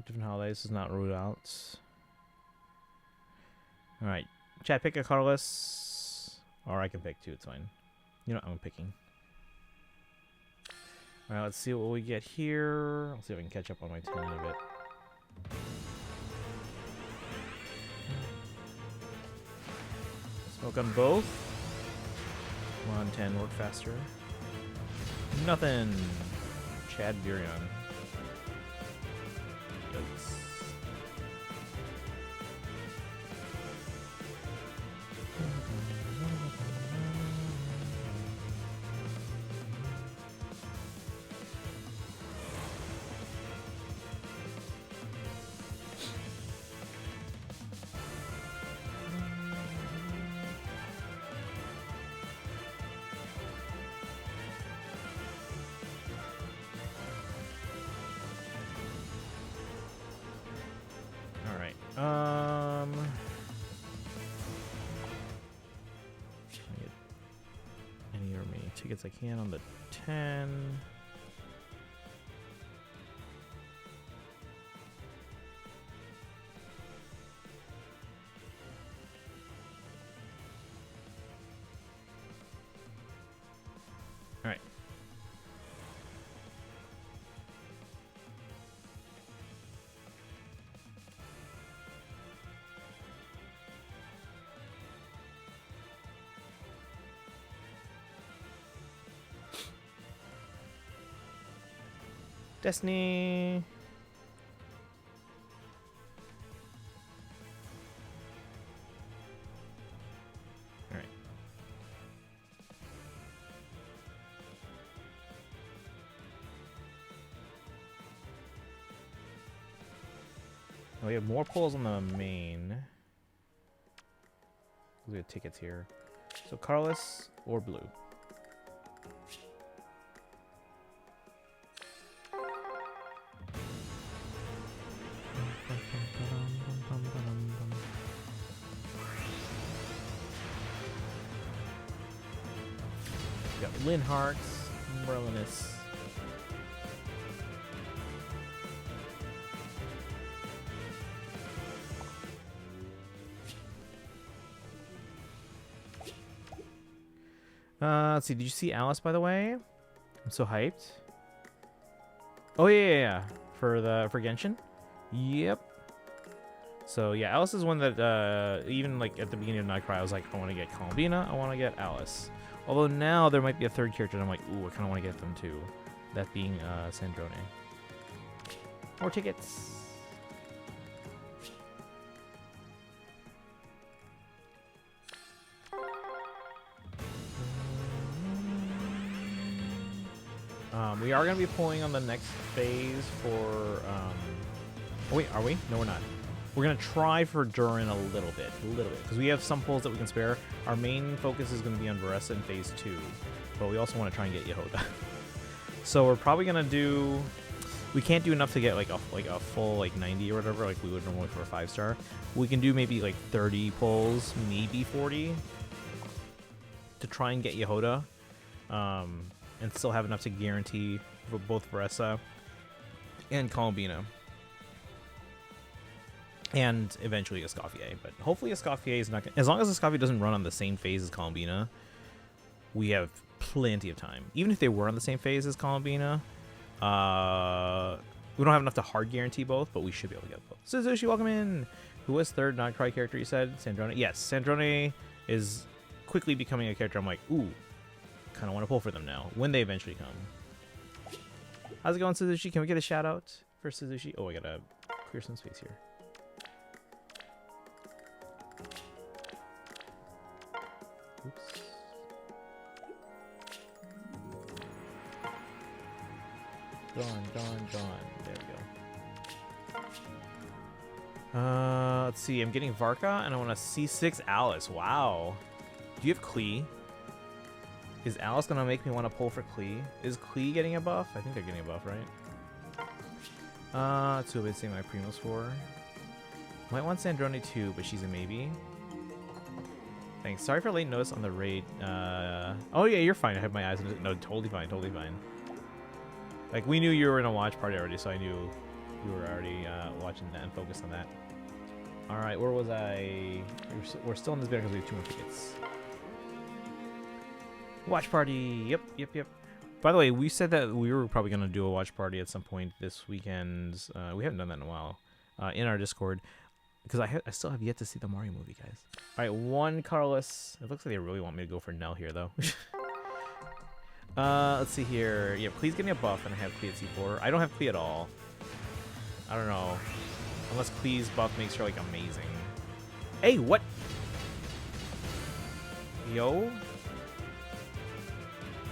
Different holidays is not ruled out. Alright. Chat, pick a colorless. Or I can pick 2, it's fine. You know what I'm picking. Alright, let's see what we get here. I'll see if I can catch up on my 10 in a bit. Smoke on both. Come on, 10, work faster. Nothing. Chad Burion. Any remaining tickets I can on the 10. All right. Destiny. All right. Oh, we have more pulls on the main. We have tickets here. So Carlos or blue. We got Linhardt, Merlinus. Let's see. Did you see Alice, by the way? I'm so hyped. Oh yeah. For Genshin. Yep. So yeah, Alice is one that even like at the beginning of Nightcry, I was like, I want to get Columbina, I want to get Alice. Although now there might be a third character, and I'm like, ooh, I kind of want to get them too. That being Sandrone. More tickets. We are going to be pulling on the next phase for... Oh, wait, are we? No, we're not. We're going to try for Durin a little bit, because we have some pulls that we can spare. Our main focus is going to be on Varessa in Phase 2, but we also want to try and get Yehoda. So we're probably going to do... We can't do enough to get like a full like 90 or whatever, like we would normally for a 5-star. We can do maybe like 30 pulls, maybe 40, to try and get Yehoda. And still have enough to guarantee for both Varessa and Columbina. And eventually Escoffier. But hopefully Escoffier is not... As long as Escoffier doesn't run on the same phase as Columbina, we have plenty of time. Even if they were on the same phase as Columbina, we don't have enough to hard guarantee both, but we should be able to get both. Suzushi, welcome in! Who was third Nightcry character, you said? Sandrone? Yes, Sandrone is quickly becoming a character I'm like, ooh, kind of want to pull for them now when they eventually come. How's it going, Suzushi? Can we get a shout out for Suzushi? Oh, I gotta clear some space here. Oops. Gone. There we go. Let's see. I'm getting Varka, and I want a C6 Alice. Wow. Do you have Klee? Is Alice gonna make me want to pull for Klee? Is Klee getting a buff? I think they're getting a buff, right? Two of it saying my Primos for. Might want Sandrone too, but she's a maybe. Thanks. Sorry for late notice on the raid. Oh yeah, you're fine. I have my eyes on it. No, totally fine. Like, we knew you were in a watch party already, so I knew you were already watching that and focused on that. Alright, where was I? We're still in this bit because we have 2 more tickets. Watch party. Yep. By the way, we said that we were probably going to do a watch party at some point this weekend. We haven't done that in a while. In our Discord. Because I still have yet to see the Mario movie, guys. Alright, 1 Carlos. It looks like they really want me to go for Nell here, though. Let's see here. Yeah, Klee's getting a buff, and I have Klee at C4. I don't have Klee at all. I don't know. Unless Klee's buff makes her, like, amazing. Hey, what? Yo?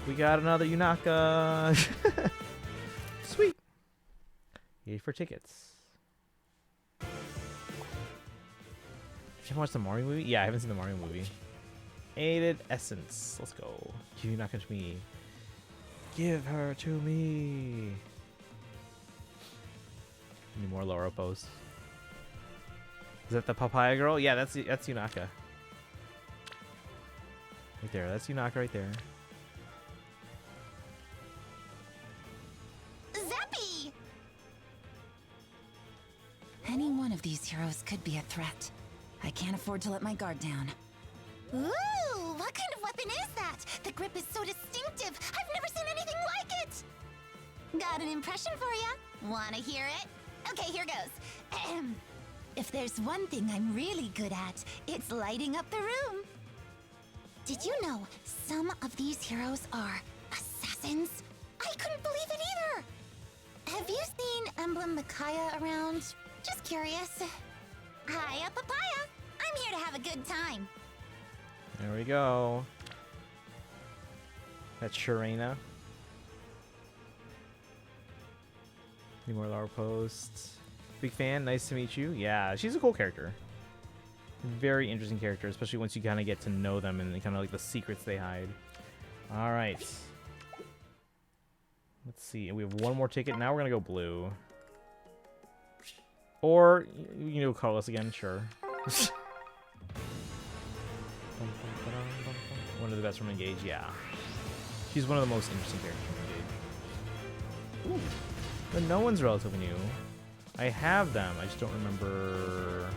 We got another Yunaka. Sweet. Yay for tickets. You haven't watched the Mario movie? Yeah, I haven't seen the Mario movie. Aided Essence. Let's go. Yunaka to me. Give her to me. Need more Laura posts. Is that the papaya girl? Yeah, that's Yunaka. Right there. That's Yunaka right there. Zappy! Any one of these heroes could be a threat. I can't afford to let my guard down. Ooh, what kind of weapon is that? The grip is so distinctive. I've never seen anything like it. Got an impression for ya? Wanna hear it? Okay, here goes. Ahem. If there's one thing I'm really good at, it's lighting up the room. Did you know some of these heroes are assassins? I couldn't believe it either. Have you seen Emblem Micaiah around? Just curious. Hiya, Papaya. I'm here to have a good time. There we go. That's Sharena. Any more Laura posts? Big fan. Nice to meet you. Yeah, she's a cool character. Very interesting character, especially once you kind of get to know them and kind of like the secrets they hide. All right. Let's see. We have 1 more ticket. Now we're going to go blue. Or, you know, call us again. Sure. One of the best from Engage. Yeah. She's one of the most interesting characters in the game. Ooh. But no one's relatively new. I have them. I just don't remember.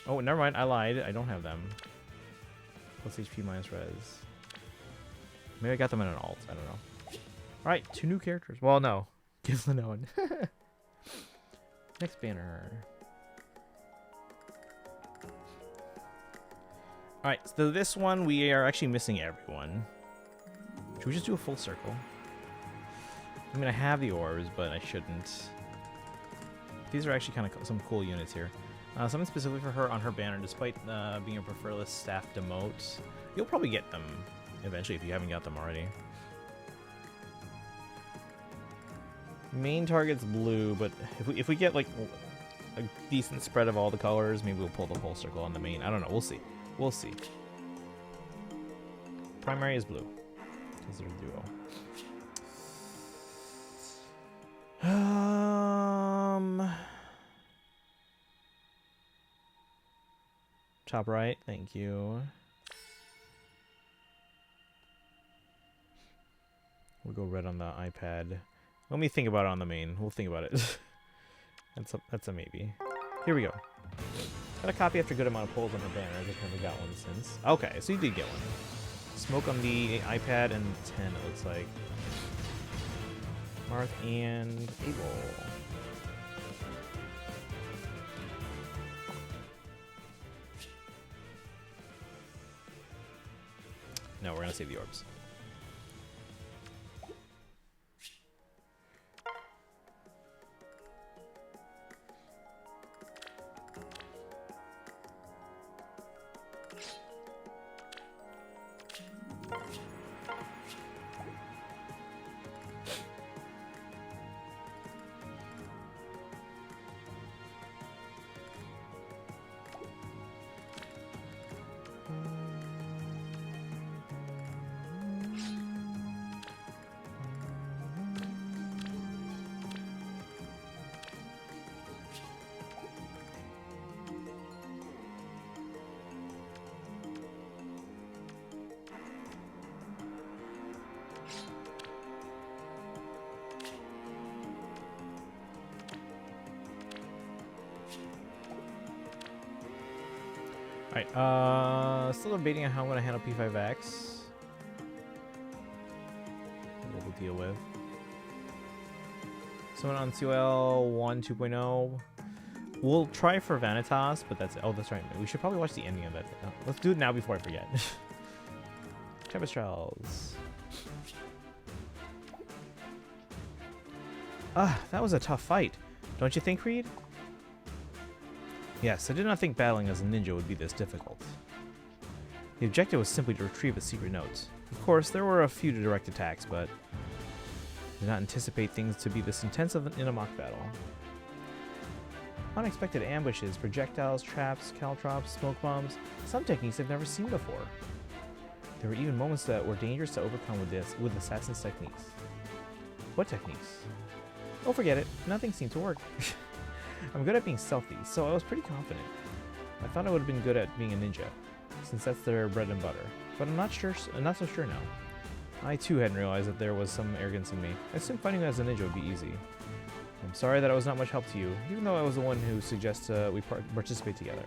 Oh, never mind. I lied. I don't have them. Plus HP minus res. Maybe I got them in an alt. I don't know. Alright, 2 new characters. Well, no. Give the known. Next banner. Alright, so this one we are actually missing everyone. Should we just do a full circle? I mean, I have the orbs, but I shouldn't. These are actually kind of some cool units here. Something specifically for her on her banner, despite being a preferless staff demote. You'll probably get them eventually if you haven't got them already. Main target's blue, but if we get like a decent spread of all the colors, maybe we'll pull the whole circle on the main. I don't know. We'll see. We'll see. Primary is blue because they're duo. Top right, thank you. We'll go red on the iPad. Let me think about it on the main. We'll think about it. That's a maybe. Here we go. Got a copy after a good amount of pulls on her banner. I just haven't got one since. Okay, so you did get one. Smoke on the iPad and 10, it looks like. Marth and Abel. No, we're gonna save the orbs. Alright, still debating on how I'm going to handle P5X. What we'll deal with. Someone on CYL 1 2.0. We'll try for Vanitas, but that's it. Oh, that's right. We should probably watch the ending of that. Let's do it now before I forget. Tempest Trials. That was a tough fight. Don't you think, Reed? Yes, I did not think battling as a ninja would be this difficult. The objective was simply to retrieve a secret note. Of course, there were a few direct attacks, but I did not anticipate things to be this intense in a mock battle. Unexpected ambushes, projectiles, traps, caltrops, smoke bombs, some techniques I've never seen before. There were even moments that were dangerous to overcome with assassin's techniques. What techniques? Oh, forget it. Nothing seemed to work. I'm good at being stealthy, so I was pretty confident. I thought I would have been good at being a ninja, since that's their bread and butter. But I'm not so sure now. I too hadn't realized that there was some arrogance in me. I assumed fighting as a ninja would be easy. I'm sorry that I was not much help to you, even though I was the one who suggested we participate together.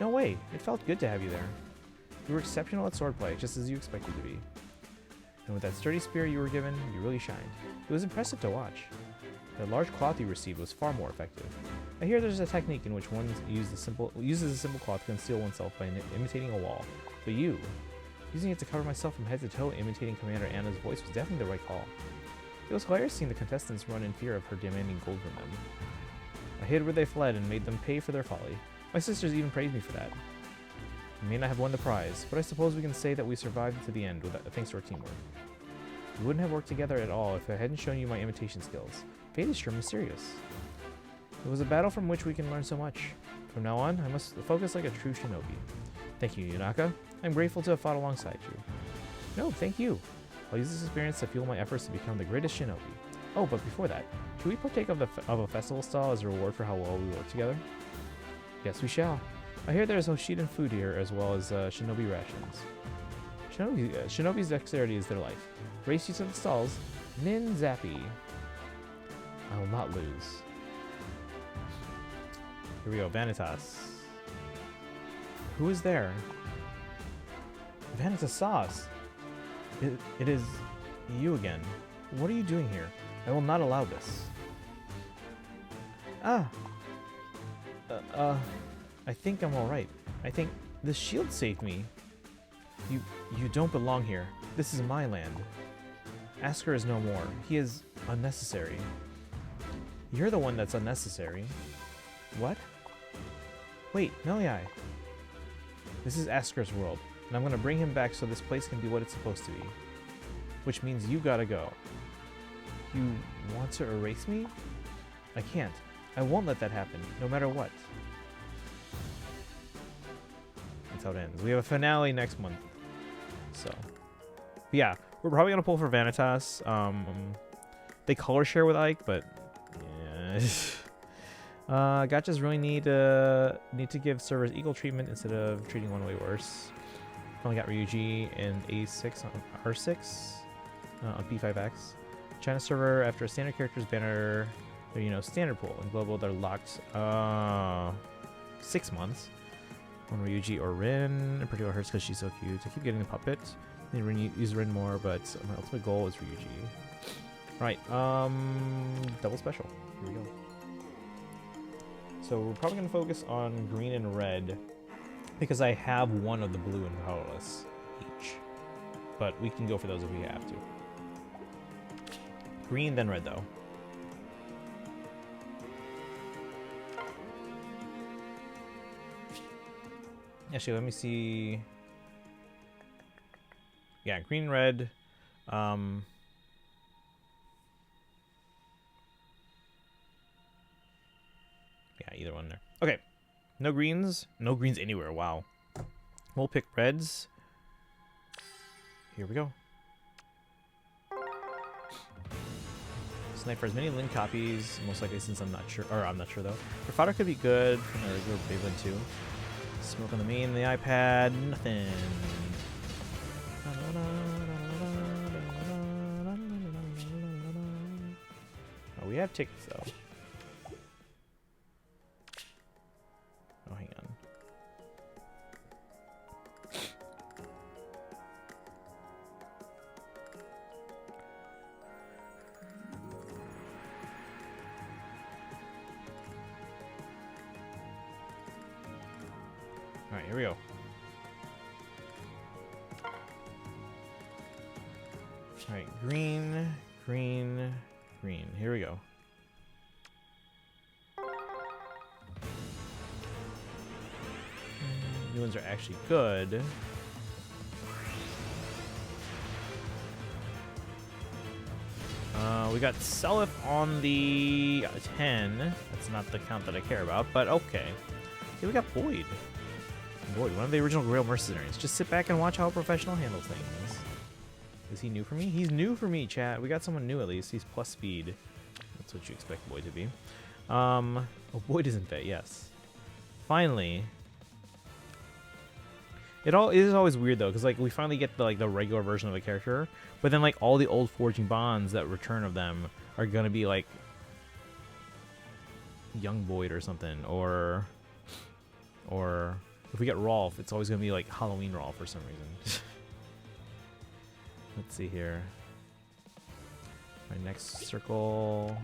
No way, it felt good to have you there. You were exceptional at swordplay, just as you expected to be. And with that sturdy spirit you were given, you really shined. It was impressive to watch. The large cloth you received was far more effective. I hear there's a technique in which one uses a simple cloth to conceal oneself by imitating a wall. But using it to cover myself from head to toe, imitating Commander Anna's voice was definitely the right call. It was hilarious seeing the contestants run in fear of her demanding gold from them. I hid where they fled and made them pay for their folly. My sisters even praised me for that. I may not have won the prize, but I suppose we can say that we survived to the end thanks to our teamwork. We wouldn't have worked together at all if I hadn't shown you my imitation skills. Fate is sure mysterious. It was a battle from which we can learn so much. From now on, I must focus like a true shinobi. Thank you, Yunaka. I'm grateful to have fought alongside you. No, thank you. I'll use this experience to fuel my efforts to become the greatest shinobi. Oh, but before that, should we partake of a festival stall as a reward for how well we work together? Yes, we shall. I hear there's Hoshidan food here as well as shinobi rations. Shinobi's dexterity is their life. Race you to the stalls. Nin Zappy. I will not lose. Here we go, Vanitas. Who is there? Vanitas Sauce. It is you again. What are you doing here? I will not allow this. I think I'm alright. I think the shield saved me. You don't belong here. This is my land. Asker is no more. He is unnecessary. You're the one that's unnecessary. What? Wait, Meliai. This is Asker's world, and I'm gonna bring him back so this place can be what it's supposed to be. Which means you gotta go. You want to erase me? I can't. I won't let that happen, no matter what. That's how it ends. We have a finale next month. So, yeah, we're probably gonna pull for Vanitas. They color share with Ike, but yeah. Gachas really need to give servers equal treatment instead of treating one way worse. Finally got Ryuji and A6 on R6 on P5X. China server after a standard characters banner, they're standard pool. In global they're locked 6 months. On Ryuji or Rin, in particular hurts because she's so cute. I keep getting the puppet. I need to use Rin more, but my ultimate goal is Ryuji. Right, double special. Here we go. So we're probably gonna focus on green and red because I have one of the blue and colorless each. But we can go for those if we have to. Green, then red though. Actually, let me see. Yeah, green, red. Yeah, either one there. Okay. No greens. No greens anywhere. Wow. We'll pick reds. Here we go. Sniper has many Lin copies, most likely since I'm not sure. Or I'm not sure though. Her fodder could be good from a regular Beyblade too. Smoke on the main, the iPad, nothing. Oh, we have tickets though. Oh, hang on. Alright, here we go. Alright, green, green, green. Here we go. New ones are actually good. We got Seliph on the 10. That's not the count that I care about, but okay. Yeah, we got Boyd. Boyd, one of the original Grail mercenaries. Just sit back and watch how a professional handles things. Is he new for me? He's new for me, chat. We got someone new at least. He's plus speed. That's what you expect Boyd to be. Oh, Boyd isn't Faye, yes. Finally. It is always weird though, because like we finally get the regular version of a character, but then like all the old Forging Bonds that return of them are gonna be like young Boyd or something, or if we get Rolf, it's always gonna be like Halloween Rolf for some reason. Let's see here. My next circle.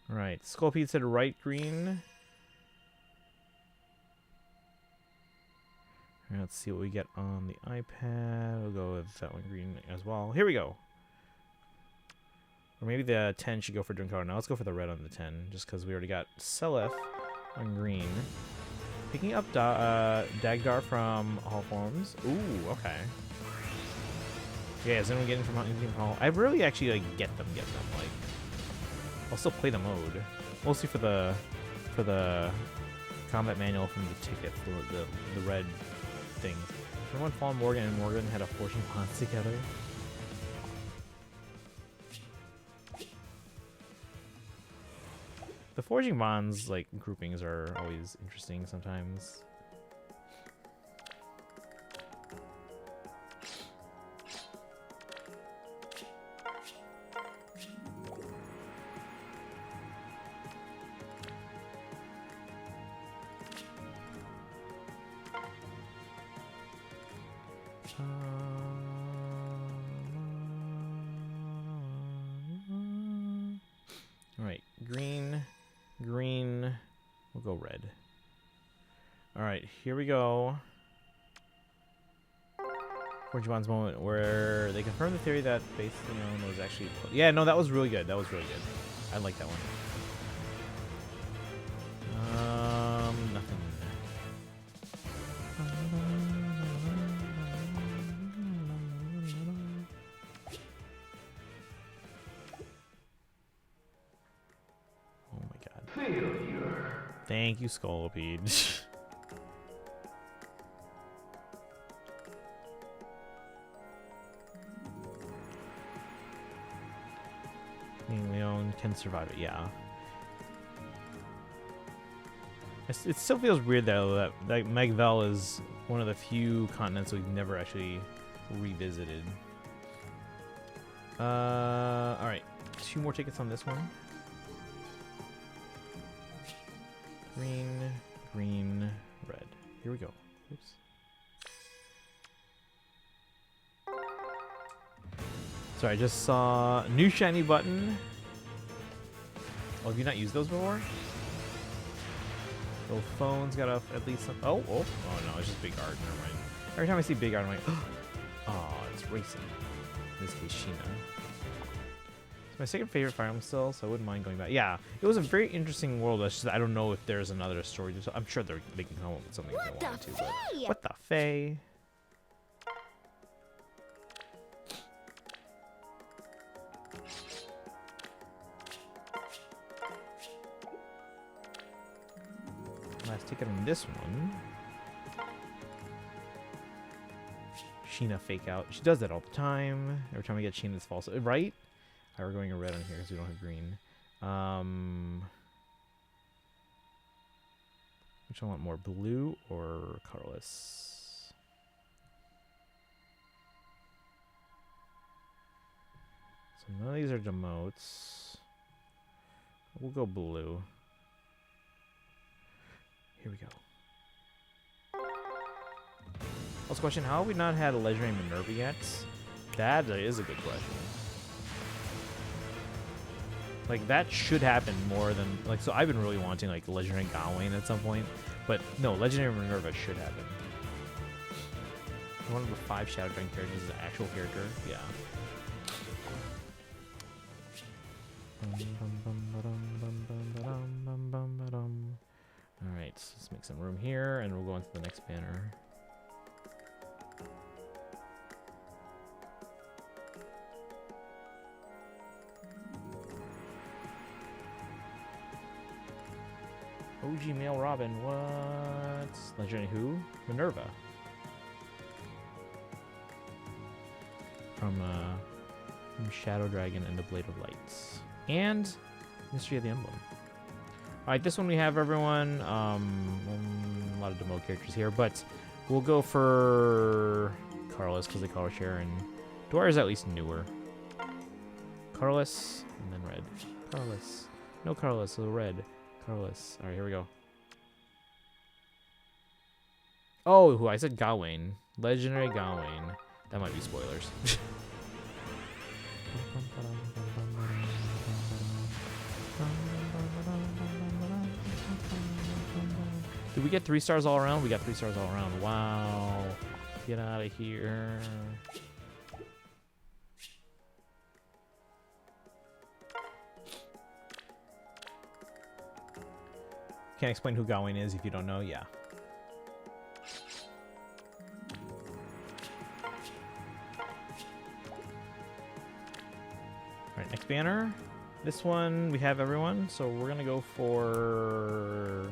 Right, Sculpey said right green. Right, let's see what we get on the iPad. We'll go with that one green as well. Here we go. Or maybe the 10 should go for different color. Now let's go for the red on the 10, just because we already got Seliph on green. Picking up Dagdar from All Forms. Ooh, okay. Yeah, is anyone getting from Hall? I really actually like get them. Like, I'll still play the mode, mostly for the combat manual from the tickets, the red things. Everyone followed Morgan, and Morgan had a fortune bonds together. The forging bonds like groupings are always interesting sometimes. All right, green. We'll go red. All right, here we go. Fortune Bonds moment where they confirm the theory that basically known was actually. Yeah, no, that was really good. That was really good. I like that one. Nothing. Oh my god. Failure. Thank you, Scolipede. Leon can survive it, yeah. It still feels weird though that like Megvel is one of the few continents we've never actually revisited. Alright. 2 more tickets on this one. Green, red. Here we go. Oops. Sorry, I just saw a new shiny button. Oh, have you not used those before? Little phone's got at least some. Oh no, it's just Big Art. Never mind. Every time I see Big Art, I'm like, oh, it's racing. In this case, Sheena. It's my second favorite Fire Emblem still, so I wouldn't mind going back. Yeah, it was a very interesting world. It's just, I don't know if there's another story. I'm sure they can come up with something if they want to. But what the Fae? Last ticket on this one. Sheena fake out. She does that all the time. Every time we get Sheena, it's false. Right? We're going a red on here because we don't have green. Which one I want more? Blue or colorless? So none of these are demotes. We'll go blue. Here we go. Last question, how have we not had a legendary Minerva yet? That is a good question. Like, that should happen more than... Like, so I've been really wanting, like, legendary Gawain at some point. But, no, legendary Minerva should happen. One of the 5 Shadow Dragon characters is an actual character. Yeah. Alright, so let's make some room here, and we'll go into the next banner. OG male Robin, what? Legendary who? Minerva. From Shadow Dragon and the Blade of Lights. And Mystery of the Emblem. Alright, this one we have everyone. A lot of demo characters here, but we'll go for Carlos because they color share, and Dwyer is at least newer. Carlos, and then red. Carlos. No Carlos, so red. Carlos. Alright, here we go. Oh, who I said Gawain. Legendary Gawain. That might be spoilers. Did we get 3 stars all around? We got 3 stars all around. Wow. Get out of here. Can't explain who Gawain is if you don't know. Yeah. Alright, next banner. This one, we have everyone, so we're gonna go for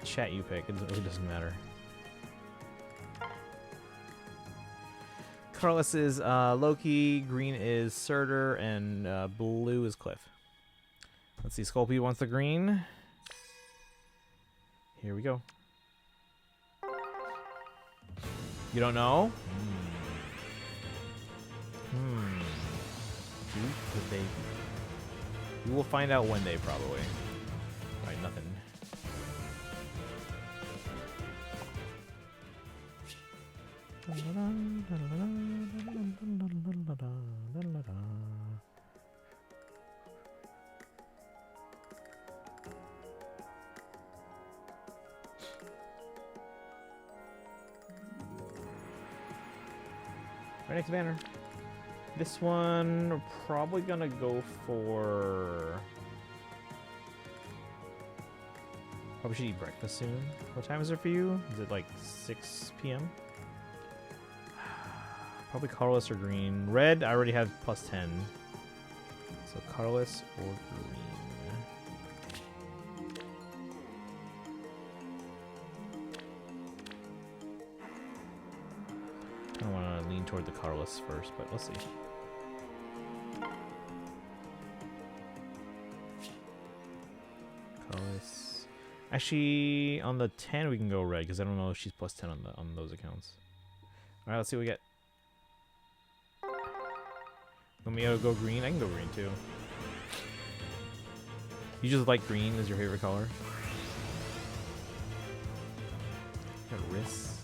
chat you pick. It really doesn't matter. Carlos is Loki, green is Surtur, and blue is Cliff. Let's see, Sculpey wants the green. Here we go. You don't know? Who could they be? We will find out one day, probably. Alright, nothing. Our next banner. This one, we're probably gonna go for... Probably should eat breakfast soon. What time is it for you? Is it like 6 p.m.? Probably colorless or green. Red, I already have +10. So colorless or green. I want to lean toward the colorless first, but let's see. Colorless. Actually, on the 10 we can go red because I don't know if she's +10 on those accounts. All right, let's see what we get. Want me to go green? I can go green too. You just like green as your favorite color? Got wrists.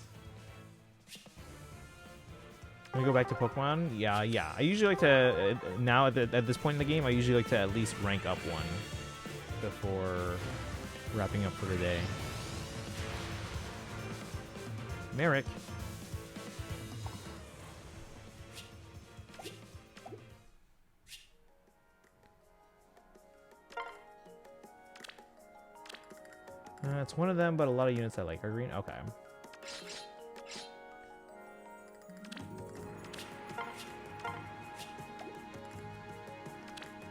Let me go back to Pokemon. Yeah. I usually like to now at this point in the game. I usually like to at least rank up one before wrapping up for the day. Merrick. It's one of them, but a lot of units I like are green. Okay.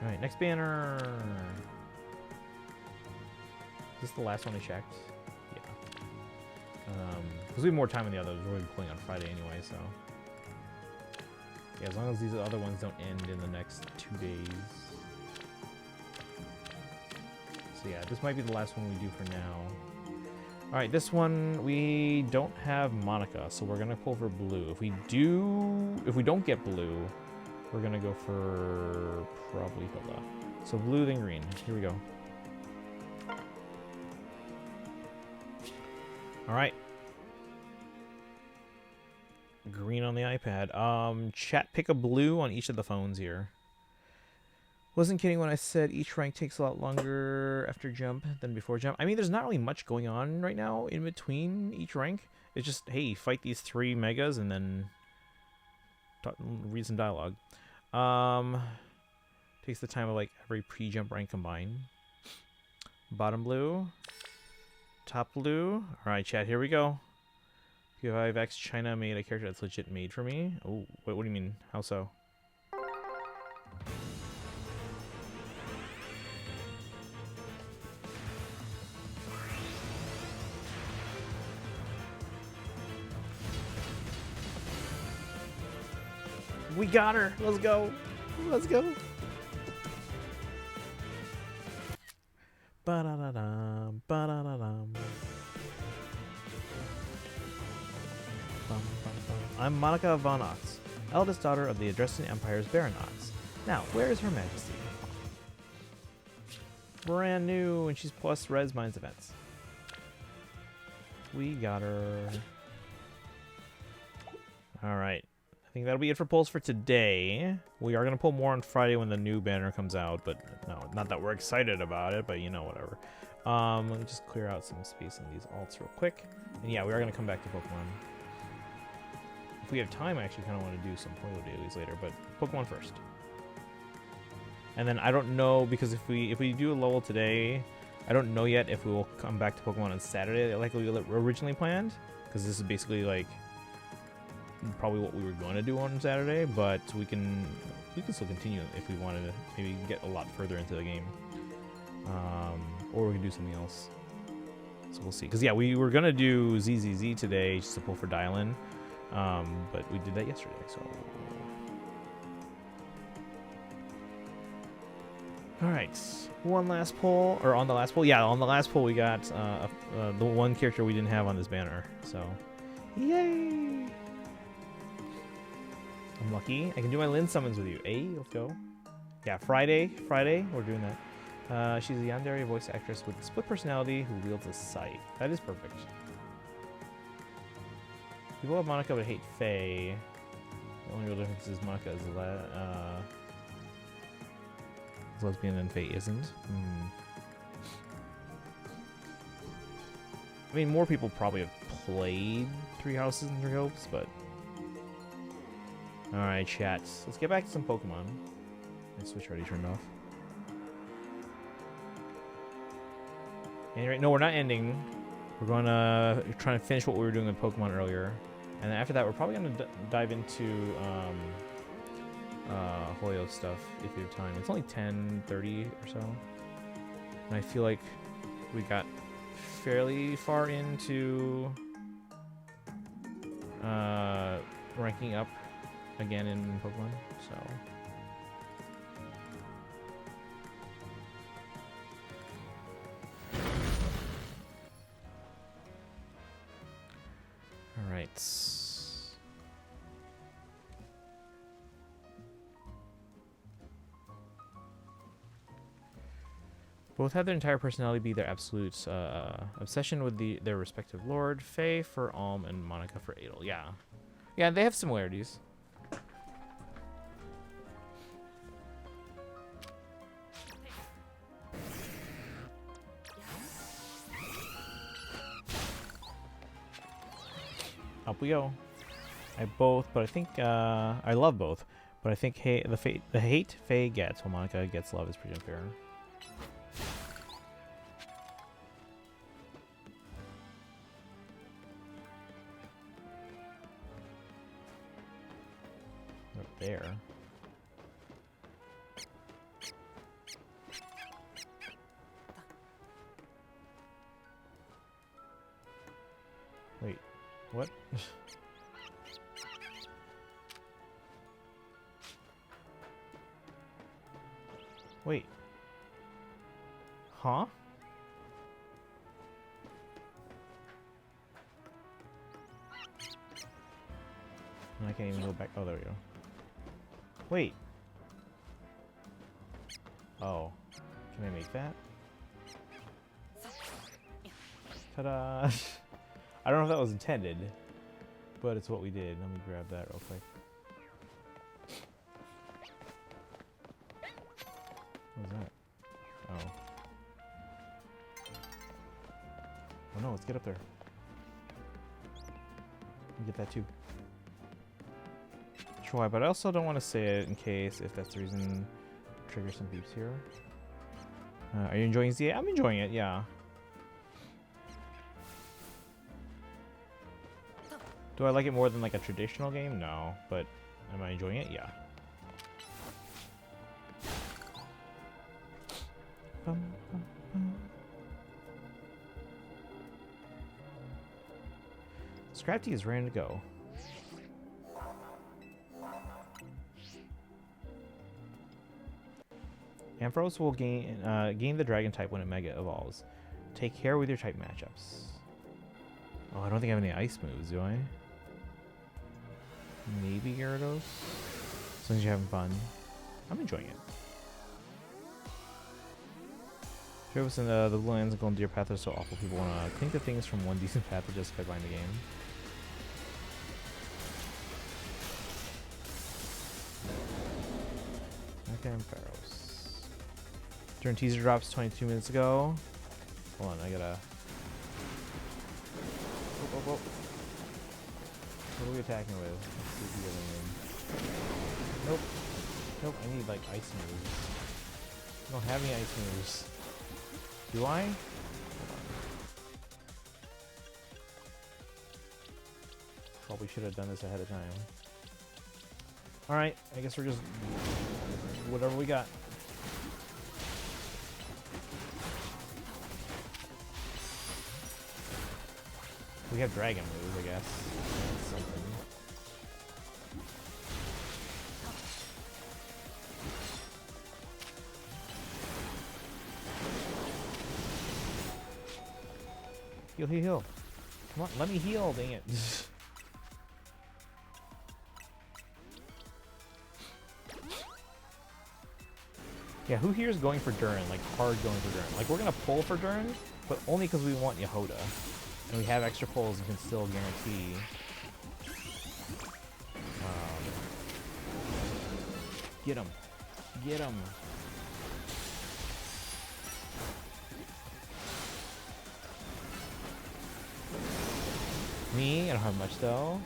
Alright, next banner. Is this the last one I checked? Yeah. Because we have more time than the others. We're going to be playing on Friday anyway, so. Yeah, as long as these other ones don't end in the next 2 days. So yeah, this might be the last one we do for now. Alright, this one, we don't have Monica, so we're going to pull for blue. If we don't get blue, we're going to go for probably Hilda. So blue, then green. Here we go. Alright. Green on the iPad. Chat, pick a blue on each of the phones here. Wasn't kidding when I said each rank takes a lot longer after jump than before jump. I mean, there's not really much going on right now in between each rank. It's just, hey, fight these 3 megas and then read some dialogue. Takes the time of like every pre-jump rank combined. Bottom blue. Top blue. Alright, chat, here we go. P5X China made a character that's legit made for me. Oh, what do you mean? How so? We got her. Let's go. Let's go. Ba-da-da-dum, ba-da-da-dum. Bum, bum, bum. I'm Monica von Ox, eldest daughter of the Adrestin Empire's Baron Ox. Now, where is Her Majesty? Brand new, and she's plus Res Minds events. We got her. Alright. I think that'll be it for polls for today. We are going to pull more on Friday when the new banner comes out, but no, not that we're excited about it, but you know, whatever. Let me just clear out some space in these alts real quick. And yeah, we are going to come back to Pokemon. If we have time, I actually kind of want to do some Polo dailies later, but Pokemon first. And then I don't know, because if we do a level today, I don't know yet if we will come back to Pokemon on Saturday like we originally planned, because this is basically like probably what we were going to do on Saturday, but we can still continue if we wanted to maybe get a lot further into the game, or we can do something else. So we'll see. Because, yeah, we were going to do ZZZ today just to pull for dial-in. But we did that yesterday, so... Alright, one last pull, or on the last pull? Yeah, on the last pull we got the one character we didn't have on this banner, so yay! I'm lucky. I can do my Lin summons with you. Hey, let's go. Yeah, Friday, we're doing that. She's a yandere voice actress with a split personality who wields a scythe. That is perfect. People love Monica but hate Faye. The only real difference is Monica is lesbian and Faye isn't. I mean, more people probably have played Three Houses and Three Hopes, but... Alright, chat. Let's get back to some Pokemon. My Switch already turned off. Anyway, no, we're not ending. We're going to try to finish what we were doing with Pokemon earlier. And then after that, we're probably going to dive into... Hoyo stuff if we have time. It's only 10:30 or so, and I feel like we got fairly far into ranking up again in Pokemon, so all right. Both have their entire personality be their absolute obsession with their respective lord. Faye for Alm and Monica for Adel. Yeah. Yeah, they have similarities. Up we go. I love both, but I think the hate Faye gets while Monica gets love is pretty unfair. There. Wait, what? Wait. Huh? And I can't even go back. Oh, there we go. Wait. Oh. Can I make that? Ta-da! I don't know if that was intended, but it's what we did. Let me grab that real quick. What was that? Oh. Oh no, let's get up there. Let me get that too. Why, but I also don't want to say it in case if that's the reason to trigger some beeps here. Are you enjoying ZA? I'm enjoying it, yeah. Do I like it more than like a traditional game? No, but am I enjoying it? Yeah. Scrafty is ready to go. Ampharos will gain the dragon type when it mega evolves. Take care with your type matchups. Oh, I don't think I have any ice moves, do I? Maybe Gyarados? As long as you're having fun. I'm enjoying it. Travis and the Blue Lands and Golden Deer path are so awful. People want to clink the things from one decent path to justify buying the game. Okay, Ampharos. During teaser drops 22 minutes ago. Hold on, I gotta... Whoa. What are we attacking with? Let's see the other name. Nope, I need like ice moves. I don't have any ice moves. Do I? Hold on. Probably should have done this ahead of time. Alright, I guess we're just... whatever we got. We have dragon moves, I guess. That's something. Heal, heal, heal. Come on, let me heal, dang it. Yeah, who here is going for Durin? Like, hard going for Durin. Like, we're gonna pull for Durin, but only because we want Yehoda. And we have extra pulls and can still guarantee. Get him. Get him. Me? I don't have much though.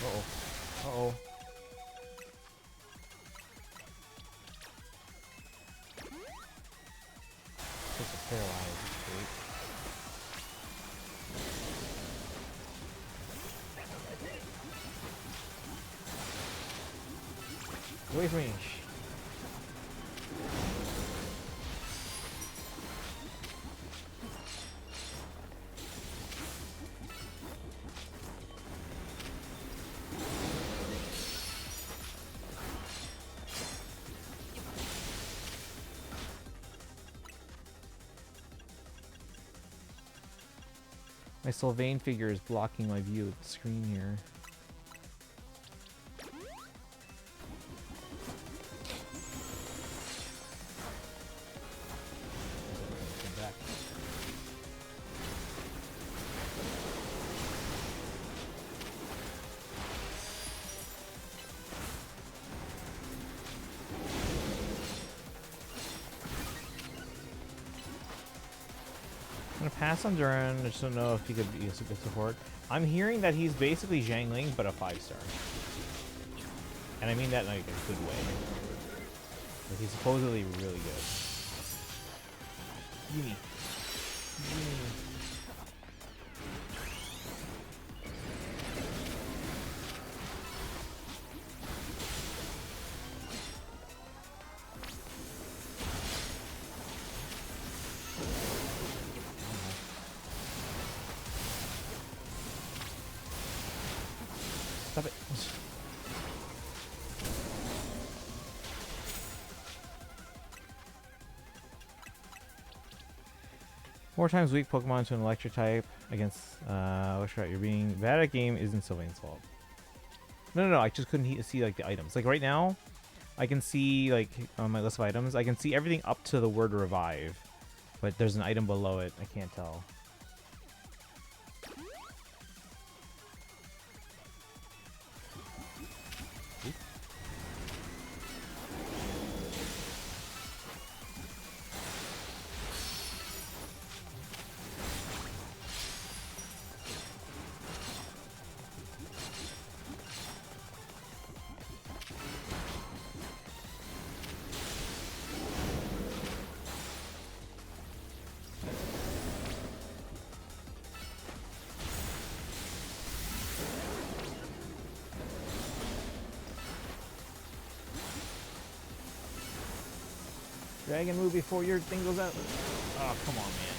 Uh-oh. Uh-oh. Just a paralyze. It's great. Away from me. My Sylvain figure is blocking my view of the screen here. Pass on Durin. I just don't know if he could be a good support. I'm hearing that he's basically Zhangling, but a 5-star. And I mean that in like a good way. Like he's supposedly really good. Gimme. Gimme. Stop it. More times weak Pokemon to an electric type against electric. You're being bad at game isn't Sylvain's fault. No. I just couldn't see like the items. Like right now, I can see like on my list of items, I can see everything up to the word revive, but there's an item below it. I can't tell. Dragon move before your thing goes out. Oh, come on, man.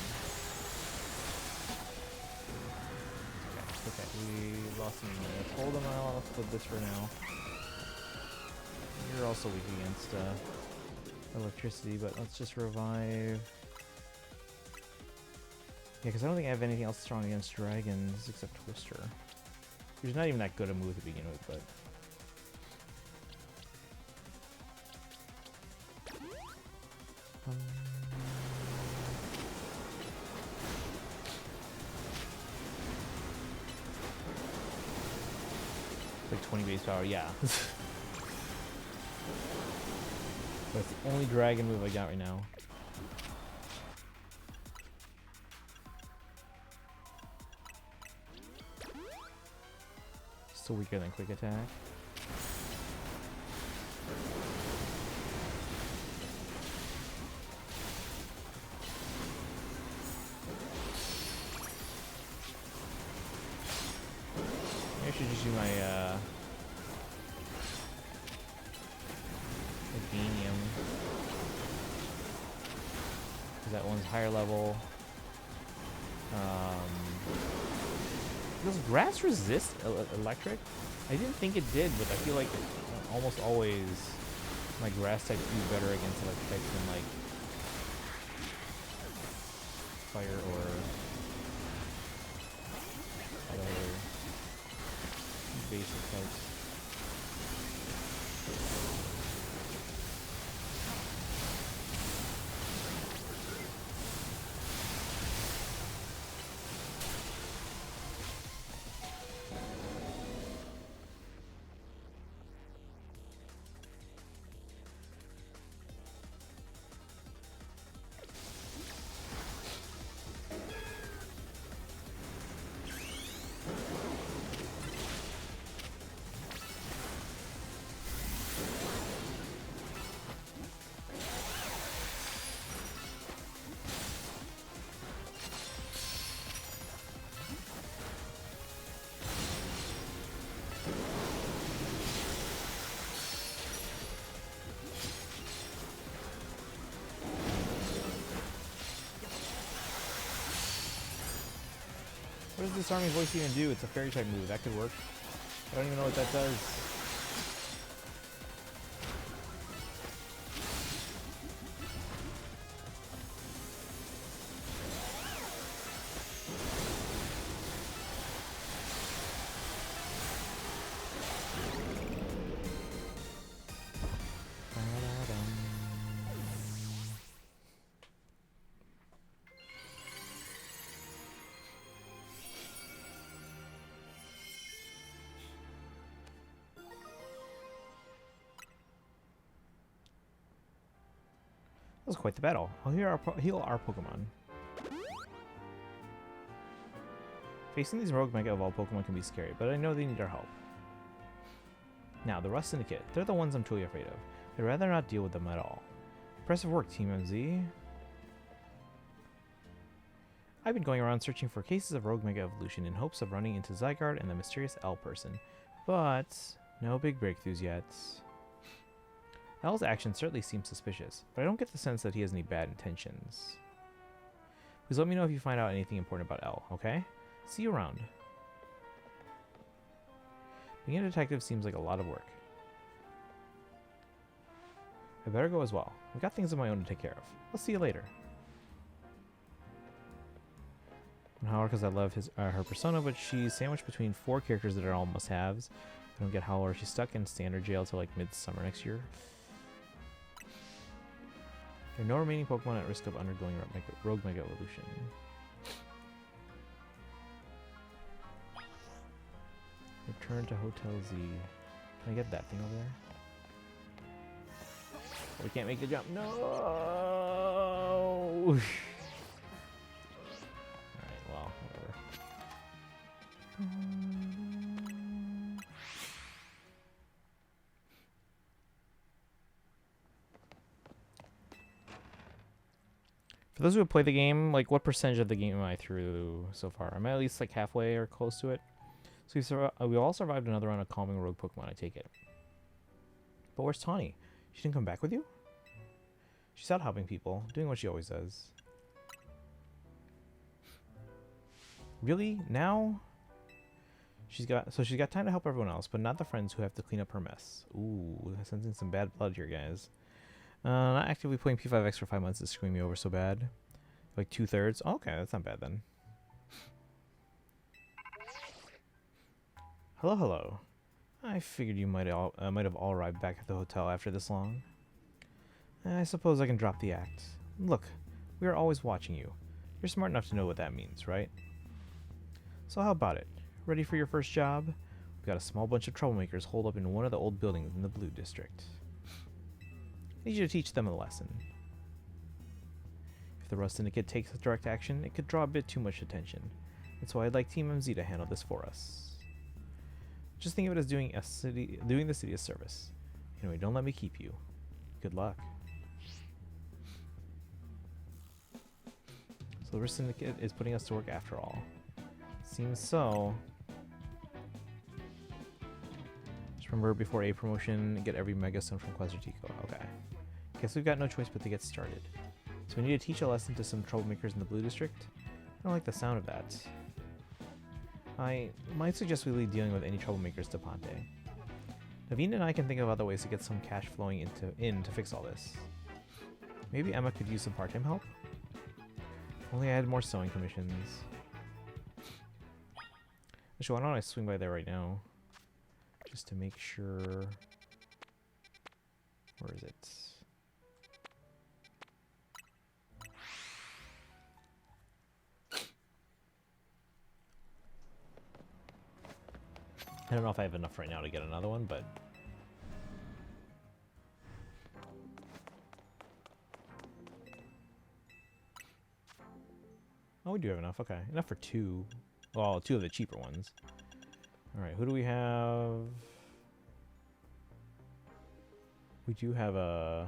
Okay. We lost some minutes. Hold them out. I'll flip this for now. You're also weak against electricity, but let's just revive. Yeah, because I don't think I have anything else strong against dragons except Twister. Which is not even that good a move to begin with, but... like 20 base power, yeah. That's the only dragon move I got right now. Still weaker than quick attack. I should just use my that one's higher level. Does grass resist electric? I didn't think it did, but I feel like almost always my grass types do better against electric types than like fire or other basic types. What does Disarming Voice even do? It's a fairy type move. That could work. I don't even know what that does. That was quite the battle. I'll heal our Pokemon. Facing these rogue Mega Evolved Pokemon can be scary, but I know they need our help. Now, the Rust Syndicate. They're the ones I'm truly afraid of. I'd rather not deal with them at all. Impressive work, Team MZ. I've been going around searching for cases of rogue Mega Evolution in hopes of running into Zygarde and the mysterious L person, but no big breakthroughs yet. L's actions certainly seem suspicious, but I don't get the sense that he has any bad intentions. Please let me know if you find out anything important about L, okay? See you around. Being a detective seems like a lot of work. I better go as well. I've got things of my own to take care of. I'll see you later. And Howler, because I love her persona, but she's sandwiched between 4 characters that are all must-haves. I don't get Howler. She's stuck in standard jail till like mid-summer next year. There are no remaining Pokemon at risk of undergoing rogue Mega Evolution. Return to Hotel Z. Can I get that thing over there? Oh, we can't make the jump. No! Alright, well, whatever. For those who have played the game, like, what percentage of the game am I through so far? Am I at least like halfway or close to it? So we all survived another round of calming rogue Pokemon, I take it. But where's Tawny? She didn't come back with you? She's out helping people, doing what she always does. Really? Now? She's got time to help everyone else, but not the friends who have to clean up her mess. Ooh, sensing some bad blood here, guys. Not actively playing P5X for 5 months is screwing me over so bad. Like 2/3? Oh, okay, that's not bad then. Hello, hello. I figured you might have all arrived back at the hotel after this long. I suppose I can drop the act. Look, we are always watching you. You're smart enough to know what that means, right? So how about it? Ready for your first job? We've got a small bunch of troublemakers holed up in one of the old buildings in the Blue District. I need you to teach them a lesson. If the Rust Syndicate takes direct action, it could draw a bit too much attention. That's why I'd like Team MZ to handle this for us. Just think of it as doing the city a service. Anyway, don't let me keep you. Good luck. So the Rust Syndicate is putting us to work after all. Seems so. Just remember, before a promotion, get every Mega Stone from Quasar Tico. Okay. Guess we've got no choice but to get started. So we need to teach a lesson to some troublemakers in the Blue District. I don't like the sound of that. I might suggest we leave dealing with any troublemakers to Ponte. Naveen and I can think of other ways to get some cash flowing in to fix all this. Maybe Emma could use some part-time help? Only I had more sewing commissions. Actually, why don't I swing by there right now? Just to make sure... Where is it? I don't know if I have enough right now to get another one, but... Oh, we do have enough. Okay. Enough for 2. Well, 2 of the cheaper ones. Alright, who do we have? We do have the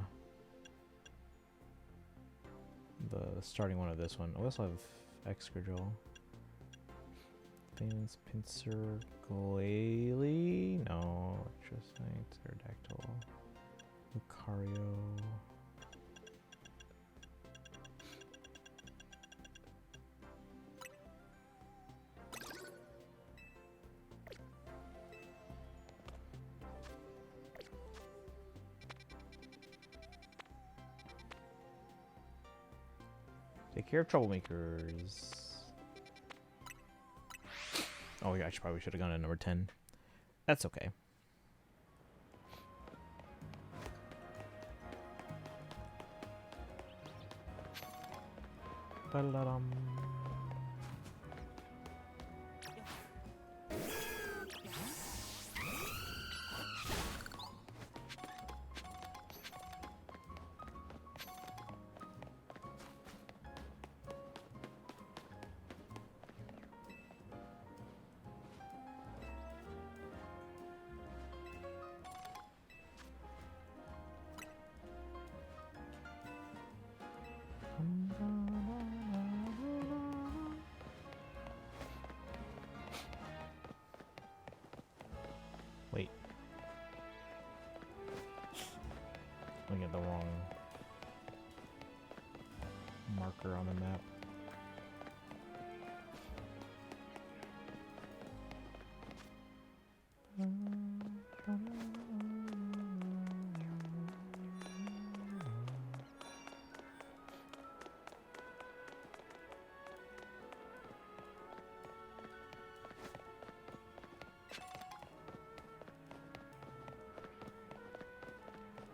starting one of this one. We also have Excadrill. Famous Pinsir, Glalie? No. Electrocyte, Aerodactyl. Lucario. Take care of troublemakers. Oh yeah, probably should have gone to number 10. That's okay. Ba-da-dum. Wait. Looking at the wrong marker on the map.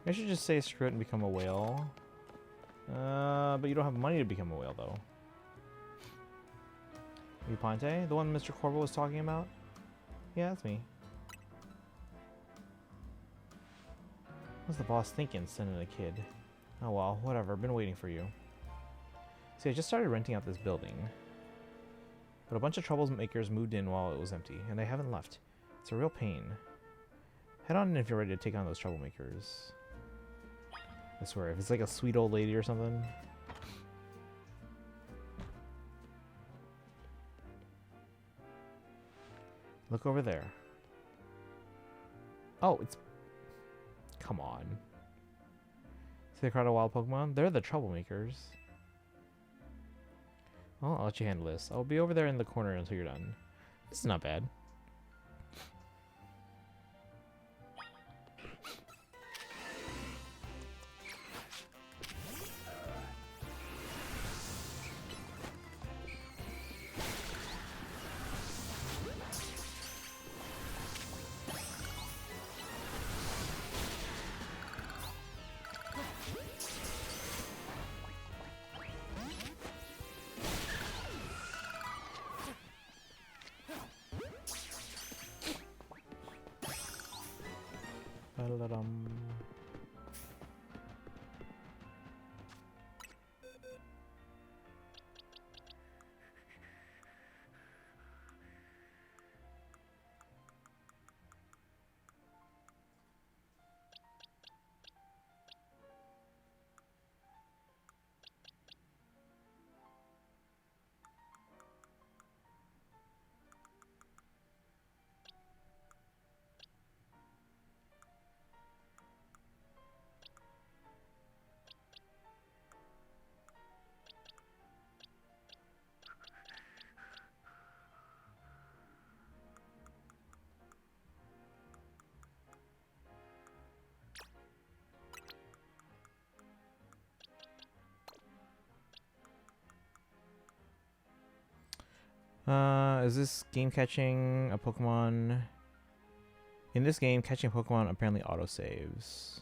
I should just say screw it and become a whale. But you don't have money to become a whale, though. You Ponte? The one Mr. Corvo was talking about? Yeah, that's me. What's the boss thinking, sending a kid? Oh well, whatever. Been waiting for you. See, I just started renting out this building. But a bunch of troublemakers moved in while it was empty, and they haven't left. It's a real pain. Head on in if you're ready to take on those troublemakers. I swear, if it's like a sweet old lady or something. Look over there. Oh, it's... Come on. See the crowd of wild Pokemon? They're the troublemakers. Well, I'll let you handle this. I'll be over there in the corner until you're done. This is not bad. Is this game catching a Pokemon? In this game, catching a Pokemon apparently autosaves.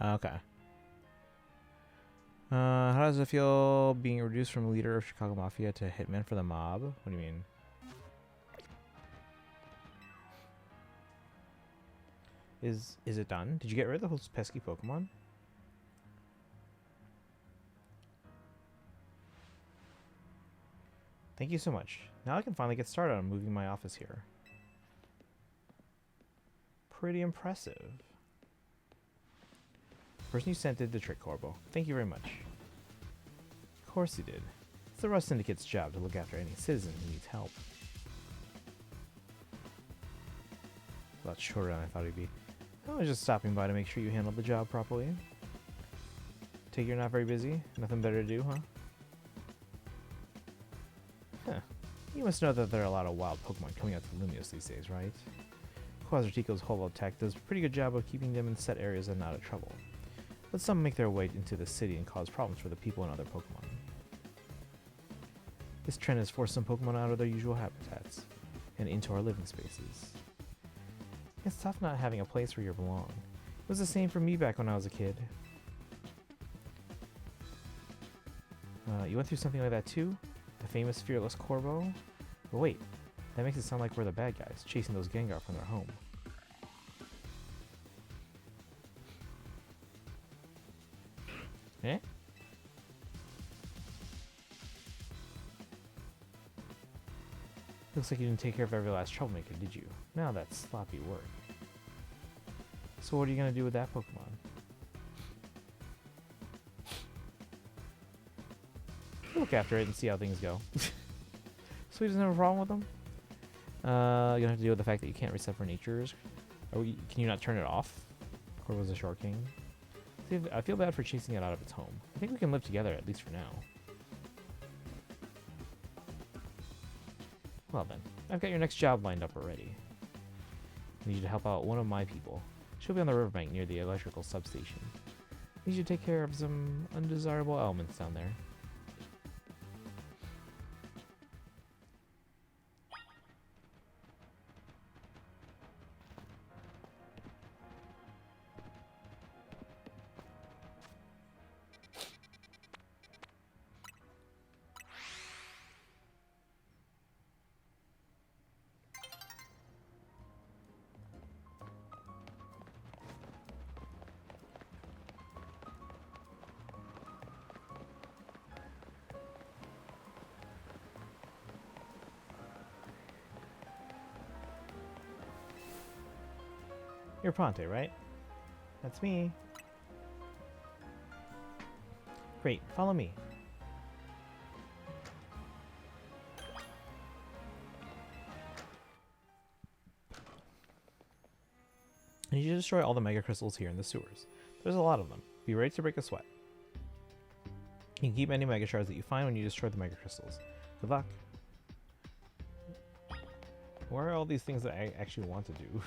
Okay. How does it feel being reduced from leader of Chicago Mafia to hitman for the mob? What do you mean? Is it done? Did you get rid of those pesky Pokemon? Thank you so much. Now I can finally get started on moving my office here. Pretty impressive. The person you sent did the trick, Corbo. Thank you very much. Of course he did. It's the Rust Syndicate's job to look after any citizen who needs help. A lot shorter than I thought he'd be. I was just stopping by to make sure you handled the job properly. Take you're not very busy? Nothing better to do, huh? Huh. You must know that there are a lot of wild Pokemon coming out to Lumios these days, right? Quasartico's Holo Tech does a pretty good job of keeping them in set areas and out of trouble. But some make their way into the city and cause problems for the people and other Pokemon. This trend has forced some Pokemon out of their usual habitats and into our living spaces. It's tough not having a place where you belong. It was the same for me back when I was a kid. You went through something like that too? The famous fearless Corvo? But wait, that makes it sound like we're the bad guys, chasing those Gengar from their home. Eh? Looks like you didn't take care of every last troublemaker, did you? Now that's sloppy work. So what are you gonna do with that Pokemon? Look after it and see how things go. So he doesn't have a problem with them? You're gonna have to deal with the fact that you can't reset for natures. Can you not turn it off? Corvo's a short king. See, I feel bad for chasing it out of its home. I think we can live together, at least for now. Well then, I've got your next job lined up already. I need you to help out one of my people. She'll be on the riverbank near the electrical substation. I need you to take care of some undesirable elements down there. You're Ponte, right? That's me. Great, follow me. I need you to destroy all the Mega Crystals here in the sewers. There's a lot of them. Be ready to break a sweat. You can keep any Mega Shards that you find when you destroy the Mega Crystals. Good luck. Where are all these things that I actually want to do?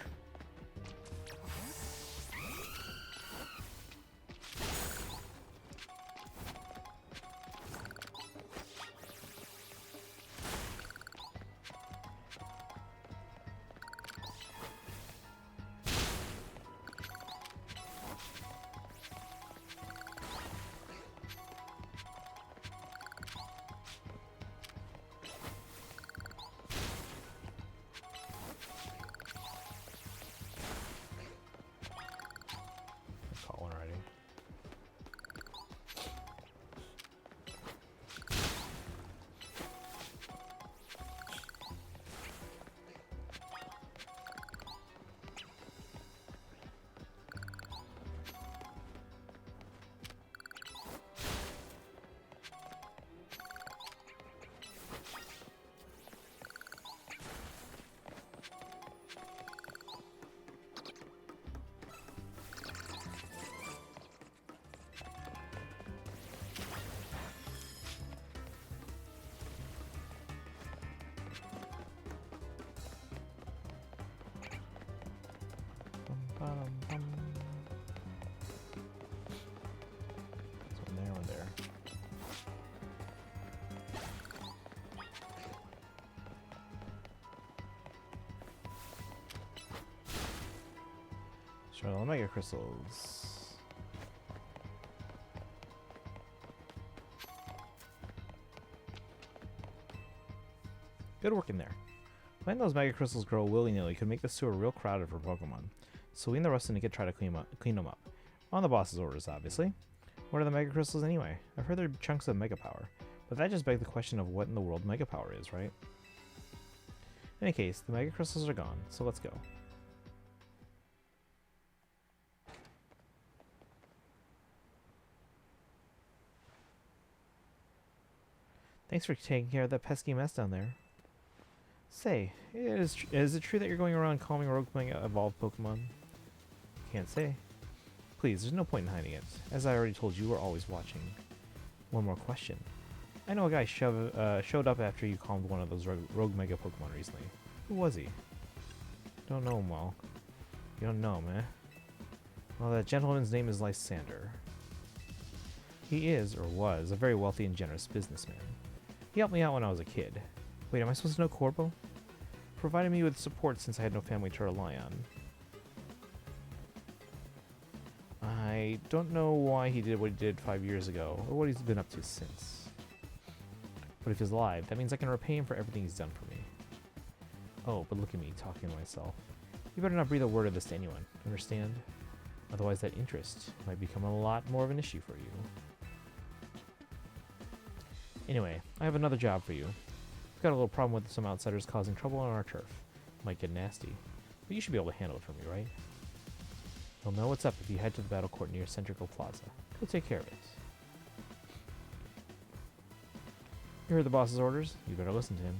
Well, Mega Crystals. Good work in there. Letting those Mega Crystals grow willy-nilly could make the sewer real crowded for Pokemon. So we and the rest of the try to clean them up. On the boss's orders, obviously. What are the Mega Crystals anyway? I've heard they're chunks of Mega Power. But that just begs the question of what in the world Mega Power is, right? In any case, the Mega Crystals are gone, so let's go. Thanks for taking care of that pesky mess down there. Say, is it true that you're going around calming rogue Mega evolved Pokemon? Can't say. Please, there's no point in hiding it. As I already told you, we're always watching. One more question. I know a guy showed up after you calmed one of those rogue Mega Pokemon recently. Who was he? Don't know him well. You don't know him, eh? Well, that gentleman's name is Lysander. He is, or was, a very wealthy and generous businessman. He helped me out when I was a kid. Wait, am I supposed to know Corbo? Provided me with support since I had no family to rely on. I don't know why he did what he did 5 years ago, or what he's been up to since. But if he's alive, that means I can repay him for everything he's done for me. Oh, but look at me, talking to myself. You better not breathe a word of this to anyone, understand? Otherwise that interest might become a lot more of an issue for you. Anyway, I have another job for you. We've got a little problem with some outsiders causing trouble on our turf. Might get nasty, but you should be able to handle it for me, right? You'll know what's up if you head to the battle court near Centrical Plaza. Go take care of it. You heard the boss's orders? You better listen to him.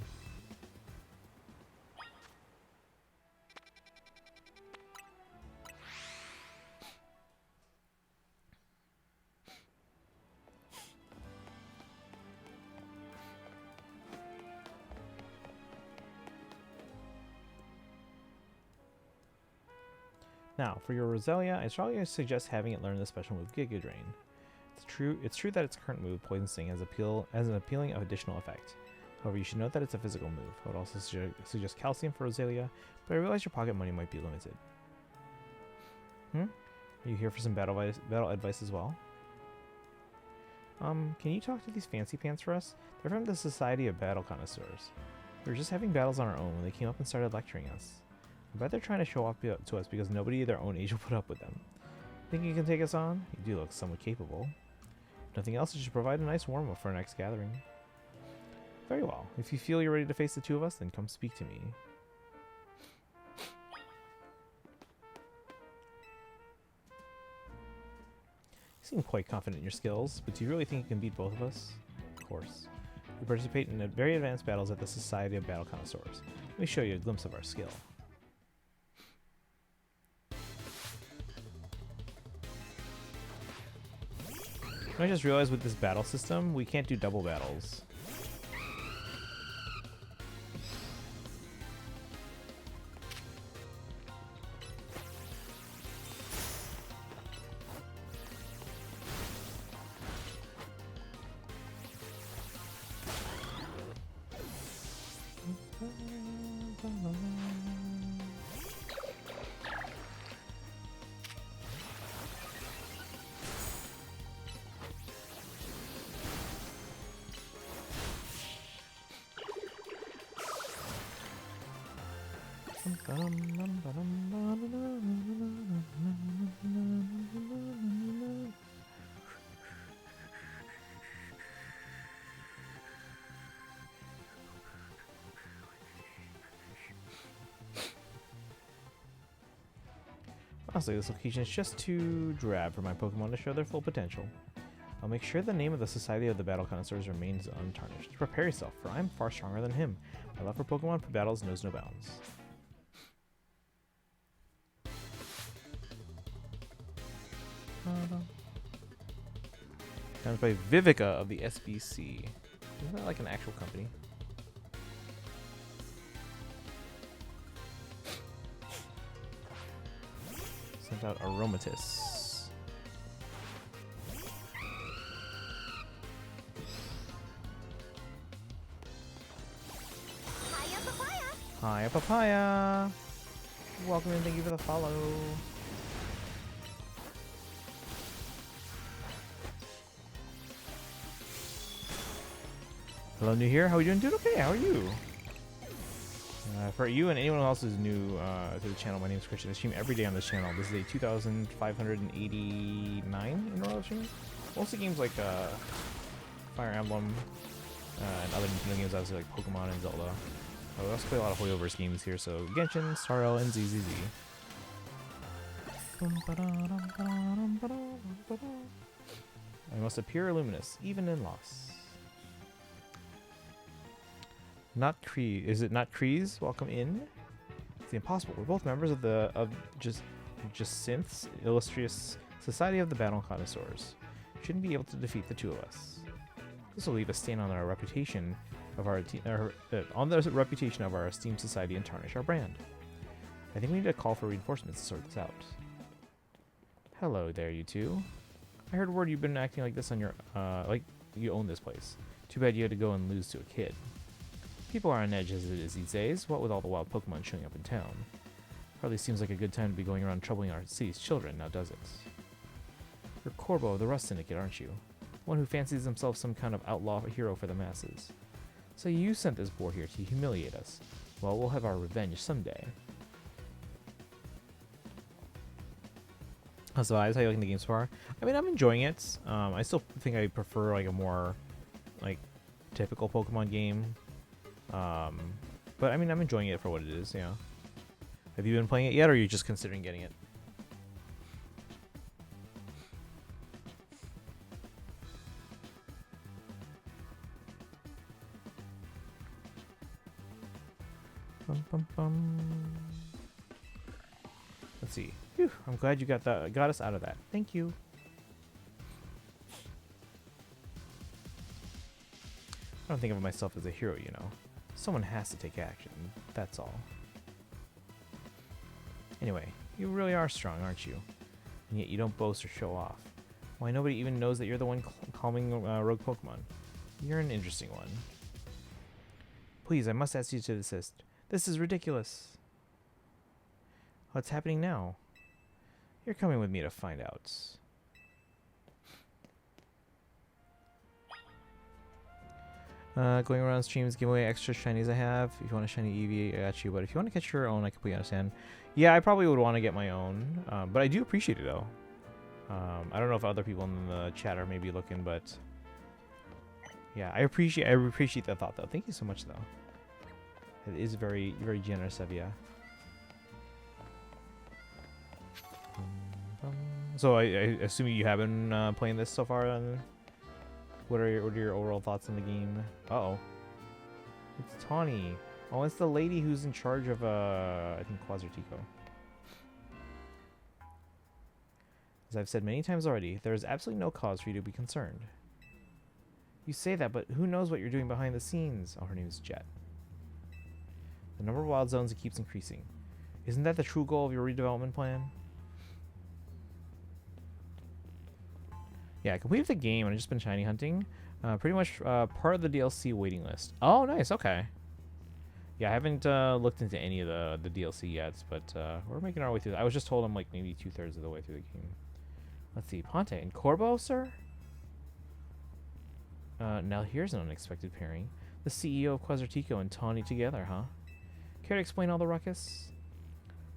Now, for your Roselia, I strongly suggest having it learn the special move Giga Drain. It's true that its current move, Poison Sting, has an appealing additional effect. However, you should note that it's a physical move. I would also suggest Calcium for Roselia, but I realize your pocket money might be limited. Are you here for some battle advice as well? Can you talk to these fancy pants for us? They're from the Society of Battle Connoisseurs. We were just having battles on our own when they came up and started lecturing us. I bet they're trying to show off to us because nobody their own age will put up with them. Think you can take us on? You do look somewhat capable. If nothing else, you should provide a nice warm-up for our next gathering. Very well. If you feel you're ready to face the two of us, then come speak to me. You seem quite confident in your skills, but do you really think you can beat both of us? Of course. We participate in very advanced battles at the Society of Battle Connoisseurs. Let me show you a glimpse of our skill. I just realized with this battle system, we can't do double battles. Honestly, this location is just too drab for my Pokemon to show their full potential. I'll make sure the name of the Society of the Battle Connoisseurs remains untarnished. Prepare yourself, for I'm far stronger than him. My love for Pokemon for battles knows no bounds. Founded by Vivica of the SBC. Isn't that like an actual company? Sent out Aromatisse. Hiya, Papaya! Hi, Papaya! Welcome and thank you for the follow. Hello, new here. How are you doing? Doing okay. How are you? For you and anyone else who's new to the channel, my name is Christian. I stream every day on this channel. This is a 2,589 in a row stream. Mostly games like Fire Emblem and other Nintendo games, obviously like Pokemon and Zelda. We also play a lot of Hoyoverse games here, so Genshin, CYL, and ZZZ. I must appear luminous, even in loss. Not Kree. Is it not Krees? Welcome in. It's the impossible. We're both members of the just Synth's illustrious Society of the Battle Connoisseurs. Shouldn't be able to defeat the two of us. This will leave a stain on our reputation of our on the reputation of our esteemed society and tarnish our brand. I think we need to call for reinforcements to sort this out. Hello there, you two. I heard word you've been acting like this on your like you own this place. Too bad you had to go and lose to a kid. People are on edge as it is these days, what with all the wild Pokemon showing up in town. Hardly seems like a good time to be going around troubling our city's children, now does it? You're Corbo of the Rust Syndicate, aren't you? One who fancies himself some kind of outlaw hero for the masses. So you sent this boar here to humiliate us. Well, we'll have our revenge someday. So that's how you liking the game so far? I mean, I'm enjoying it. I still think I prefer like a more like typical Pokemon game. But I mean, I'm enjoying it for what it is, yeah. Have you been playing it yet, or are you just considering getting it? Bum, bum, bum. Let's see. Whew, I'm glad you got us out of that. Thank you. I don't think of myself as a hero, you know. Someone has to take action, that's all. Anyway, you really are strong, aren't you? And yet you don't boast or show off. Why, nobody even knows that you're the one calming rogue Pokemon. You're an interesting one. Please, I must ask you to desist. This is ridiculous. What's happening now? You're coming with me to find out. Going around streams, give away extra shinies I have. If you want a shiny Eevee, I got you. But if you want to catch your own, I completely understand. Yeah, I probably would want to get my own. But I do appreciate it, though. I don't know if other people in the chat are maybe looking, but... yeah, I appreciate that thought, though. Thank you so much, though. It is very, very generous of you. So I assume you have been playing this so far, then? What are your overall thoughts on the game? Uh-oh. It's Tawny. Oh, it's the lady who's in charge of, I think, Quasartico. As I've said many times already, there is absolutely no cause for you to be concerned. You say that, but who knows what you're doing behind the scenes? Oh, her name is Jet. The number of wild zones keeps increasing. Isn't that the true goal of your redevelopment plan? Yeah, I completed the game and I've just been shiny hunting. Pretty much part of the DLC waiting list. Oh, nice. Okay. Yeah, I haven't looked into any of the DLC yet, but we're making our way through. I was just told I'm like maybe 2/3 of the way through the game. Let's see. Ponte and Corbo, sir? Now here's an unexpected pairing. The CEO of Quasartico and Tawny together, huh? Care to explain all the ruckus?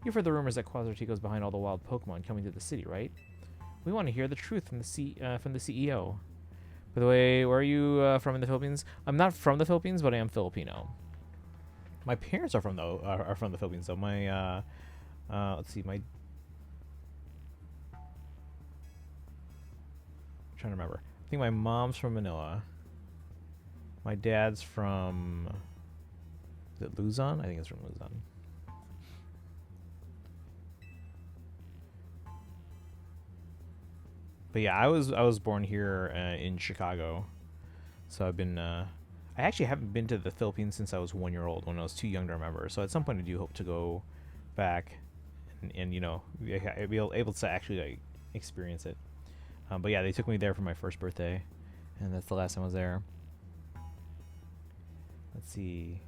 You've heard the rumors that Quasartico's behind all the wild Pokemon coming to the city, right? We want to hear the truth from the CEO. By the way, where are you from in the Philippines? I'm not from the Philippines, but I am Filipino. My parents are from the Philippines, though. My let's see, I'm trying to remember. I think my mom's from Manila. My dad's from, is it Luzon? I think it's from Luzon. But yeah, I was born here in Chicago, so I've been. I actually haven't been to the Philippines since I was 1 year old, when I was too young to remember. So at some point, I do hope to go back, and you know, be able to actually like experience it. But yeah, they took me there for my first birthday, and that's the last time I was there. Let's see.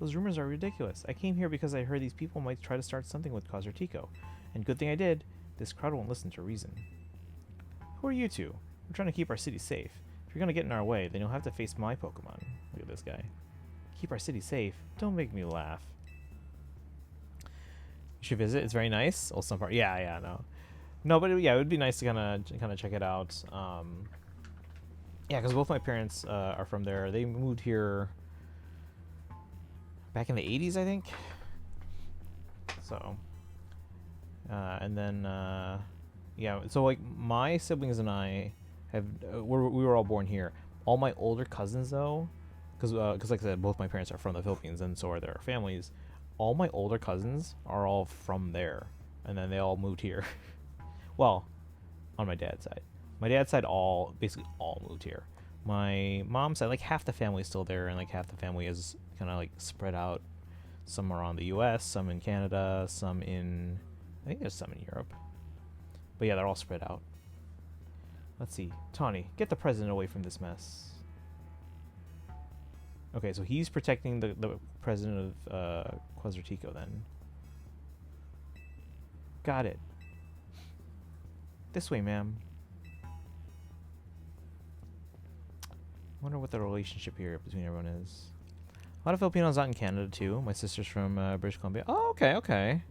Those rumors are ridiculous. I came here because I heard these people might try to start something with Quasartico, and good thing I did. This crowd won't listen to reason. Who are you two? We're trying to keep our city safe. If you're gonna get in our way, then you'll have to face my Pokemon. Look at this guy. Keep our city safe. Don't make me laugh. You should visit. It's very nice. Oh, some part. Yeah, no. No, but yeah, it would be nice to kind of check it out. Yeah, because both my parents are from there. They moved here back in the 80s, I think. So, and then yeah, so like my siblings and I have we were all born here. All my older cousins though, because like I said, both my parents are from the Philippines, and so are their families. All my older cousins are all from there, and then they all moved here. Well, on my dad's side. My dad's side basically all moved here. My mom's side, like half the family is still there, and like half the family is kind of like spread out. Some around the U.S., some in Canada, some in, I think there's some in Europe. But yeah, they're all spread out. Let's see. Tawny, get the president away from this mess. Okay, so he's protecting the president of Quasartico then. Got it. This way, ma'am. Wonder what the relationship here between everyone is. A lot of Filipinos out in Canada too. My sister's from British Columbia. Oh, okay.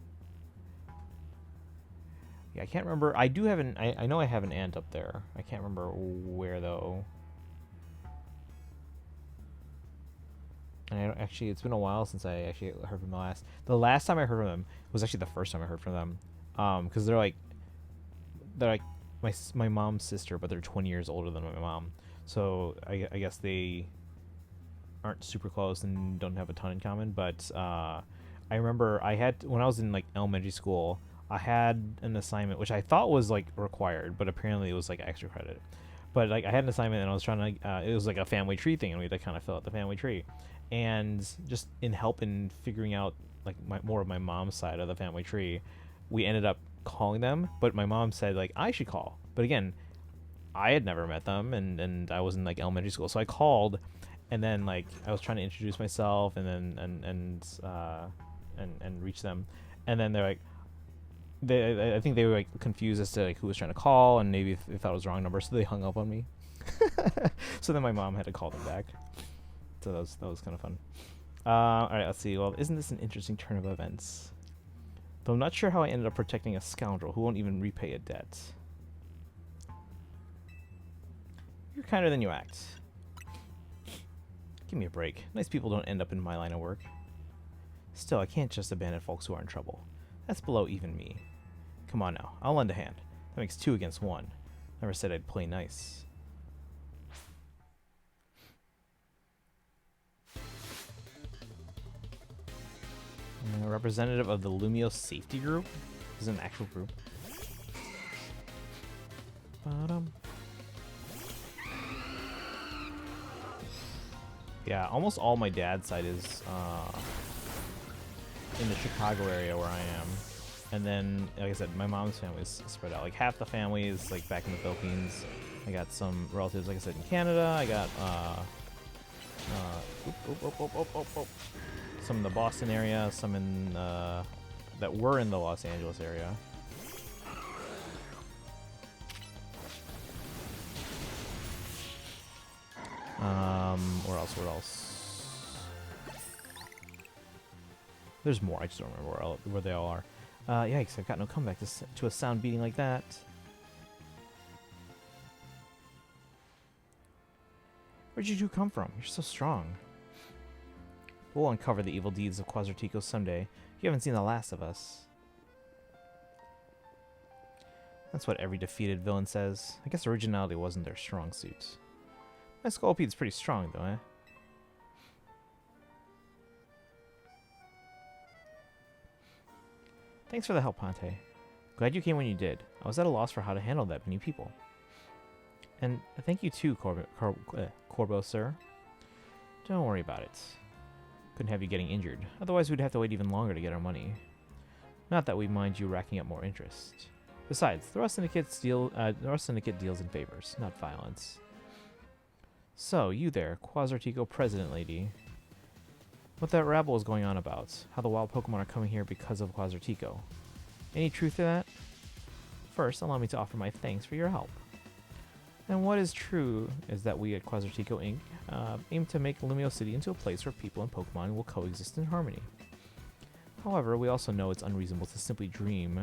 Yeah, I can't remember. I do have an. I know I have an aunt up there. I can't remember where though. And actually, it's been a while since I actually heard from the last. The last time I heard from them was actually the first time I heard from them. Because they're like my mom's sister, but they're 20 years older than my mom. So I guess they aren't super close and don't have a ton in common. But I remember when I was in like elementary school, I had an assignment which I thought was like required, but apparently it was like extra credit. But like I had an assignment and I was trying to it was like a family tree thing, and we had to kind of fill out the family tree. And just in help in figuring out like more of my mom's side of the family tree, we ended up calling them. But my mom said like I should call. But again, I had never met them, and I was in like elementary school, so I called, and then like I was trying to introduce myself and then and reach them, and then they're like, I think they were like confused as to like who was trying to call, and maybe they thought it was the wrong number, so they hung up on me. So then my mom had to call them back. So that was kind of fun. All right, let's see. Well, isn't this an interesting turn of events? Though I'm not sure how I ended up protecting a scoundrel who won't even repay a debt. You're kinder than you act. Give me a break. Nice people don't end up in my line of work. Still, I can't just abandon folks who are in trouble. That's below even me. Come on now, I'll lend a hand. That makes 2 against 1. Never said I'd play nice. Representative of the Lumio Safety Group? This is an actual group. Yeah, almost all my dad's side is in the Chicago area where I am. And then, like I said, my mom's family is spread out. Like half the family is like back in the Philippines. I got some relatives, like I said, in Canada. I got some in the Boston area, some in that were in the Los Angeles area. Where else? There's more. I just don't remember where they all are. Yikes! I've got no comeback to a sound beating like that. Where'd you two come from? You're so strong. We'll uncover the evil deeds of Quasartico someday. You haven't seen the last of us. That's what every defeated villain says. I guess originality wasn't their strong suit. My Scolpede's pretty strong, though, eh? Thanks for the help, Pante. Glad you came when you did. I was at a loss for how to handle that many people. And thank you too, Corbo, sir. Don't worry about it. Couldn't have you getting injured. Otherwise, we'd have to wait even longer to get our money. Not that we mind you racking up more interest. Besides, the Rust Syndicate deals in favors, not violence. So, you there, Quasartico President Lady. What that rabble is going on about. How the wild Pokemon are coming here because of Quasartico. Any truth to that? First, allow me to offer my thanks for your help. And what is true is that we at Quasartico Inc. Aim to make Lumio City into a place where people and Pokemon will coexist in harmony. However, we also know it's unreasonable to simply dream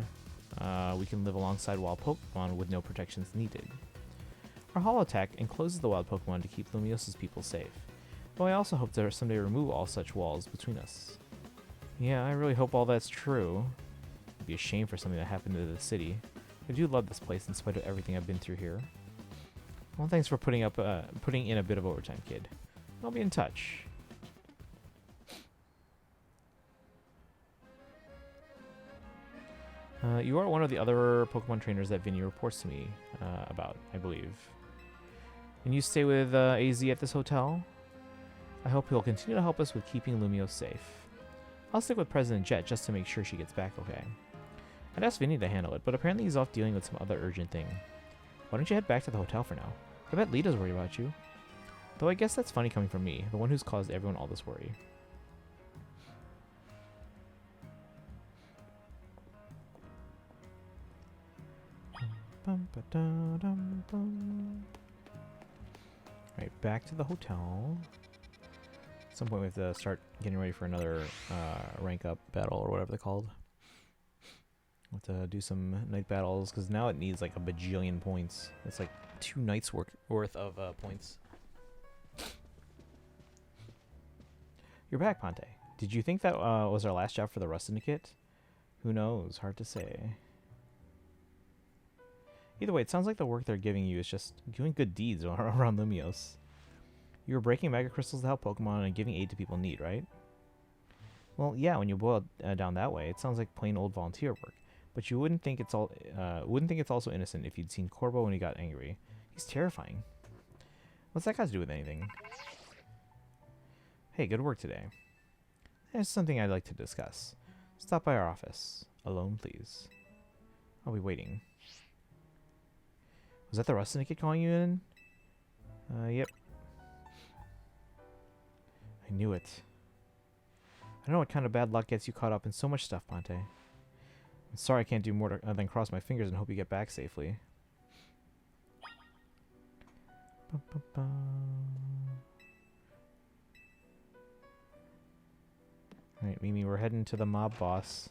we can live alongside wild Pokemon with no protections needed. Our holotech encloses the wild Pokemon to keep Lumios's people safe, though I also hope to someday remove all such walls between us. Yeah, I really hope all that's true. It'd be a shame for something that happened to the city. I do love this place in spite of everything I've been through here. Well, thanks for putting in a bit of overtime, kid. I'll be in touch. You are one of the other Pokemon trainers that Vinny reports to me about, I believe. And you stay with AZ at this hotel? I hope he'll continue to help us with keeping Lumio safe. I'll stick with President Jet just to make sure she gets back okay. I'd asked Vinny to handle it, but apparently he's off dealing with some other urgent thing. Why don't you head back to the hotel for now? I bet Lita's worried about you. Though I guess that's funny coming from me, the one who's caused everyone all this worry. Alright, back to the hotel. At some point we have to start getting ready for another rank up battle or whatever they're called. We'll have to do some night battles because now it needs like a bajillion points. It's like 2 nights worth of points. You're back, Ponte. Did you think that was our last job for the Rust Syndicate? Who knows? Hard to say. Either way, it sounds like the work they're giving you is just doing good deeds around Lumios. You were breaking Mega Crystals to help Pokemon and giving aid to people in need, right? Well, yeah, when you boil it down that way, it sounds like plain old volunteer work. But you wouldn't think it's also innocent if you'd seen Corbo when he got angry. He's terrifying. What's that got to do with anything? Hey, good work today. There's something I'd like to discuss. Stop by our office. Alone, please. I'll be waiting. Was that the Rust Syndicate calling you in? Yep. I knew it. I don't know what kind of bad luck gets you caught up in so much stuff, Ponte. I'm sorry I can't do more than cross my fingers and hope you get back safely. Alright, Mimi, we're heading to the mob boss.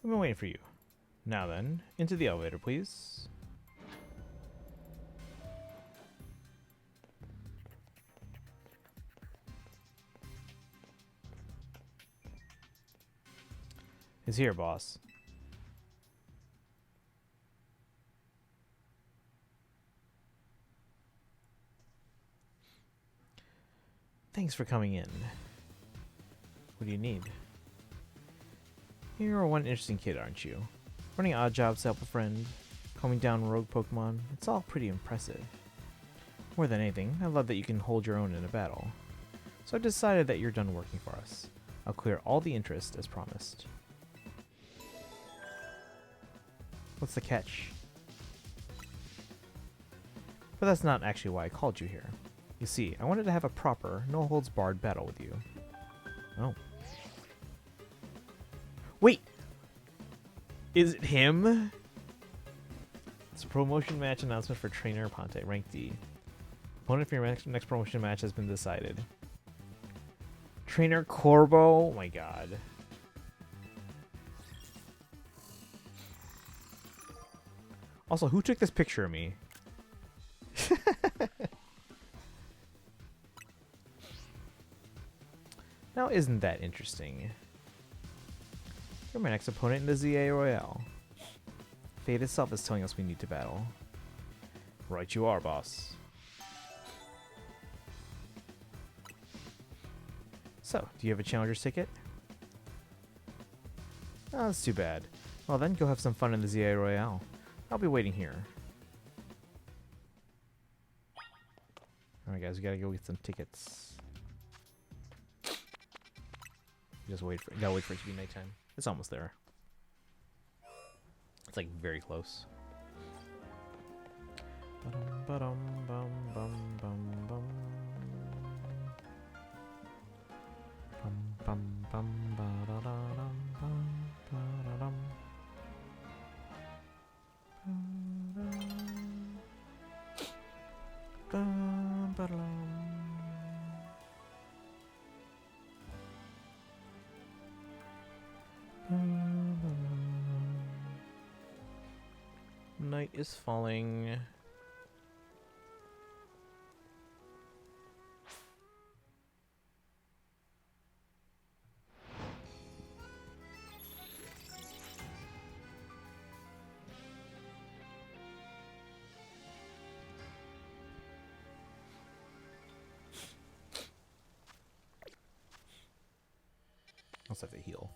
I've been waiting for you. Now then, into the elevator, please. Is here, boss. Thanks for coming in. What do you need? You're one interesting kid, aren't you? Running odd jobs to help a friend, calming down rogue Pokemon, it's all pretty impressive. More than anything, I love that you can hold your own in a battle. So I've decided that you're done working for us. I'll clear all the interest as promised. What's the catch? But that's not actually why I called you here. You see, I wanted to have a proper, no-holds-barred battle with you. Oh. Wait! Is it him? It's a promotion match announcement for Trainer Ponte, rank D. Opponent for your next promotion match has been decided. Trainer Corbo? Oh my god. Also, who took this picture of me? Now, isn't that interesting? You're my next opponent in the ZA Royale. Fate itself is telling us we need to battle. Right you are, boss. So, do you have a challenger's ticket? Oh, that's too bad. Well then, go have some fun in the ZA Royale. I'll be waiting here. Alright guys, we gotta go get some tickets. Just wait for gotta wait for it to be nighttime. It's almost there. It's like very close. Ba-dum, bum, bum, bum, bum. Bum, bum, bum, ba-da-da-dum, bum, ba-da-dum. Bum, ba-da-dum. Night is falling. Let's have to heal.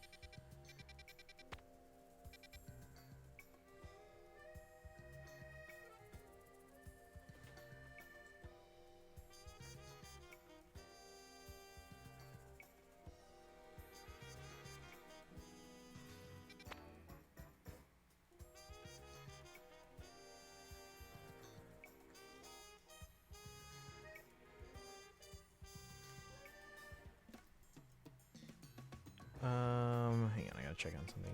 Hang on, I gotta check on something.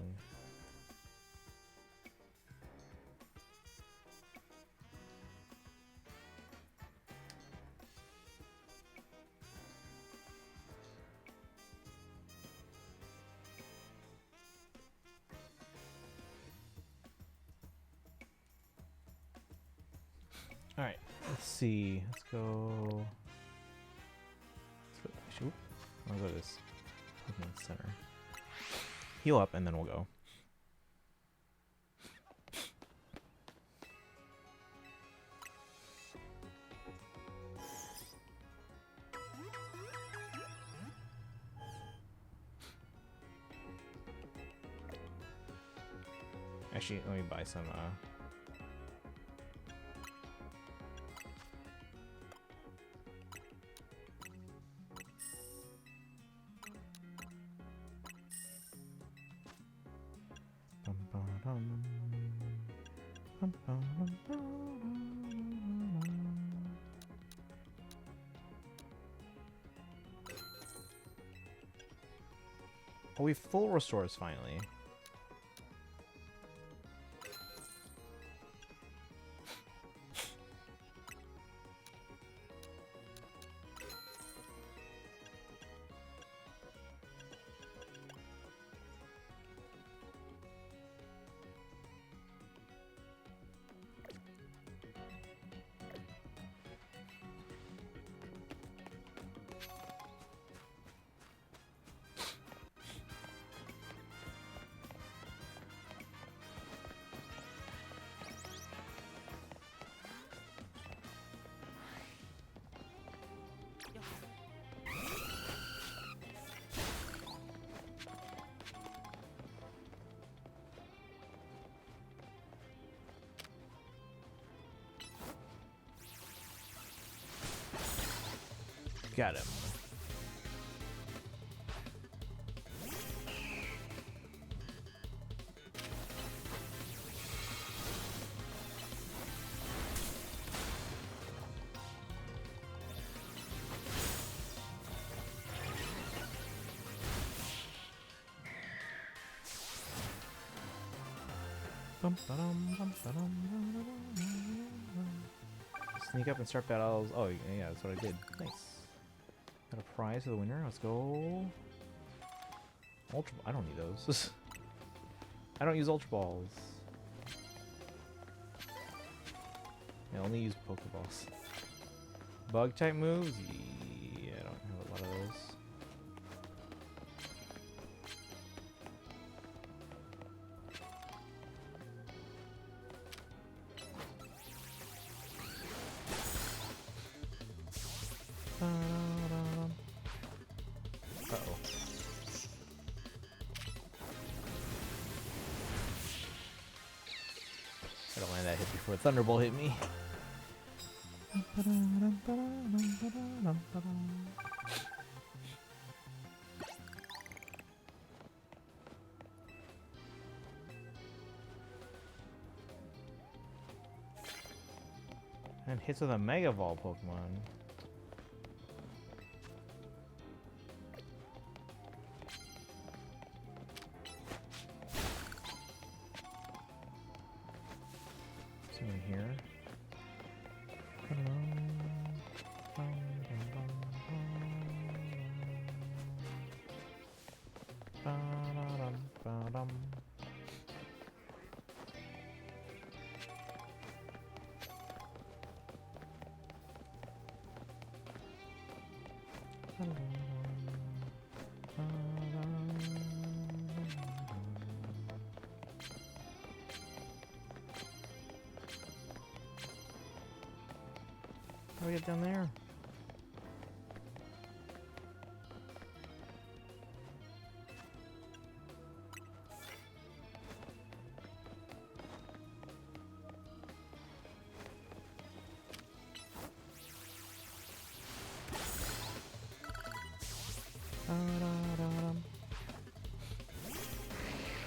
All right, let's see. Let's go. Shoot. I'll go to this Pokemon Center. Heal up, and then we'll go. Actually, let me buy some. Oh, we full restores finally. Got him. Sneak up and start battles. Oh, yeah, that's what I did. Nice. Got a prize for the winner. Let's go. Ultra. I don't need those. I don't use Ultra Balls. I only use Pokeballs. Bug type moves? Yeah, I don't have a lot of those. Uh-oh. I don't land that hit before Thunderbolt hit me. And hits with a Mega Ball Pokemon. Something here. How do we get down there?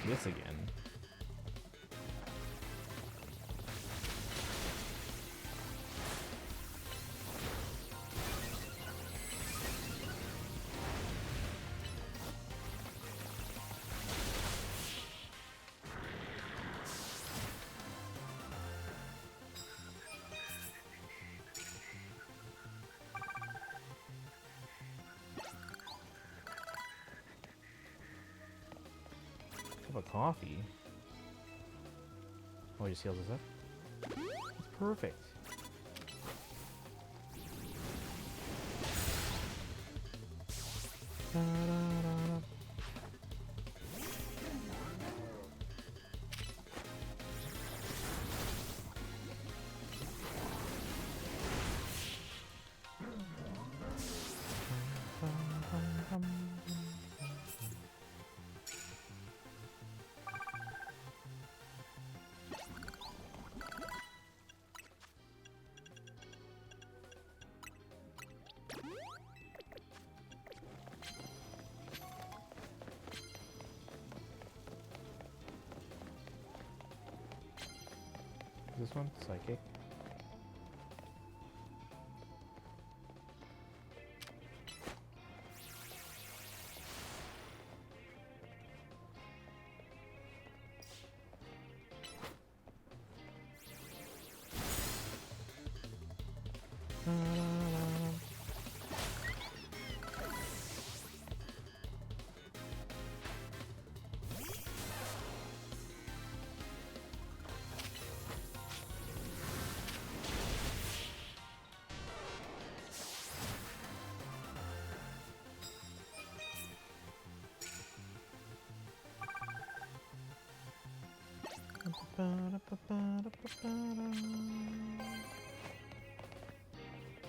This again. Cup of coffee. Oh, he just heals us up. That's perfect. Da-da-da-da. This one? Psychic?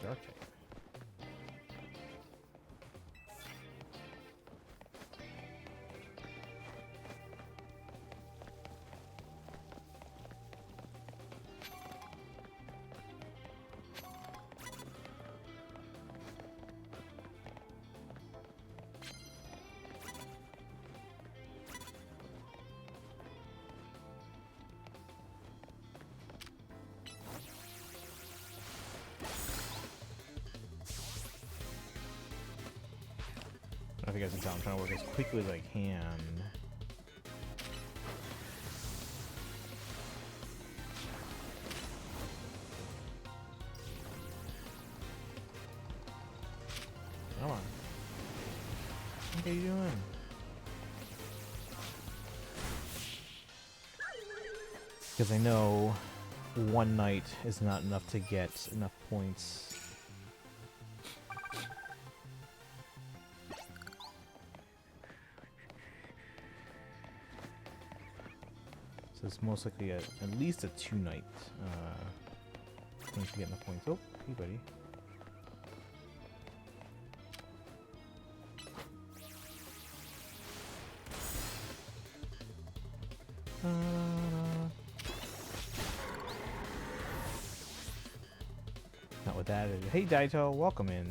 Dark type. I don't know if you guys can tell, I'm trying to work as quickly as I can. Come on. What are you doing? Because I know one night is not enough to get enough points. So it's most likely at least a 2-night thing to get enough points. Oh, hey buddy. Not with that. Hey, Daito, welcome in.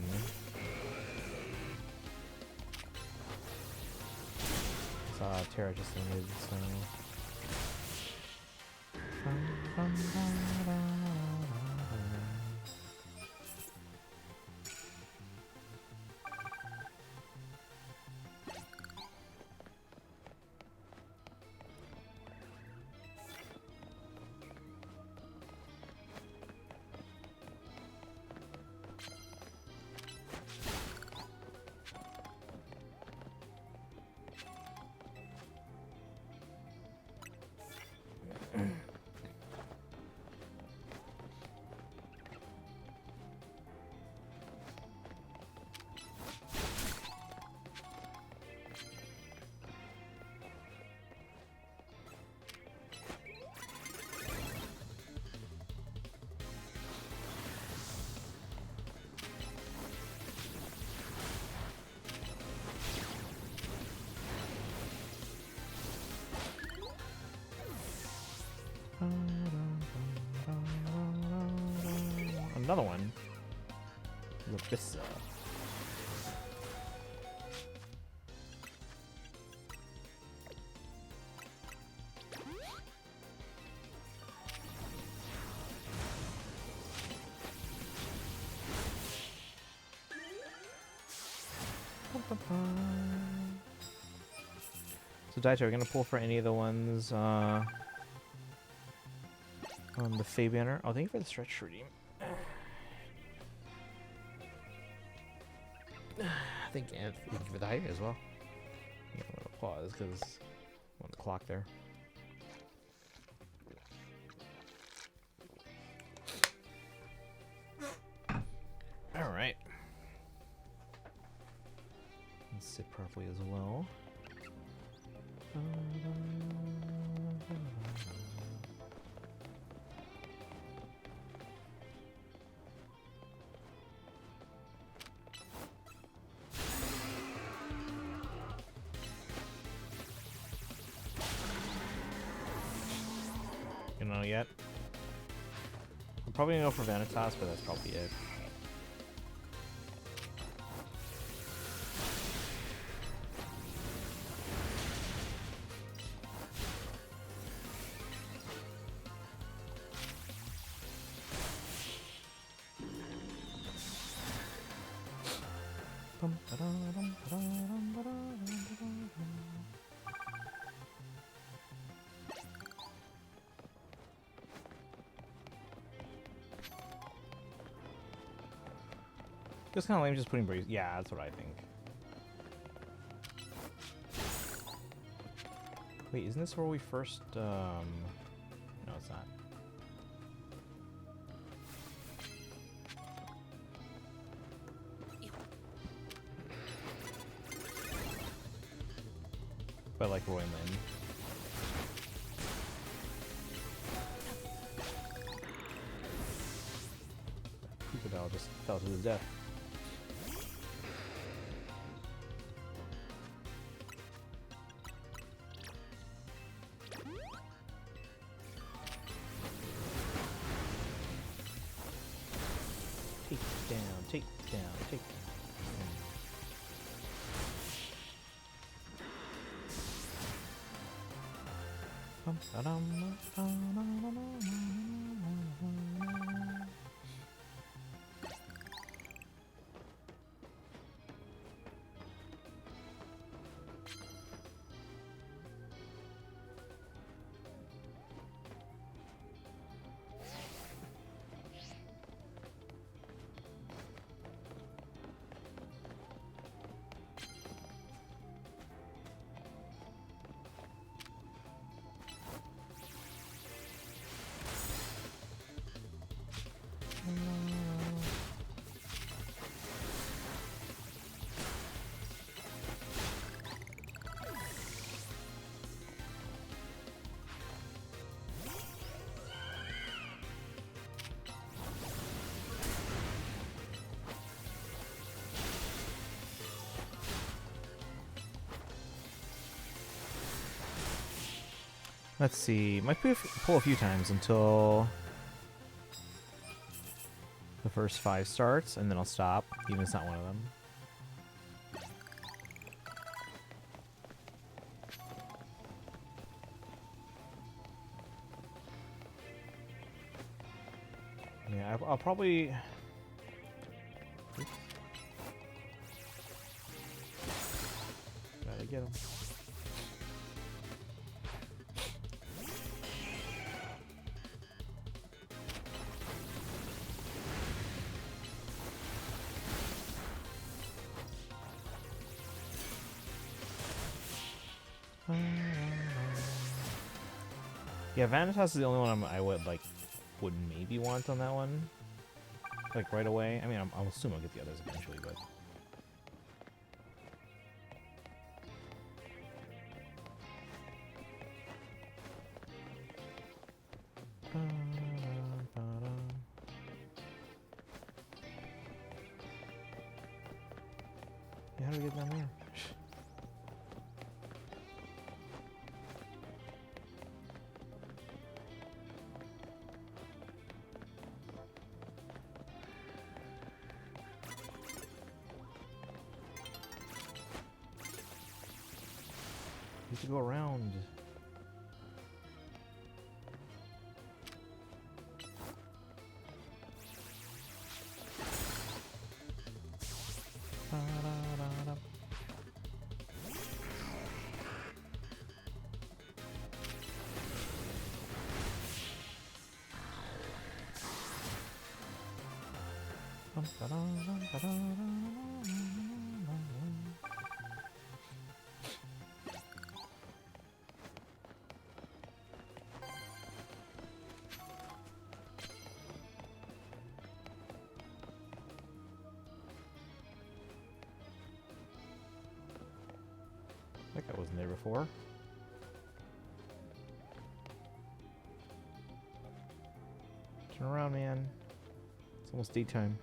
Saw Terra just ended, so. Another one. Lapissa. So Daito, we're gonna pull for any of the ones on the Fae banner. Oh, thank you for the stretch redeem. Thank you for the hype as well. Yeah, I'm gonna pause because I'm on the clock there. All right. Let's sit properly as well. You know yet? I'm probably gonna go for Vanitas, but that's probably it. Just kind of lame, just putting breeze. Yeah, that's what I think. Wait, isn't this where we first? No, it's not. But I like Roy Lynn. Crocodile just fell to his death. Take down, take down. Let's see. Might pull a few times until the the first 5 starts, and then I'll stop, even if it's not one of them. Yeah, I'll probably... Gotta get him. Yeah, Vanitas is the only one I would like would maybe want on that one, like right away. I mean, I'll assume I'll get the others eventually, but. Yeah, how do we get down there? You have to go around. That guy wasn't there before. Turn around, man. It's almost daytime.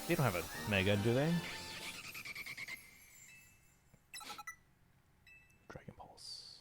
They don't have a Mega, do they? Dragon Pulse.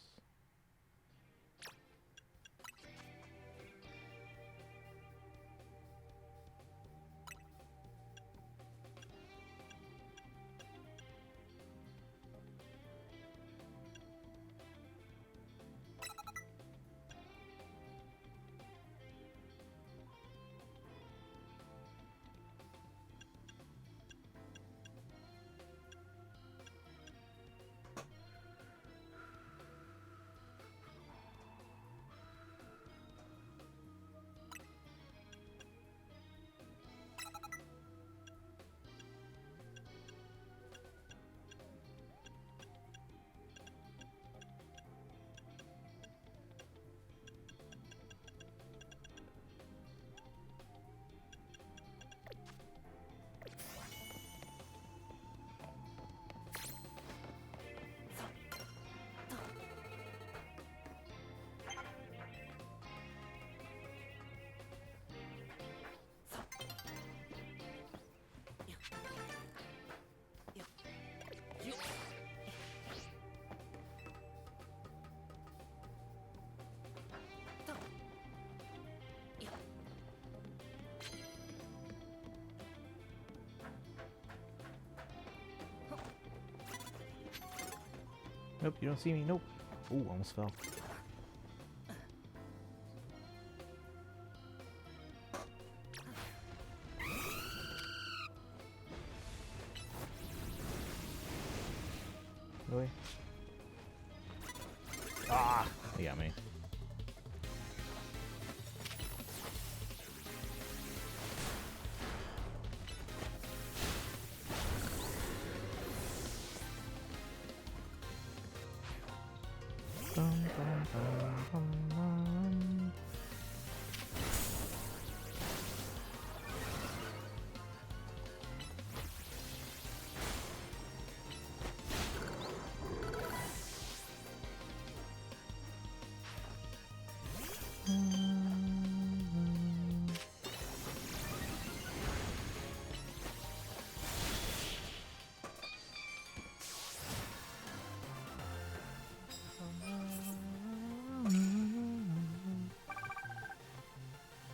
Nope, you don't see me. Nope. Ooh, almost fell. Really? Ah! He got me.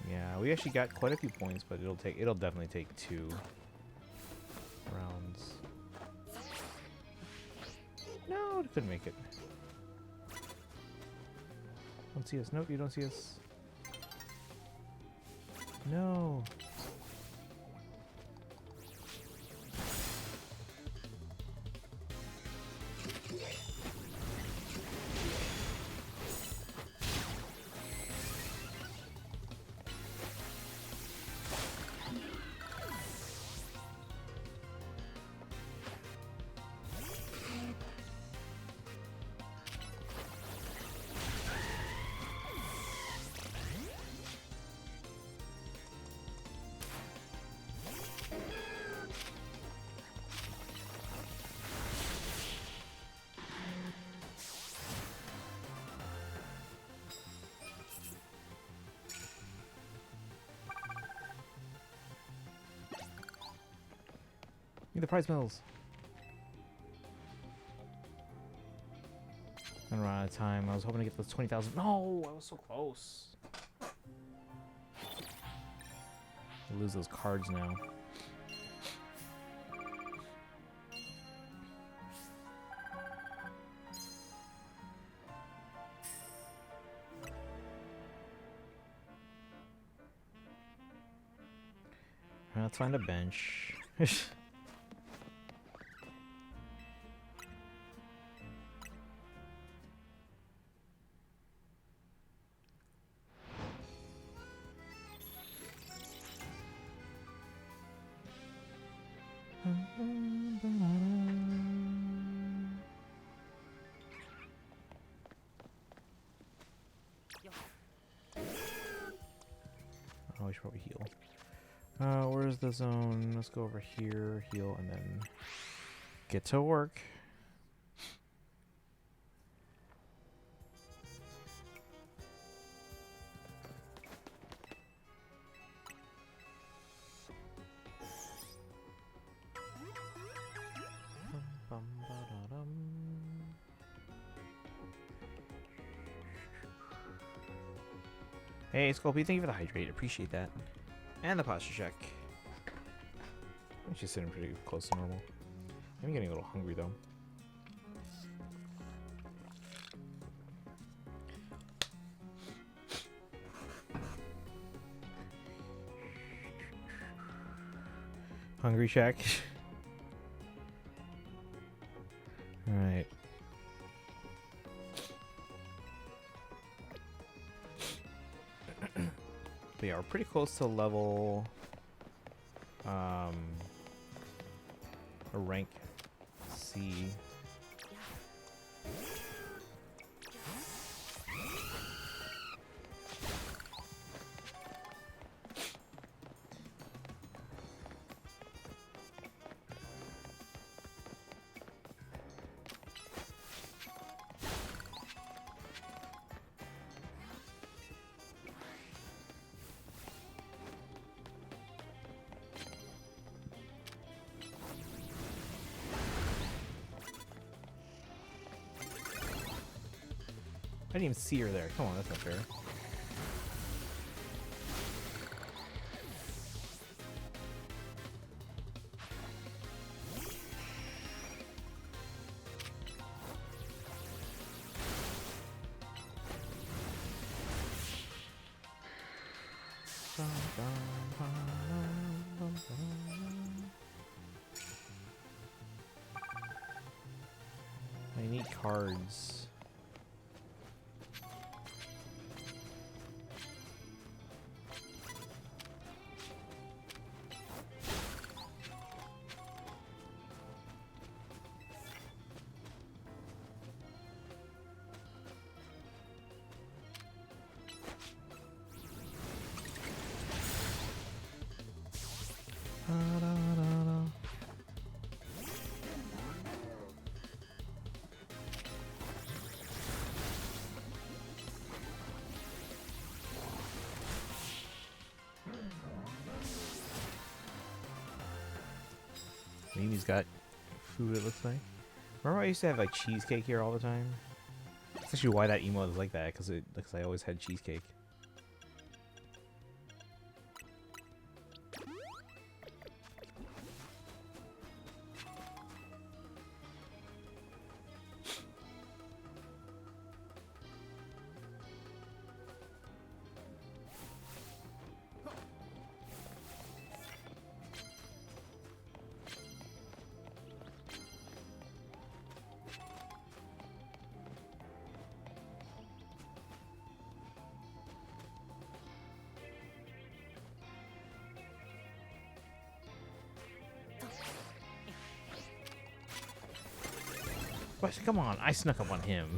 Yeah, we actually got quite a few points, but it'll definitely take 2 rounds. No, it couldn't make it. Don't see us. Nope, you don't see us. No. Need the prize mills. And we're out of time. I was hoping to get those 20,000. No, I was so close. I lose those cards now. Let's find a bench. Oh, we should probably heal. Where's the zone? Let's go over here, heal, and then get to work. Hey, Sculpey, thank you for the hydrate. Appreciate that. And the posture check. She's sitting pretty close to normal. I'm getting a little hungry though. Hungry check. Alright. But yeah, we're pretty close to level a rank C. I didn't even see her there. Come on, that's not fair. I need cards. Mimi's got food, it looks like. Remember I used to have like cheesecake here all the time? That's actually why that emote is like that, because I always had cheesecake. But come on, I snuck up on him.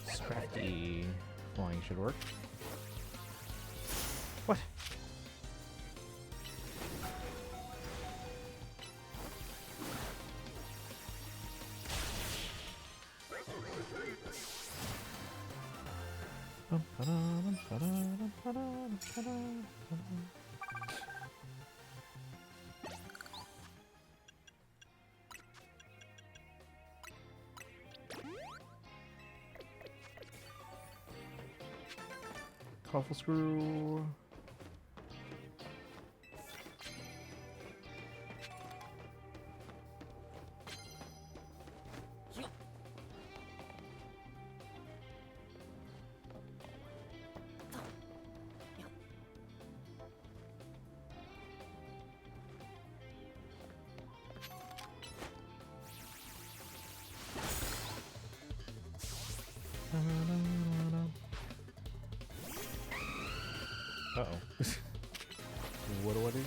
Scrafty flying should work. What? Colorful screw. Uh-oh. What do I do?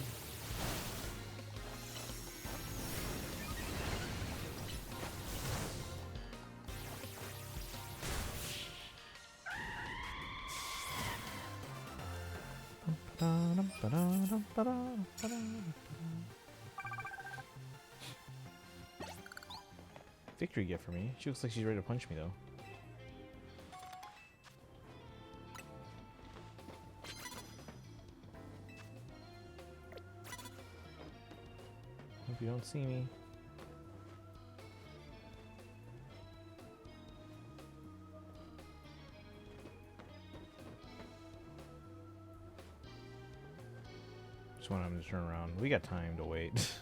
Victory gift for me. She looks like she's ready to punch me, though. Hope you don't see me. Just want him to turn around. We got time to wait.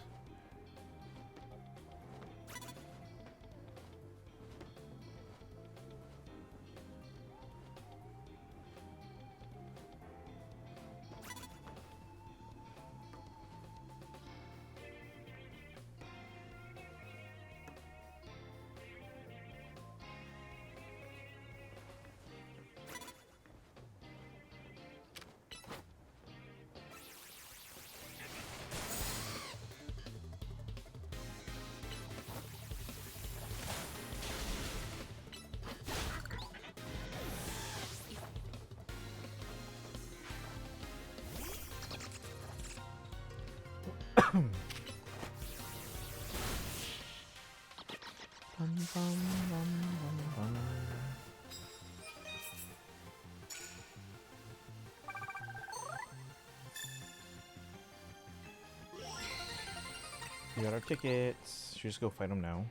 We got our tickets. Should we just go fight them now?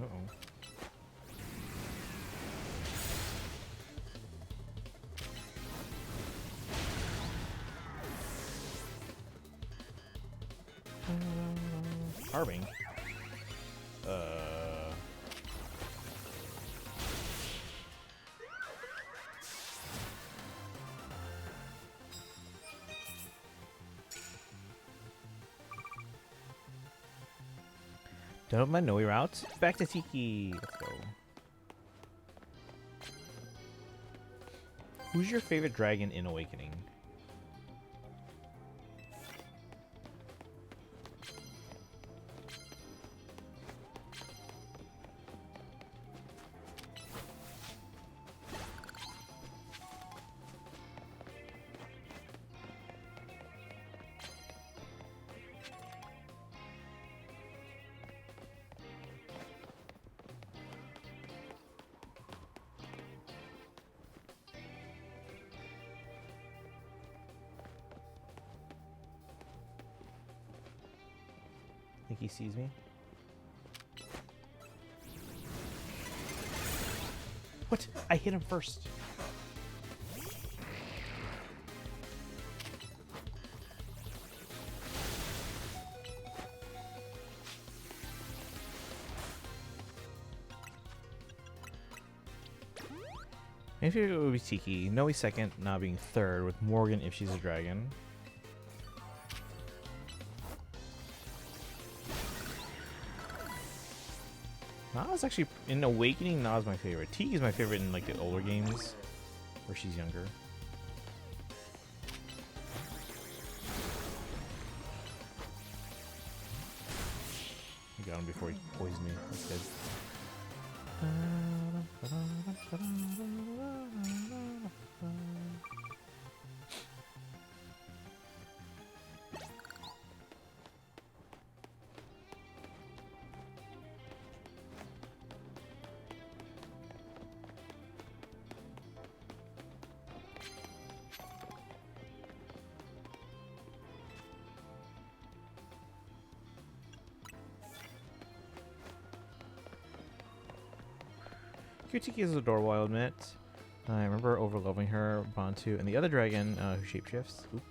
Uh-oh. Carving. Don't open my Noe route. Back to Tiki. Let's go. Who's your favorite dragon in Awakening? I think he sees me. What? I hit him first. Maybe it would be Tiki. Noe second, not being third, with Morgan if she's a dragon. Na's actually, in Awakening, Na's my favorite. Tiki's my favorite in like the older games, where she's younger. I got him before he poisoned me. That's good. Tiki is adorable, I'll admit. I remember overloving her, Bantu, and the other dragon who shapeshifts. Oop,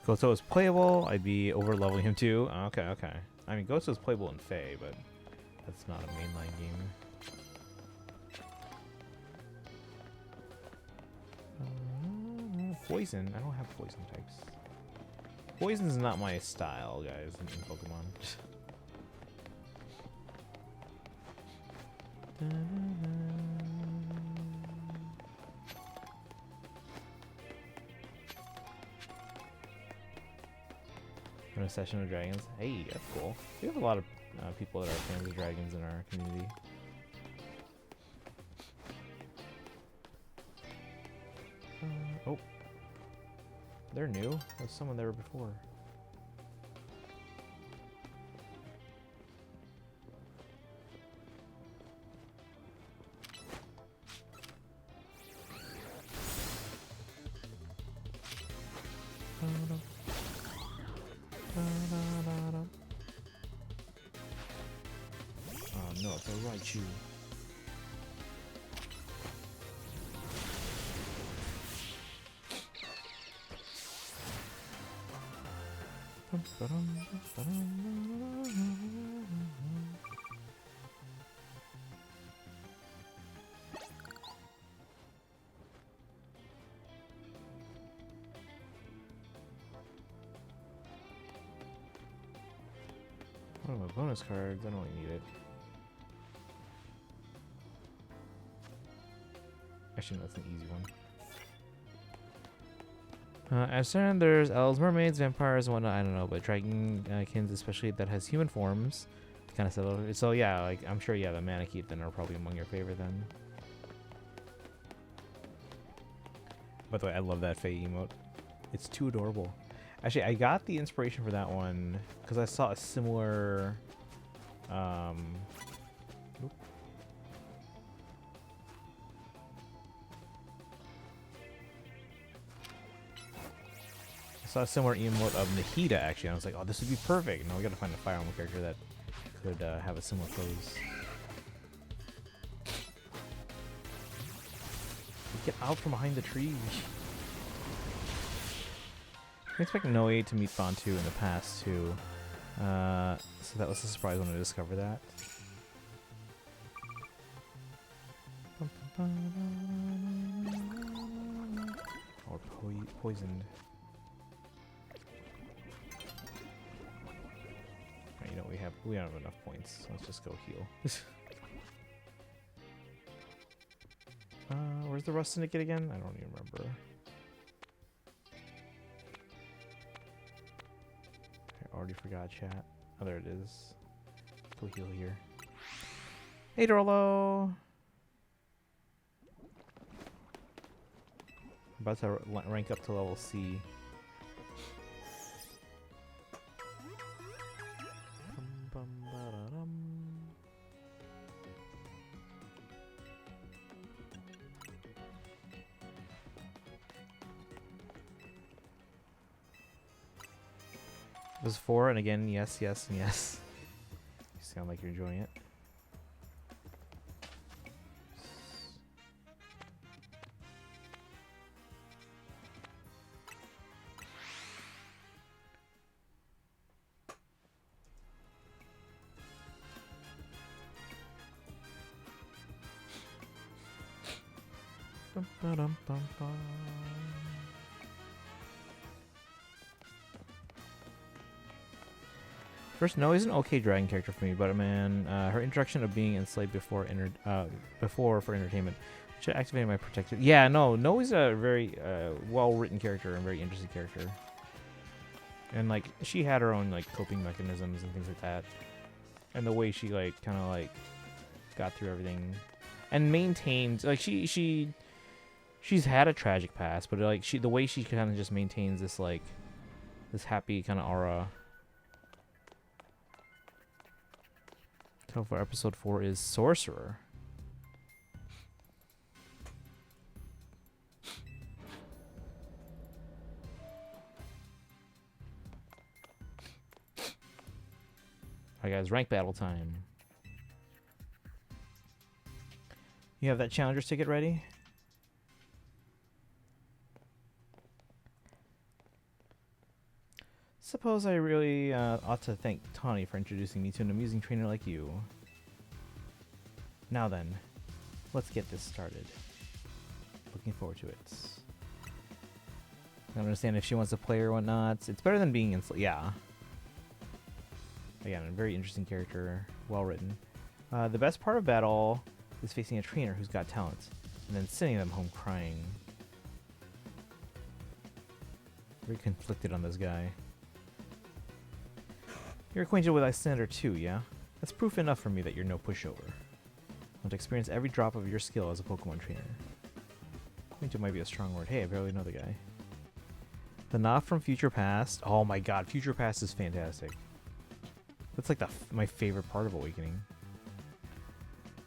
Goto is playable. I'd be over leveling him too. Okay, okay. I mean, Goto is playable in Fae, but that's not a mainline game. Poison. I don't have poison types. Poison's not my style, guys, in Pokemon. A session of dragons. Hey, that's cool. We have a lot of people that are fans of dragons in our community. Oh, they're new. There's someone there before. Oh no, it's a Raichu. What are my bonus cards? I don't really need it. Actually, no, that's an easy one. As there's elves, mermaids, vampires, and whatnot. I don't know, but dragonkins, especially that has human forms, kind of settle. So yeah, like I'm sure, yeah, the Manakith then are probably among your favorite then. By the way, I love that Faye emote. It's too adorable. Actually, I got the inspiration for that one because I saw a similar. Oop. I saw a similar emote of Nahida actually. And I was like, oh, this would be perfect. Now we gotta find a Fire Emblem character that could have a similar pose. Get out from behind the tree. I expect Noe to meet Bantu in the past too. So that was a surprise when I discovered that. Or poisoned. Right, you know, we don't have enough points. So let's just go heal. Where's the Rust Syndicate again? I don't even remember. I already forgot chat. Oh, there it is. Let's go heal here. Hey, Dorlo! I'm about to rank up to level C. It was 4, and again, yes, yes, and yes. You sound like you're enjoying it. Bum, ba-dum, bum, bum. First, no, he's an okay dragon character for me, but man, her introduction of being enslaved before for entertainment should activate my protective. Yeah, no, he's a very well-written character and very interesting character, and like she had her own like coping mechanisms and things like that, and the way she like kind of like got through everything and maintained like she's had a tragic past, but like the way she kind of just maintains this like this happy kind of aura. Title for episode 4 is Sorcerer. Alright guys, rank battle time. You have that challenger's ticket ready? Suppose I really ought to thank Tawny for introducing me to an amusing trainer like you. Now then, let's get this started. Looking forward to it. I don't understand if she wants to play or whatnot. It's better than being yeah. Again, a very interesting character, well written. The best part of battle is facing a trainer who's got talent, and then sending them home crying. Very conflicted on this guy. You're acquainted with Lysander too, yeah? That's proof enough for me that you're no pushover. I want to experience every drop of your skill as a Pokemon trainer. Acquainted might be a strong word. Hey, I barely know the guy. The Knot from Future Past. Oh my god, Future Past is fantastic. That's like my favorite part of Awakening.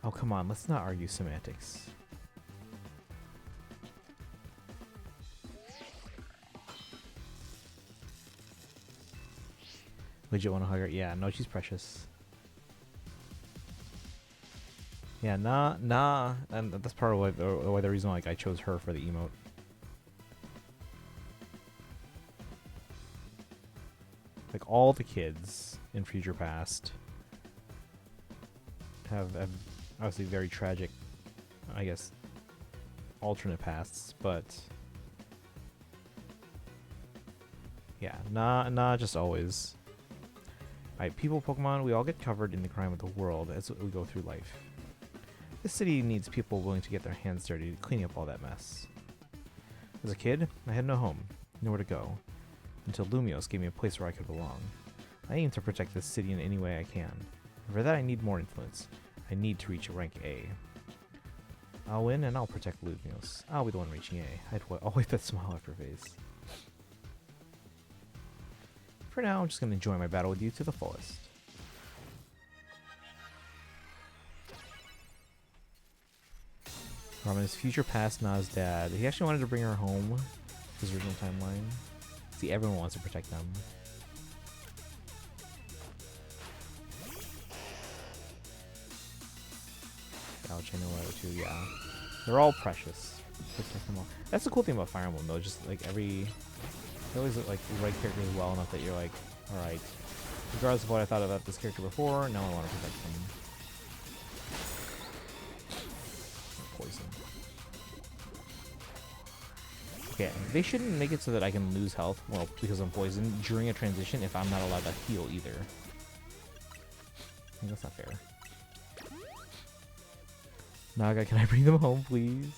Oh, come on, let's not argue semantics. Legit want to hug her? Yeah, no, she's precious. Yeah, nah, and that's part of why the reason like I chose her for the emote. Like all the kids in Future Past have obviously very tragic, I guess, alternate pasts, but yeah, nah, just always. Alright, people, Pokemon, we all get covered in the crime of the world as we go through life. This city needs people willing to get their hands dirty cleaning up all that mess. As a kid, I had no home, nowhere to go, until Lumios gave me a place where I could belong. I aim to protect this city in any way I can. And for that I need more influence. I need to reach rank A. I'll win and I'll protect Ludnios. I'll be the one reaching A. I'll wipe that smile off her face. For now, I'm just gonna enjoy my battle with you to the fullest. Raman's future past Na's dad. He actually wanted to bring her home. His original timeline. See, everyone wants to protect them. Ouch, I know that too, yeah. They're all precious. Protect them all. That's the cool thing about Fire Emblem though, just like they always look like the right characters well enough that you're like, alright. Regardless of what I thought about this character before, now I want to protect them. Poison. Okay, they shouldn't make it so that I can lose health, well, because I'm poisoned, during a transition if I'm not allowed to heal either. I think that's not fair. Naga, can I bring them home, please?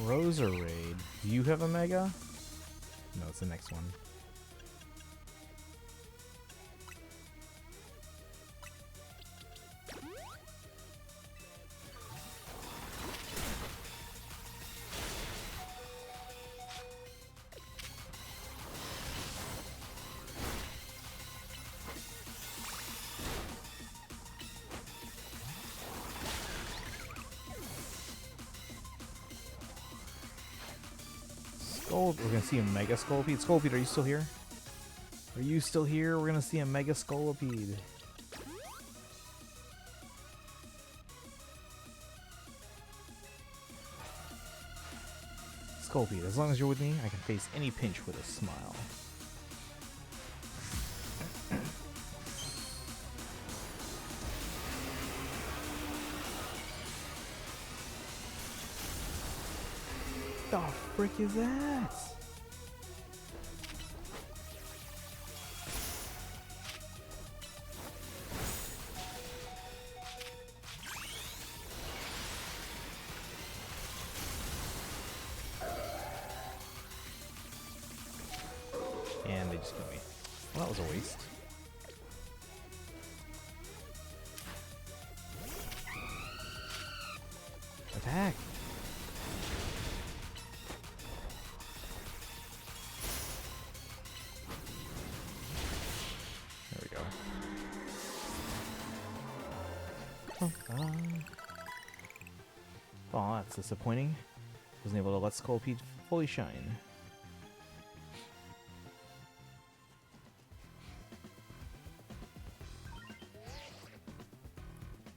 Rosa Raid. Do you have a Mega? No, it's the next one. We're gonna see a Mega Scolipede. Scolipede, are you still here? Are you still here? We're gonna see a Mega Scolipede. Scolipede, as long as you're with me, I can face any pinch with a smile. The frick is that? And they just killed me. Well, that was a waste. Attack! Oh, that's disappointing. Wasn't able to let Scolipede fully shine.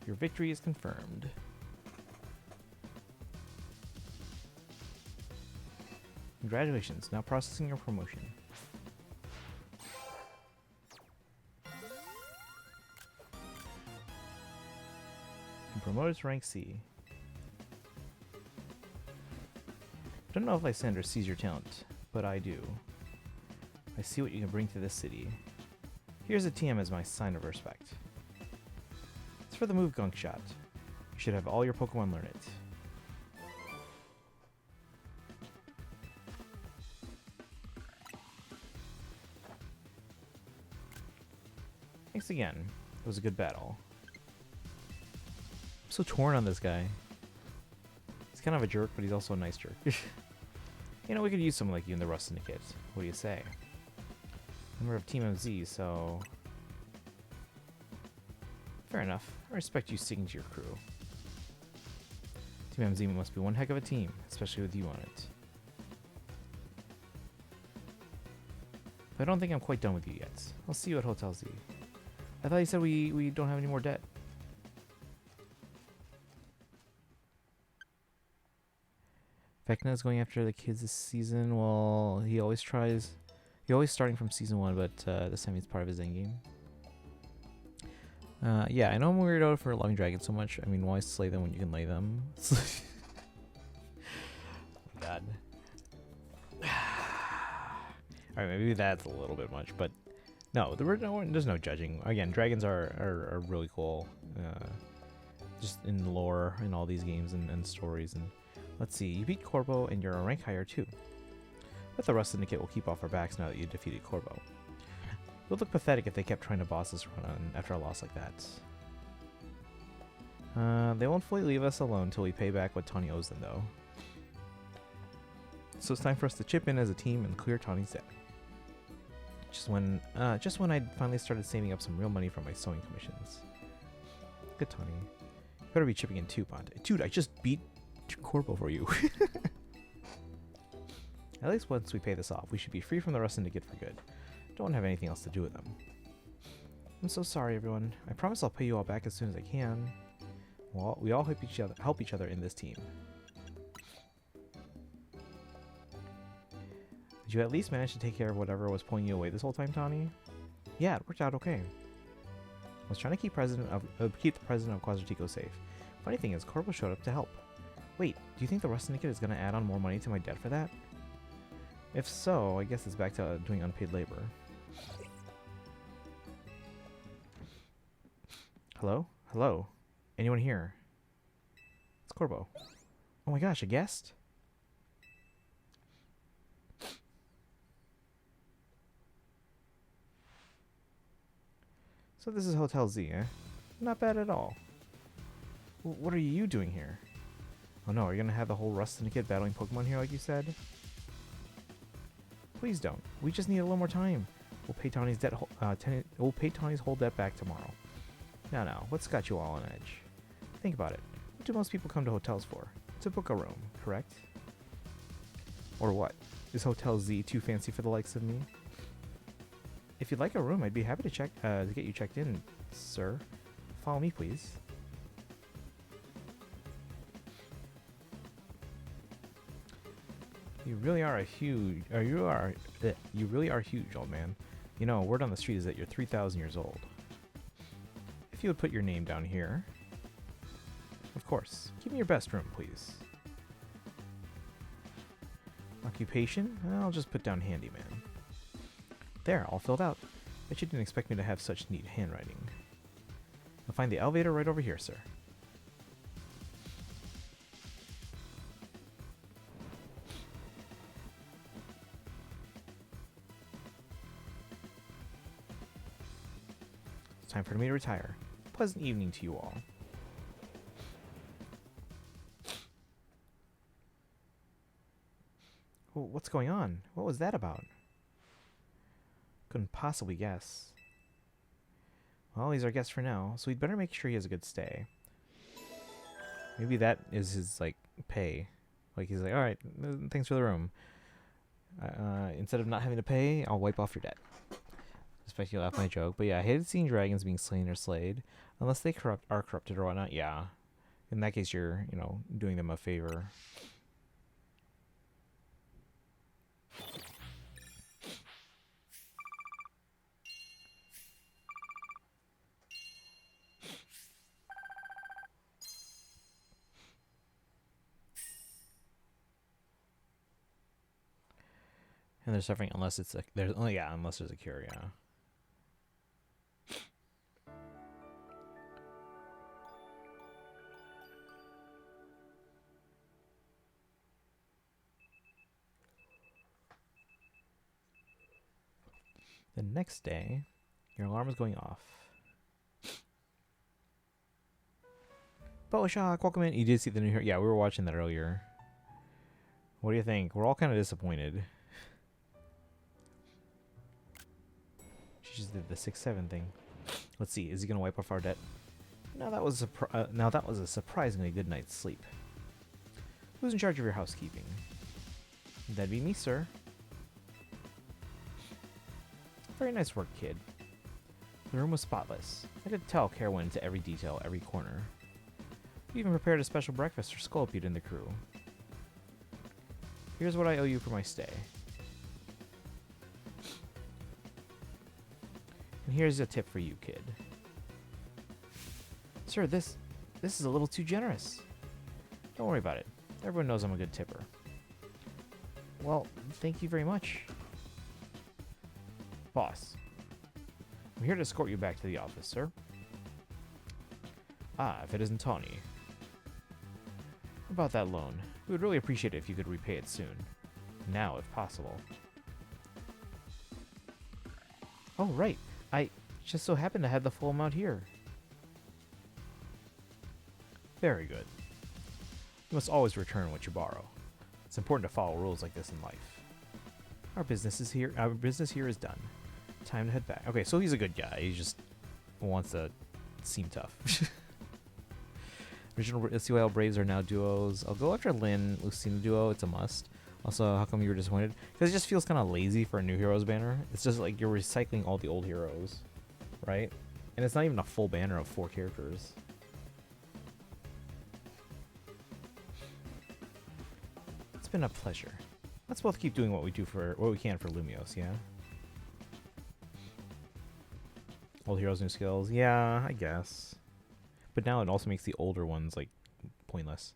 Your victory is confirmed. Congratulations, now processing your promotion. Promoted to rank C. Don't know if Lysander sees your talent, but I do. I see what you can bring to this city. Here's a TM as my sign of respect. It's for the move Gunk Shot. You should have all your Pokemon learn it. Thanks again. It was a good battle. I'm so torn on this guy. He's kind of a jerk, but he's also a nice jerk. You know, we could use someone like you in the Rust Syndicate. What do you say? Member of Team MZ, so... Fair enough. I respect you sticking to your crew. Team MZ must be one heck of a team, especially with you on it. But I don't think I'm quite done with you yet. I'll see you at Hotel Z. I thought you said we don't have any more debt. Vecna is going after the kids this season. Well, he always tries. He's always starting from season 1, but this time he's part of his endgame. Yeah, I know I'm weirdo for loving dragons so much. I mean, why slay them when you can lay them? Oh my god. Alright, maybe that's a little bit much, but no, there's no judging. Again, dragons are really cool. Just in lore in all these games and stories. And let's see, you beat Corbo and you're a rank higher too. But the rest of the Syndicate will keep off our backs now that you defeated Corbo. It would look pathetic if they kept trying to boss us around after a loss like that. They won't fully leave us alone until we pay back what Tawny owes them, though. So it's time for us to chip in as a team and clear Tawny's debt. Just when I'd finally started saving up some real money from my sewing commissions. Good, Tawny. You better be chipping in too, Bond. Dude, I just beat Corbo for you. At least once we pay this off, we should be free from the rest Syndicate for good. Don't have anything else to do with them. I'm so sorry, everyone. I promise I'll pay you all back as soon as I can. Well, we all help each other in this team. Did you at least manage to take care of whatever was pulling you away this whole time, Tawny? Yeah, it worked out okay. I was trying to keep the president of Quasartico safe. Funny thing is, Corvo showed up to help. Wait, do you think the Rust Syndicate is going to add on more money to my debt for that? If so, I guess it's back to doing unpaid labor. Hello? Hello? Anyone here? It's Corbo. Oh my gosh, a guest? So this is Hotel Z, eh? Not bad at all. What are you doing here? Oh no, are you gonna have the whole Rust Syndicate battling Pokemon here like you said? Please don't. We just need a little more time. We'll pay Tawny's debt. We'll pay Tawny's whole debt back tomorrow. Now, what's got you all on edge? Think about it. What do most people come to hotels for? To book a room, correct? Or what? Is Hotel Z too fancy for the likes of me? If you'd like a room, I'd be happy to get you checked in, sir. Follow me, please. You really are huge, old man. You know, word on the street is that you're 3,000 years old. If you would put your name down here. Of course. Give me your best room, please. Occupation? I'll just put down handyman. There, all filled out. Bet you didn't expect me to have such neat handwriting. You'll find the elevator right over here, sir. It's time for me to retire. Pleasant evening to you all. Well, what's going on? What was that about? Couldn't possibly guess. Well, he's our guest for now, so we'd better make sure he has a good stay. Maybe that is his, like, pay. Like, he's like, alright, thanks for the room. Instead of not having to pay, I'll wipe off your debt. Suspect you laughed my joke, but yeah, I hated seeing dragons being slain or slayed. Unless they are corrupted or whatnot, yeah. In that case, you're, you know, doing them a favor. And they're suffering unless it's unless there's a cure, yeah. The next day, your alarm is going off. Shock, welcome in. You did see the new hero. Yeah, we were watching that earlier. What do you think? We're all kind of disappointed. She just did the 6-7 thing. Let's see. Is he gonna wipe off our debt? Now that was a surprisingly good night's sleep. Who's in charge of your housekeeping? That'd be me, sir. Very nice work, kid. The room was spotless. I could tell care went into every detail, every corner. We even prepared a special breakfast for Sculpute and the crew. Here's what I owe you for my stay. And here's a tip for you, kid. Sir, this is a little too generous. Don't worry about it. Everyone knows I'm a good tipper. Well, thank you very much. Boss. I'm here to escort you back to the office, sir. Ah, if it isn't Tawny. About that loan. We would really appreciate it if you could repay it soon. Now, if possible. Oh, right. I just so happen to have the full amount here. Very good. You must always return what you borrow. It's important to follow rules like this in life. Our business here is done. Time to head back. Okay, so he's a good guy. He just wants to seem tough. Original CYL Braves are now duos. I'll go after Lynn Lucina duo. It's a must. Also, how come you were disappointed? Because it just feels kind of lazy for a new heroes banner. It's just like you're recycling all the old heroes, right? And it's not even a full banner of 4 characters. It's been a pleasure. Let's both keep doing what we can for Lumios, yeah? Old heroes, new skills. Yeah, I guess. But now it also makes the older ones, like, pointless.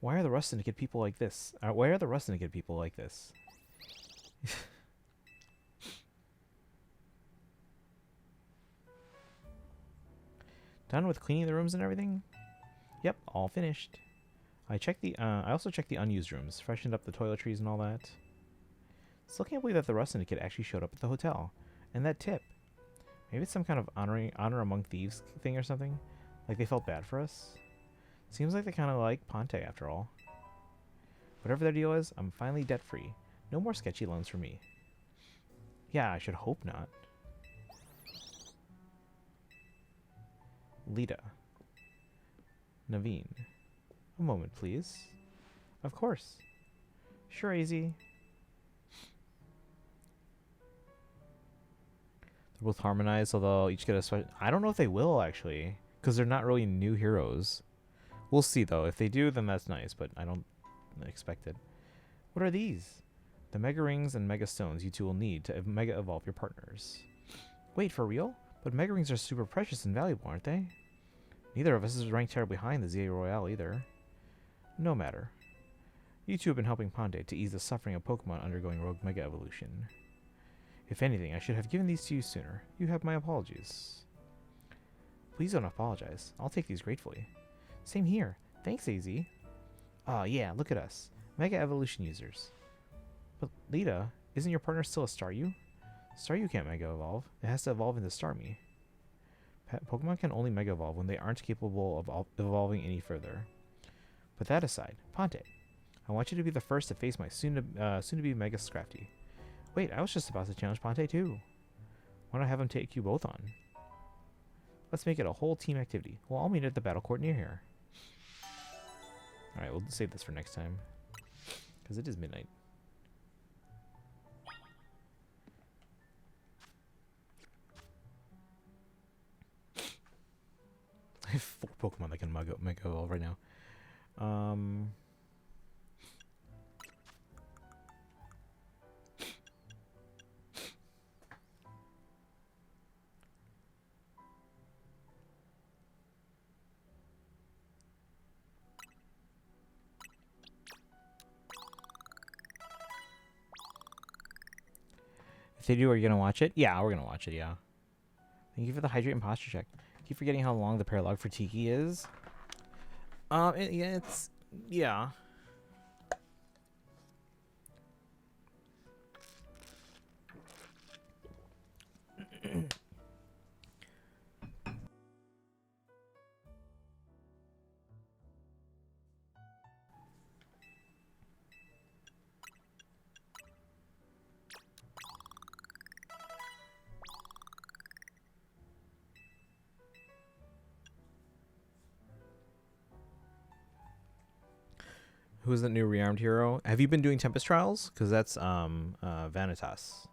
Why are the Rust Syndicate people like this? Why are the Rust Syndicate people like this? Done with cleaning the rooms and everything? Yep, all finished. I also checked the unused rooms, freshened up the toiletries and all that. Still can't believe that the Rust Syndicate actually showed up at the hotel. And that tip. Maybe it's some kind of honor among thieves thing or something? Like they felt bad for us? Seems like they kind of like Ponte after all. Whatever their deal is, I'm finally debt-free. No more sketchy loans for me. Yeah, I should hope not. Lita. Naveen. A moment, please. Of course. Sure, Easy. They're both harmonized, although each get a special... I don't know if they will, actually. Because they're not really new heroes. We'll see, though. If they do, then that's nice, but I don't expect it. What are these? The Mega Rings and Mega Stones you two will need to Mega Evolve your partners. Wait, for real? But Mega Rings are super precious and valuable, aren't they? Neither of us is ranked terribly high in the ZA Royale, either. No matter. You two have been helping Ponte to ease the suffering of Pokemon undergoing Rogue Mega Evolution. If anything, I should have given these to you sooner. You have my apologies. Please don't apologize. I'll take these gratefully. Same here. Thanks, AZ. Ah, yeah, look at us. Mega Evolution users. But, Lita, isn't your partner still a Staryu? Staryu can't Mega Evolve. It has to evolve into Starmie. Pokemon can only Mega Evolve when they aren't capable of evolving any further. Put that aside. Ponte, I want you to be the first to face my soon-to-be Mega Scrafty. Wait, I was just about to challenge Ponte too. Why not have him take you both on? Let's make it a whole team activity. We'll all meet at the battle court near here. Alright, we'll save this for next time. Because it is midnight. I have 4 Pokemon that can Mega Evolve right now. If they do, are you going to watch it? Yeah, we're going to watch it, yeah. Thank you for the Hydrate and Posture check. Keep forgetting how long the paralog for Tiki is. Yeah. Who's the new rearmed hero? Have you been doing Tempest Trials? Because that's Vanitas.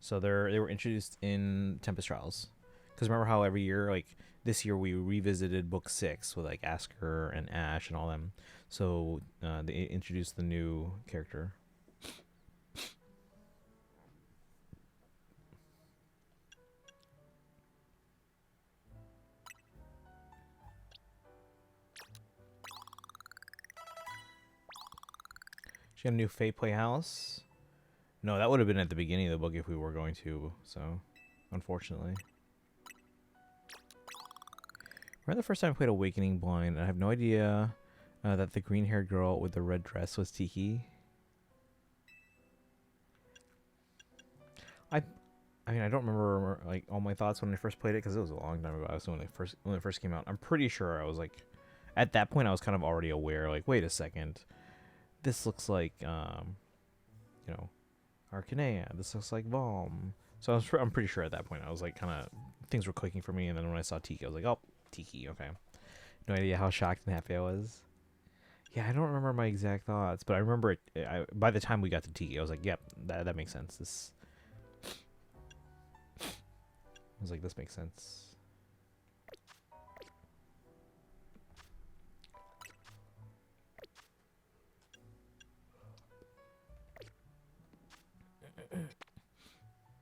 So they were introduced in Tempest Trials. Because remember how every year, like this year, we revisited Book 6 with like Asker and Ash and all them. So they introduced the new character. She got a new Fae Playhouse. No, that would have been at the beginning of the book if we were going to, so unfortunately. Remember the first time I played Awakening Blind, and I have no idea that the green-haired girl with the red dress was Tiki. I mean, I don't remember like all my thoughts when I first played it because it was a long time ago. I was when it first came out. I'm pretty sure I was like, at that point, I was kind of already aware. Like, wait a second, this looks like, you know, Arcanea. This looks like Valm. So I'm pretty sure at that point I was like, kind of things were clicking for me. And then when I saw Tiki, I was like, oh, Tiki, okay. No idea how shocked and happy I was. Yeah, I don't remember my exact thoughts, but I remember it. By the time we got to Tiki, I was like, yep, that makes sense. I was like, this makes sense.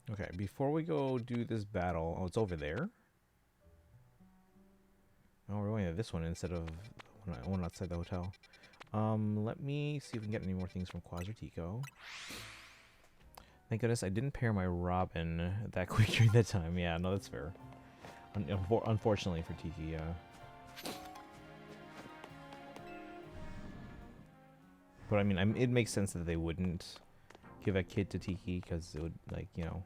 Okay, before we go do this battle, oh, it's over there. Oh, we're going to this one instead of one outside the hotel. Let me see if we can get any more things from Quasartico. Thank goodness I didn't pair my Robin that quick during that time. Yeah, no, that's fair. Unfortunately for Tiki, yeah. But I mean, it makes sense that they wouldn't give a kid to Tiki because it would, like, you know,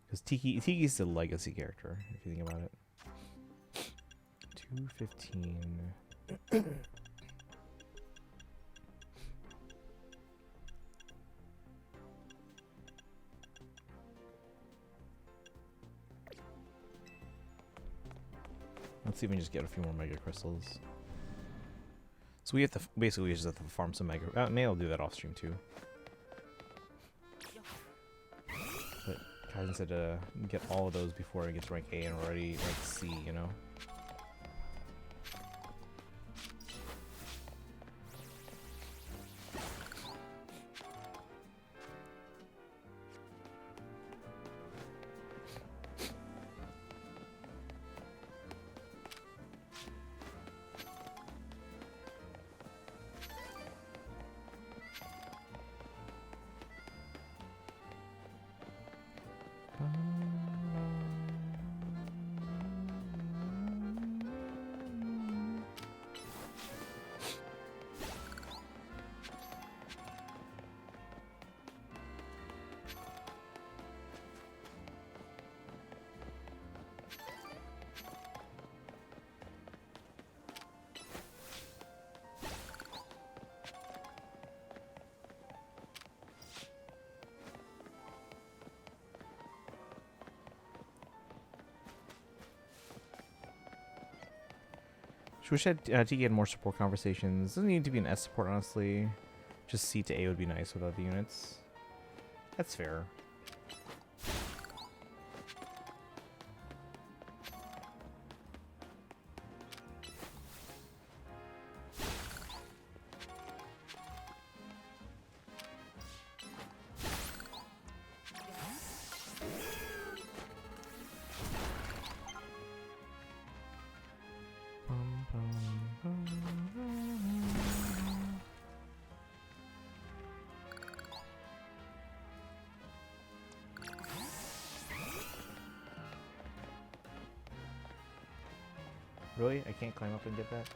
because Tiki's the legacy character if you think about it. 215. Let's see if we can just get a few more Mega Crystals. So we have to basically just have to farm some Mega. Maybe I'll do that off stream too. But Kaizen said to get all of those before I get to rank A and already rank C, you know. Wish Tiki had more support conversations. Doesn't need to be an S support, honestly. Just C to A would be nice with other units. That's fair. Really? I can't climb up and get that?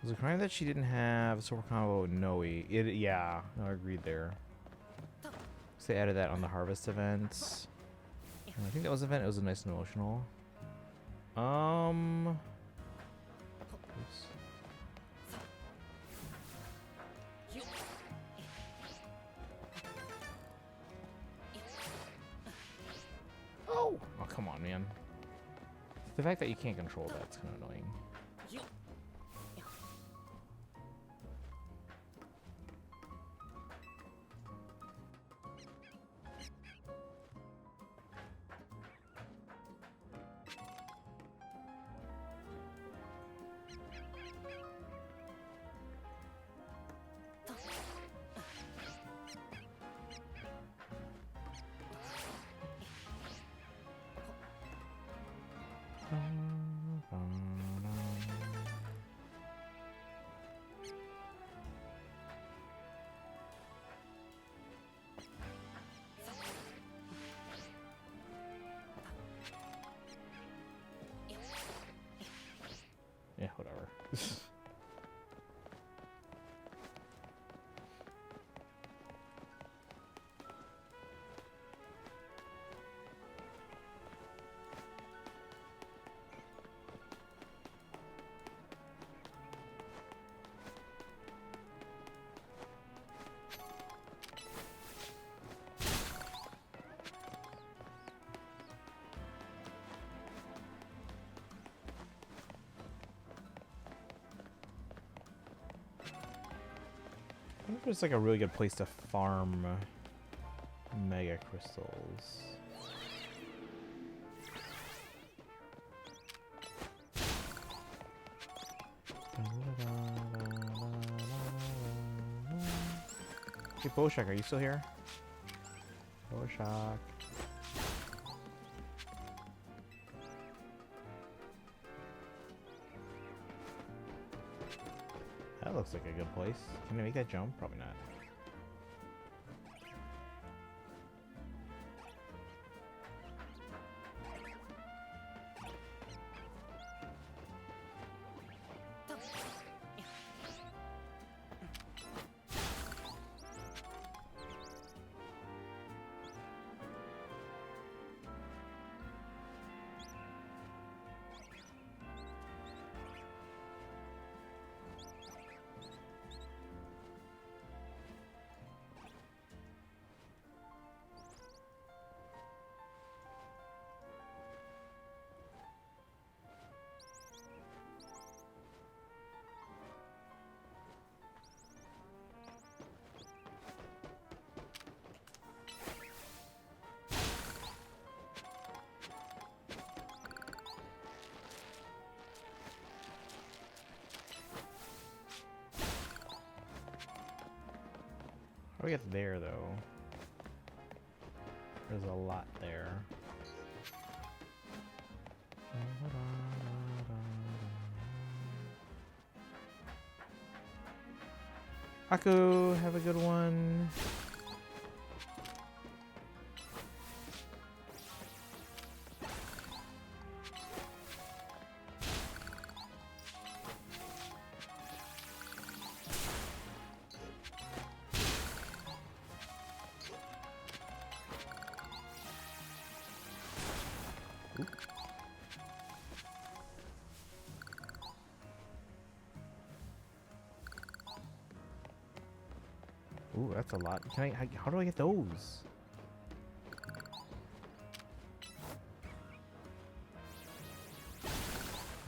Was it crime that she didn't have super combo Noe? Yeah, no, I agreed there. So they added that on the harvest event. I think that was the event. It was a nice and emotional. Oops. Oh, come on, man. The fact that you can't control that's kind of annoying. Yeah, whatever. I wonder if it's like a really good place to farm mega crystals. Hey, Boshak, are you still here? Boshak. That looks like a good place. Can I make that jump? Probably not. How do we get there, though? There's a lot there. Aku, have a good one. Ooh, that's a lot. Can I? How do I get those?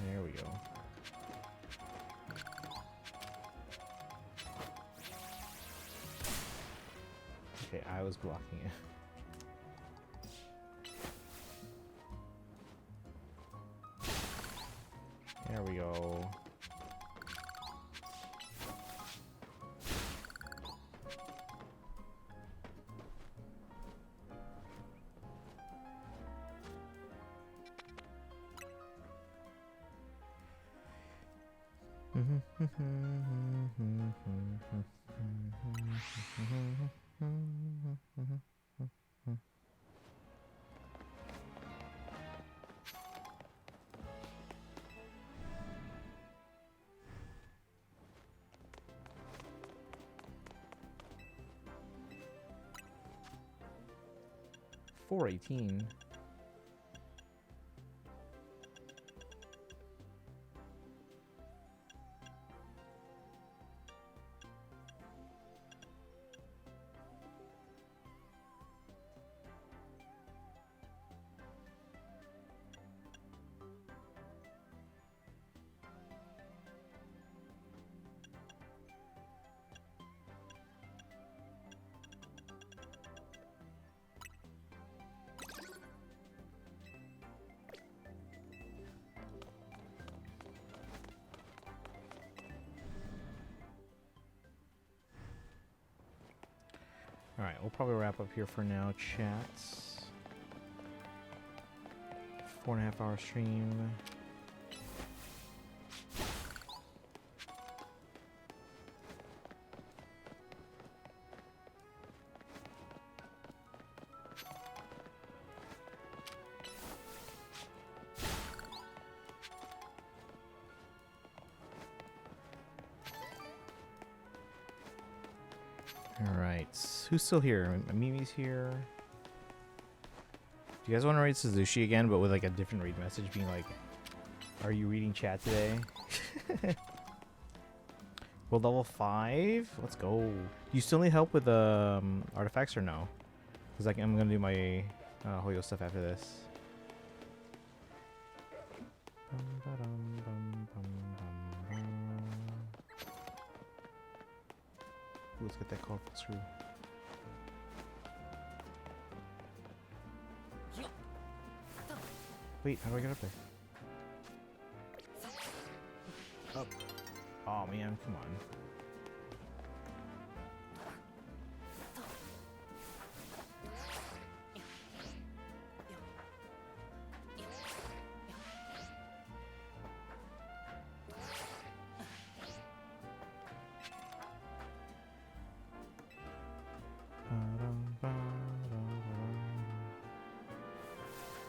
There we go. Okay, I was blocking it. There we go. $4.18. Alright, we'll probably wrap up here for now, chats. 4.5 hour stream. Alright, who's still here? Mimi's here. Do you guys want to read Suzushi again, but with like a different read message being like, are you reading chat today? World level 5? Let's go. You still need help with artifacts or no? Because like, I'm going to do my Hoyo stuff after this. Ooh, let's get that colorful screw. Wait, how do I get up there? Up. Oh man, come on.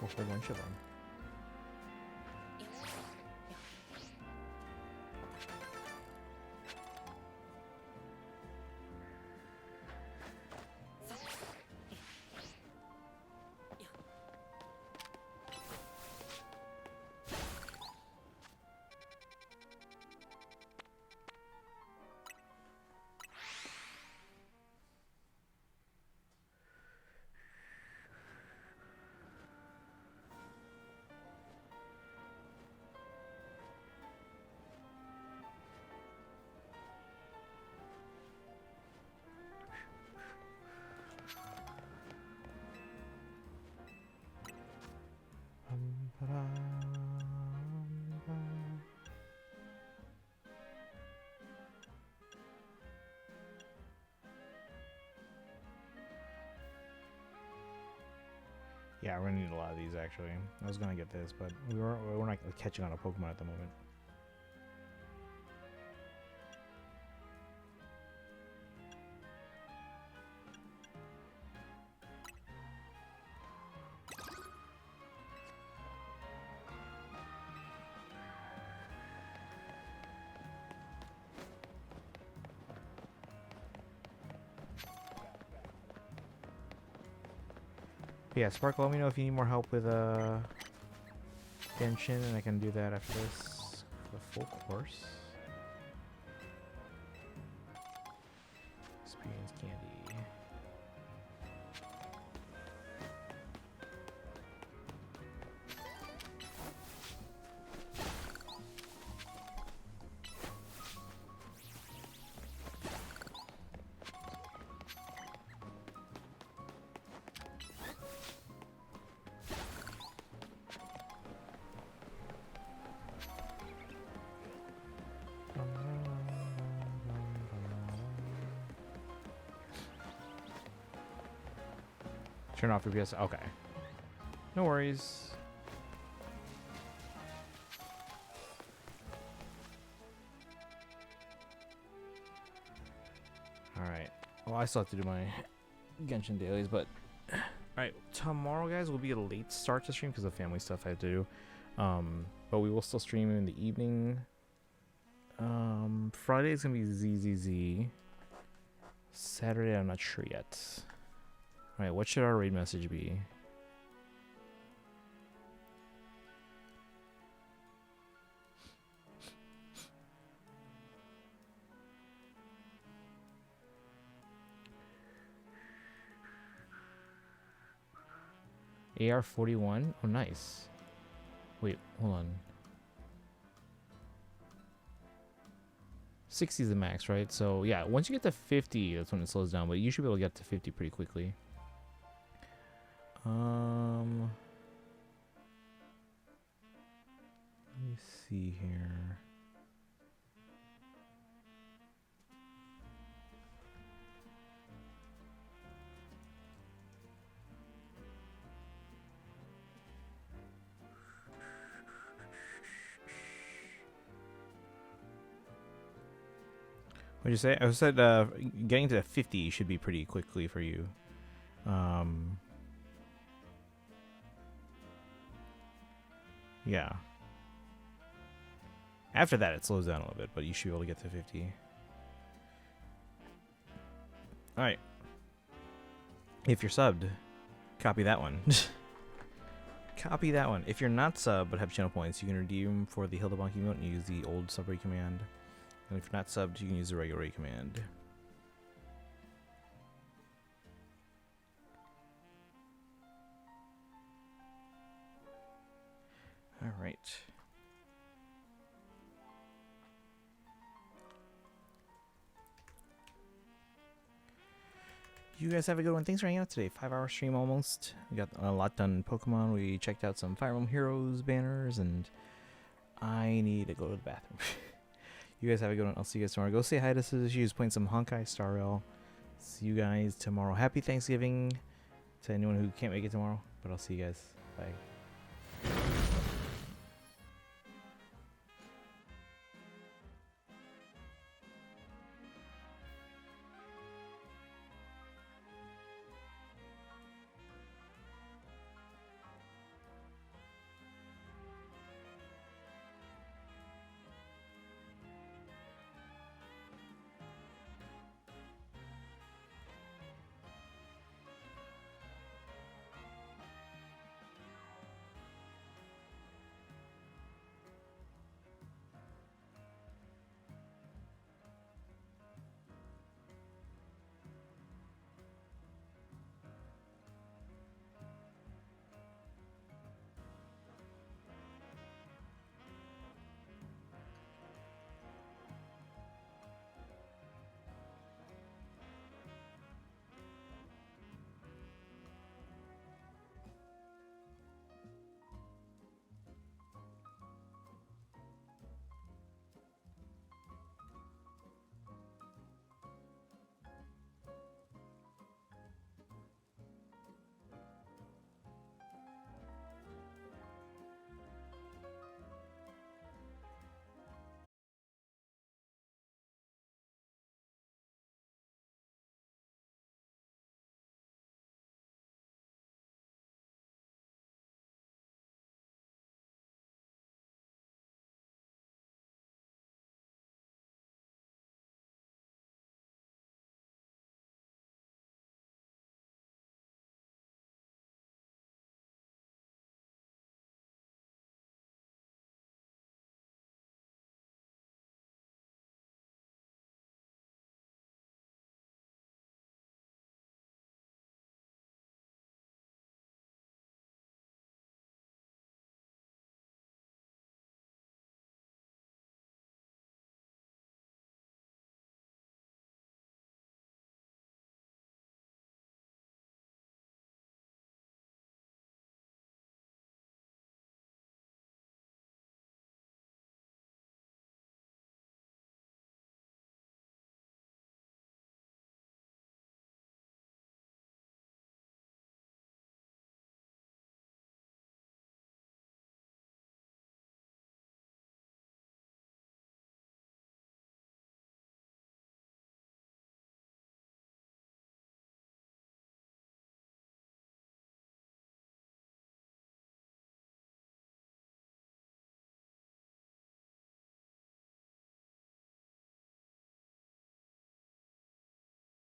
Well, for a bunch of them. Yeah, we're gonna need a lot of these actually. I was gonna get this, but we're not catching on a Pokemon at the moment. But yeah, Sparkle, let me know if you need more help with Genshin, and I can do that after this for the full course. Experience candy. Turn off your PS. Okay. No worries. Alright. Well, I still have to do my Genshin dailies, but... Alright, tomorrow, guys, will be a late start to stream because of family stuff I have to do. But we will still stream in the evening. Friday is going to be ZZZ. Saturday, I'm not sure yet. Alright, what should our raid message be? AR-41? Oh, nice. Wait, hold on. 60 is the max, right? So, yeah, once you get to 50, that's when it slows down, but you should be able to get to 50 pretty quickly. Let me see here. What'd you say? I said getting to 50 should be pretty quickly for you. Yeah. After that, it slows down a little bit, but you should be able to get to 50. Alright. If you're subbed, copy that one. Copy that one. If you're not subbed but have channel points, you can redeem for the Hilda Bonk emote and use the old sub rate command. And if you're not subbed, you can use the regular rate command. Alright. You guys have a good one. Thanks for hanging out today. 5-hour stream almost. We got a lot done in Pokemon. We checked out some Fire Emblem Heroes banners, and I need to go to the bathroom. You guys have a good one. I'll see you guys tomorrow. Go say hi to Suzushi, who's playing some Honkai Star Rail. See you guys tomorrow. Happy Thanksgiving to anyone who can't make it tomorrow, but I'll see you guys. Bye.